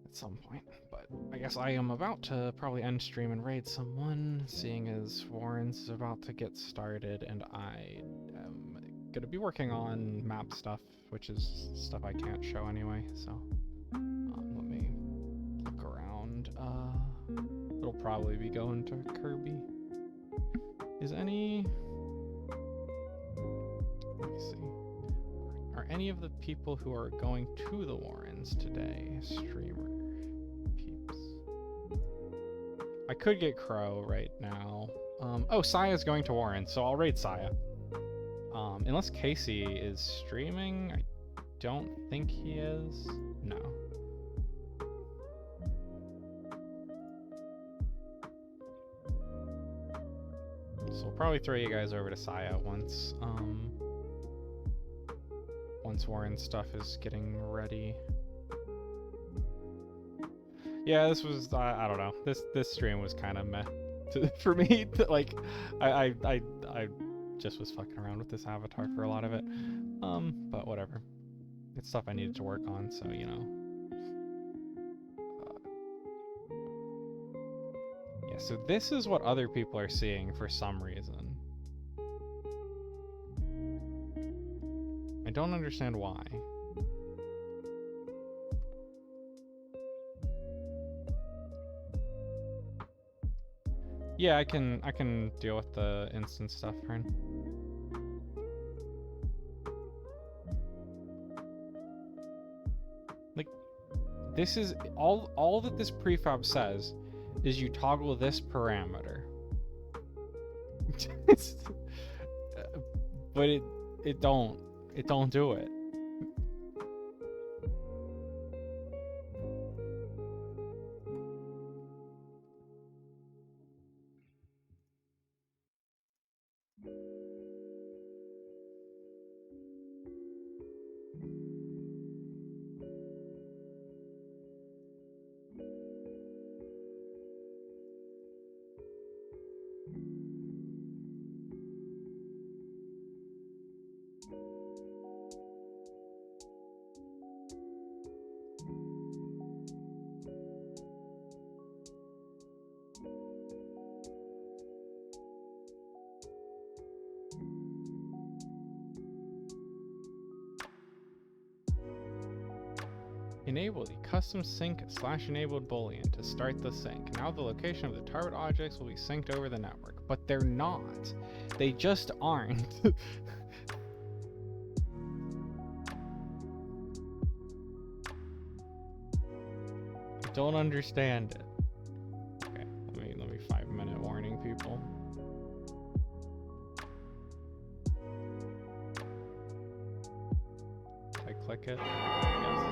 at some point. But I guess I am about to probably end stream and raid someone, seeing as Warren's is about to get started, and I am gonna be working on map stuff, which is stuff I can't show anyway, so let me look around. It'll probably be going to Kirby. Is any... Let me see. Are any of the people who are going to the Warrens today streamer peeps? I could get Crow right now. Oh, Saya's going to Warren, so I'll raid Saya. Unless Casey is streaming, I don't think he is. No. So I'll probably throw you guys over to Saya once Warren's stuff is getting ready. Yeah, this was I don't know. This stream was kind of meh for me. Like I just was fucking around with this avatar for a lot of it. But whatever. It's stuff I needed to work on, so you know. Yeah, so this is what other people are seeing for some reason. I don't understand why. Yeah, I can deal with the instant stuff, Fern. Like, this is all that this prefab says is you toggle this parameter. But it don't do it. Enable the custom sync / enabled boolean to start the sync. Now the location of the target objects will be synced over the network, but they're not. They just aren't. I don't understand it. Okay, let me 5-minute warning people. Did I click it? Yes.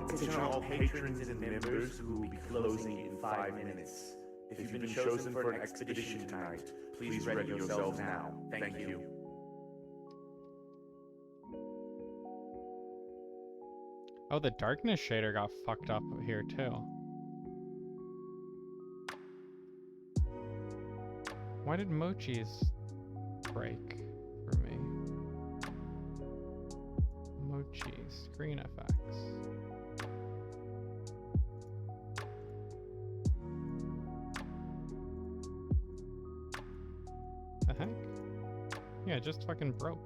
Attention all patrons and members who will be closing in 5 minutes. If you've been chosen for an expedition tonight, please ready yourselves now. Thank you. Oh, the darkness shader got fucked up here too. Why did Mochi's break for me? Mochi screen effects. The heck? Yeah, it just fucking broke.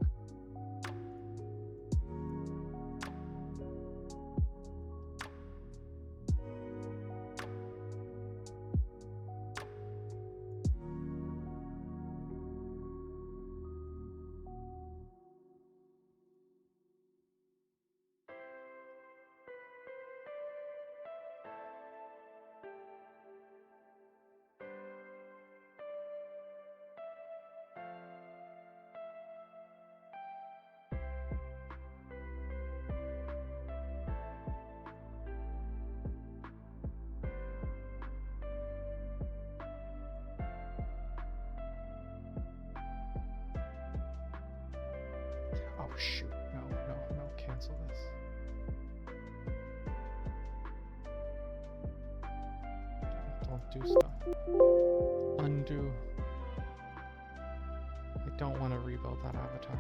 Oh shoot, no, cancel this. Don't do stuff. Undo. I don't want to rebuild that avatar.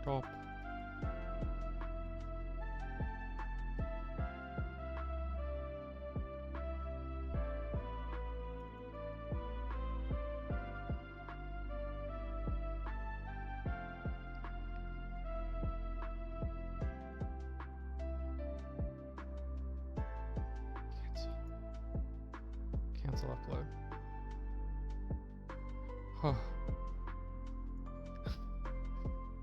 Stop. Cancel upload. Oh.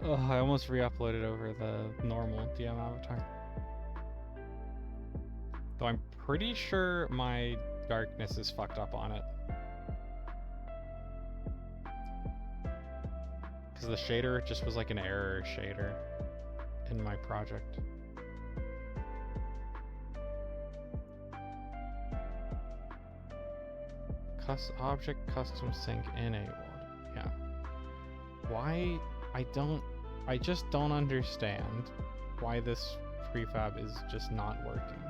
Oh, I almost re-uploaded over the normal DM avatar. Though I'm pretty sure my darkness is fucked up on it. Because the shader just was like an error shader in my project. Object custom sync enabled. Yeah. Why? I just don't understand why this prefab is just not working.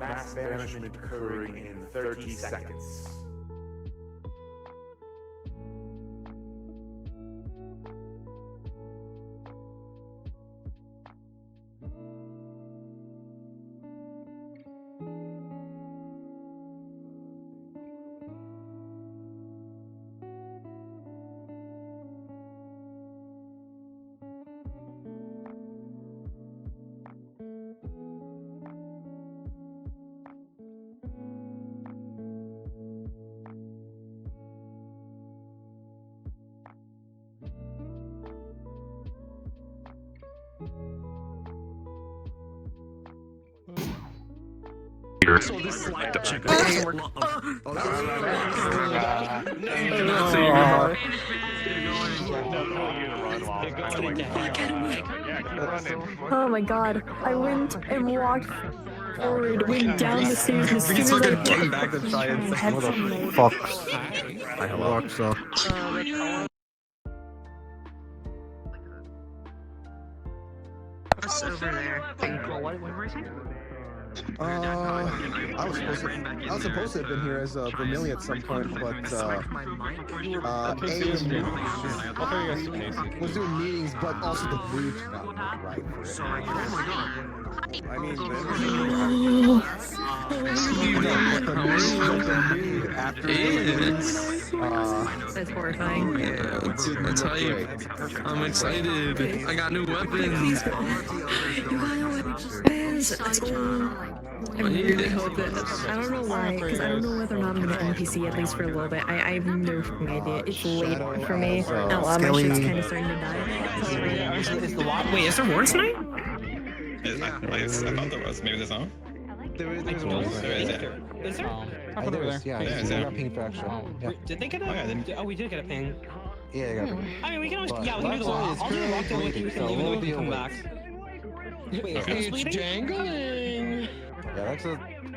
Mass banishment occurring in 30 seconds. So this is like the chick. Oh my god, I went and walked forward, went down the stairs, and as soon as I came back to try and say, had what some the like- fuck? I walked so. What's over there? What were you saying? I was supposed to have been here as a Vermilion at some point, but was doing meetings, but also the mood did not look right for it. I mean, the mood after that's horrifying. That's hype. I'm excited. I got new weapons. I really hope that, I don't know why, because I don't know whether or not I'm going to NPC at least for a little bit. I have no fucking idea. It's late for me, and a lot of my shit's kind of starting to die. Wait, is there war tonight? I thought there was. Maybe there's not. There's Is there? ping faction. Did they get a? Oh, we did get a ping. Yeah, I got a I mean, we can always. Yeah, we can do the walk. I'll do the walk with you. We can leave and then we can come back. Wait, is It's it bleeding? jangling. Yeah, that's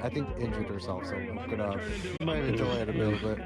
I think injured herself, so I'm gonna might enjoy it a little bit.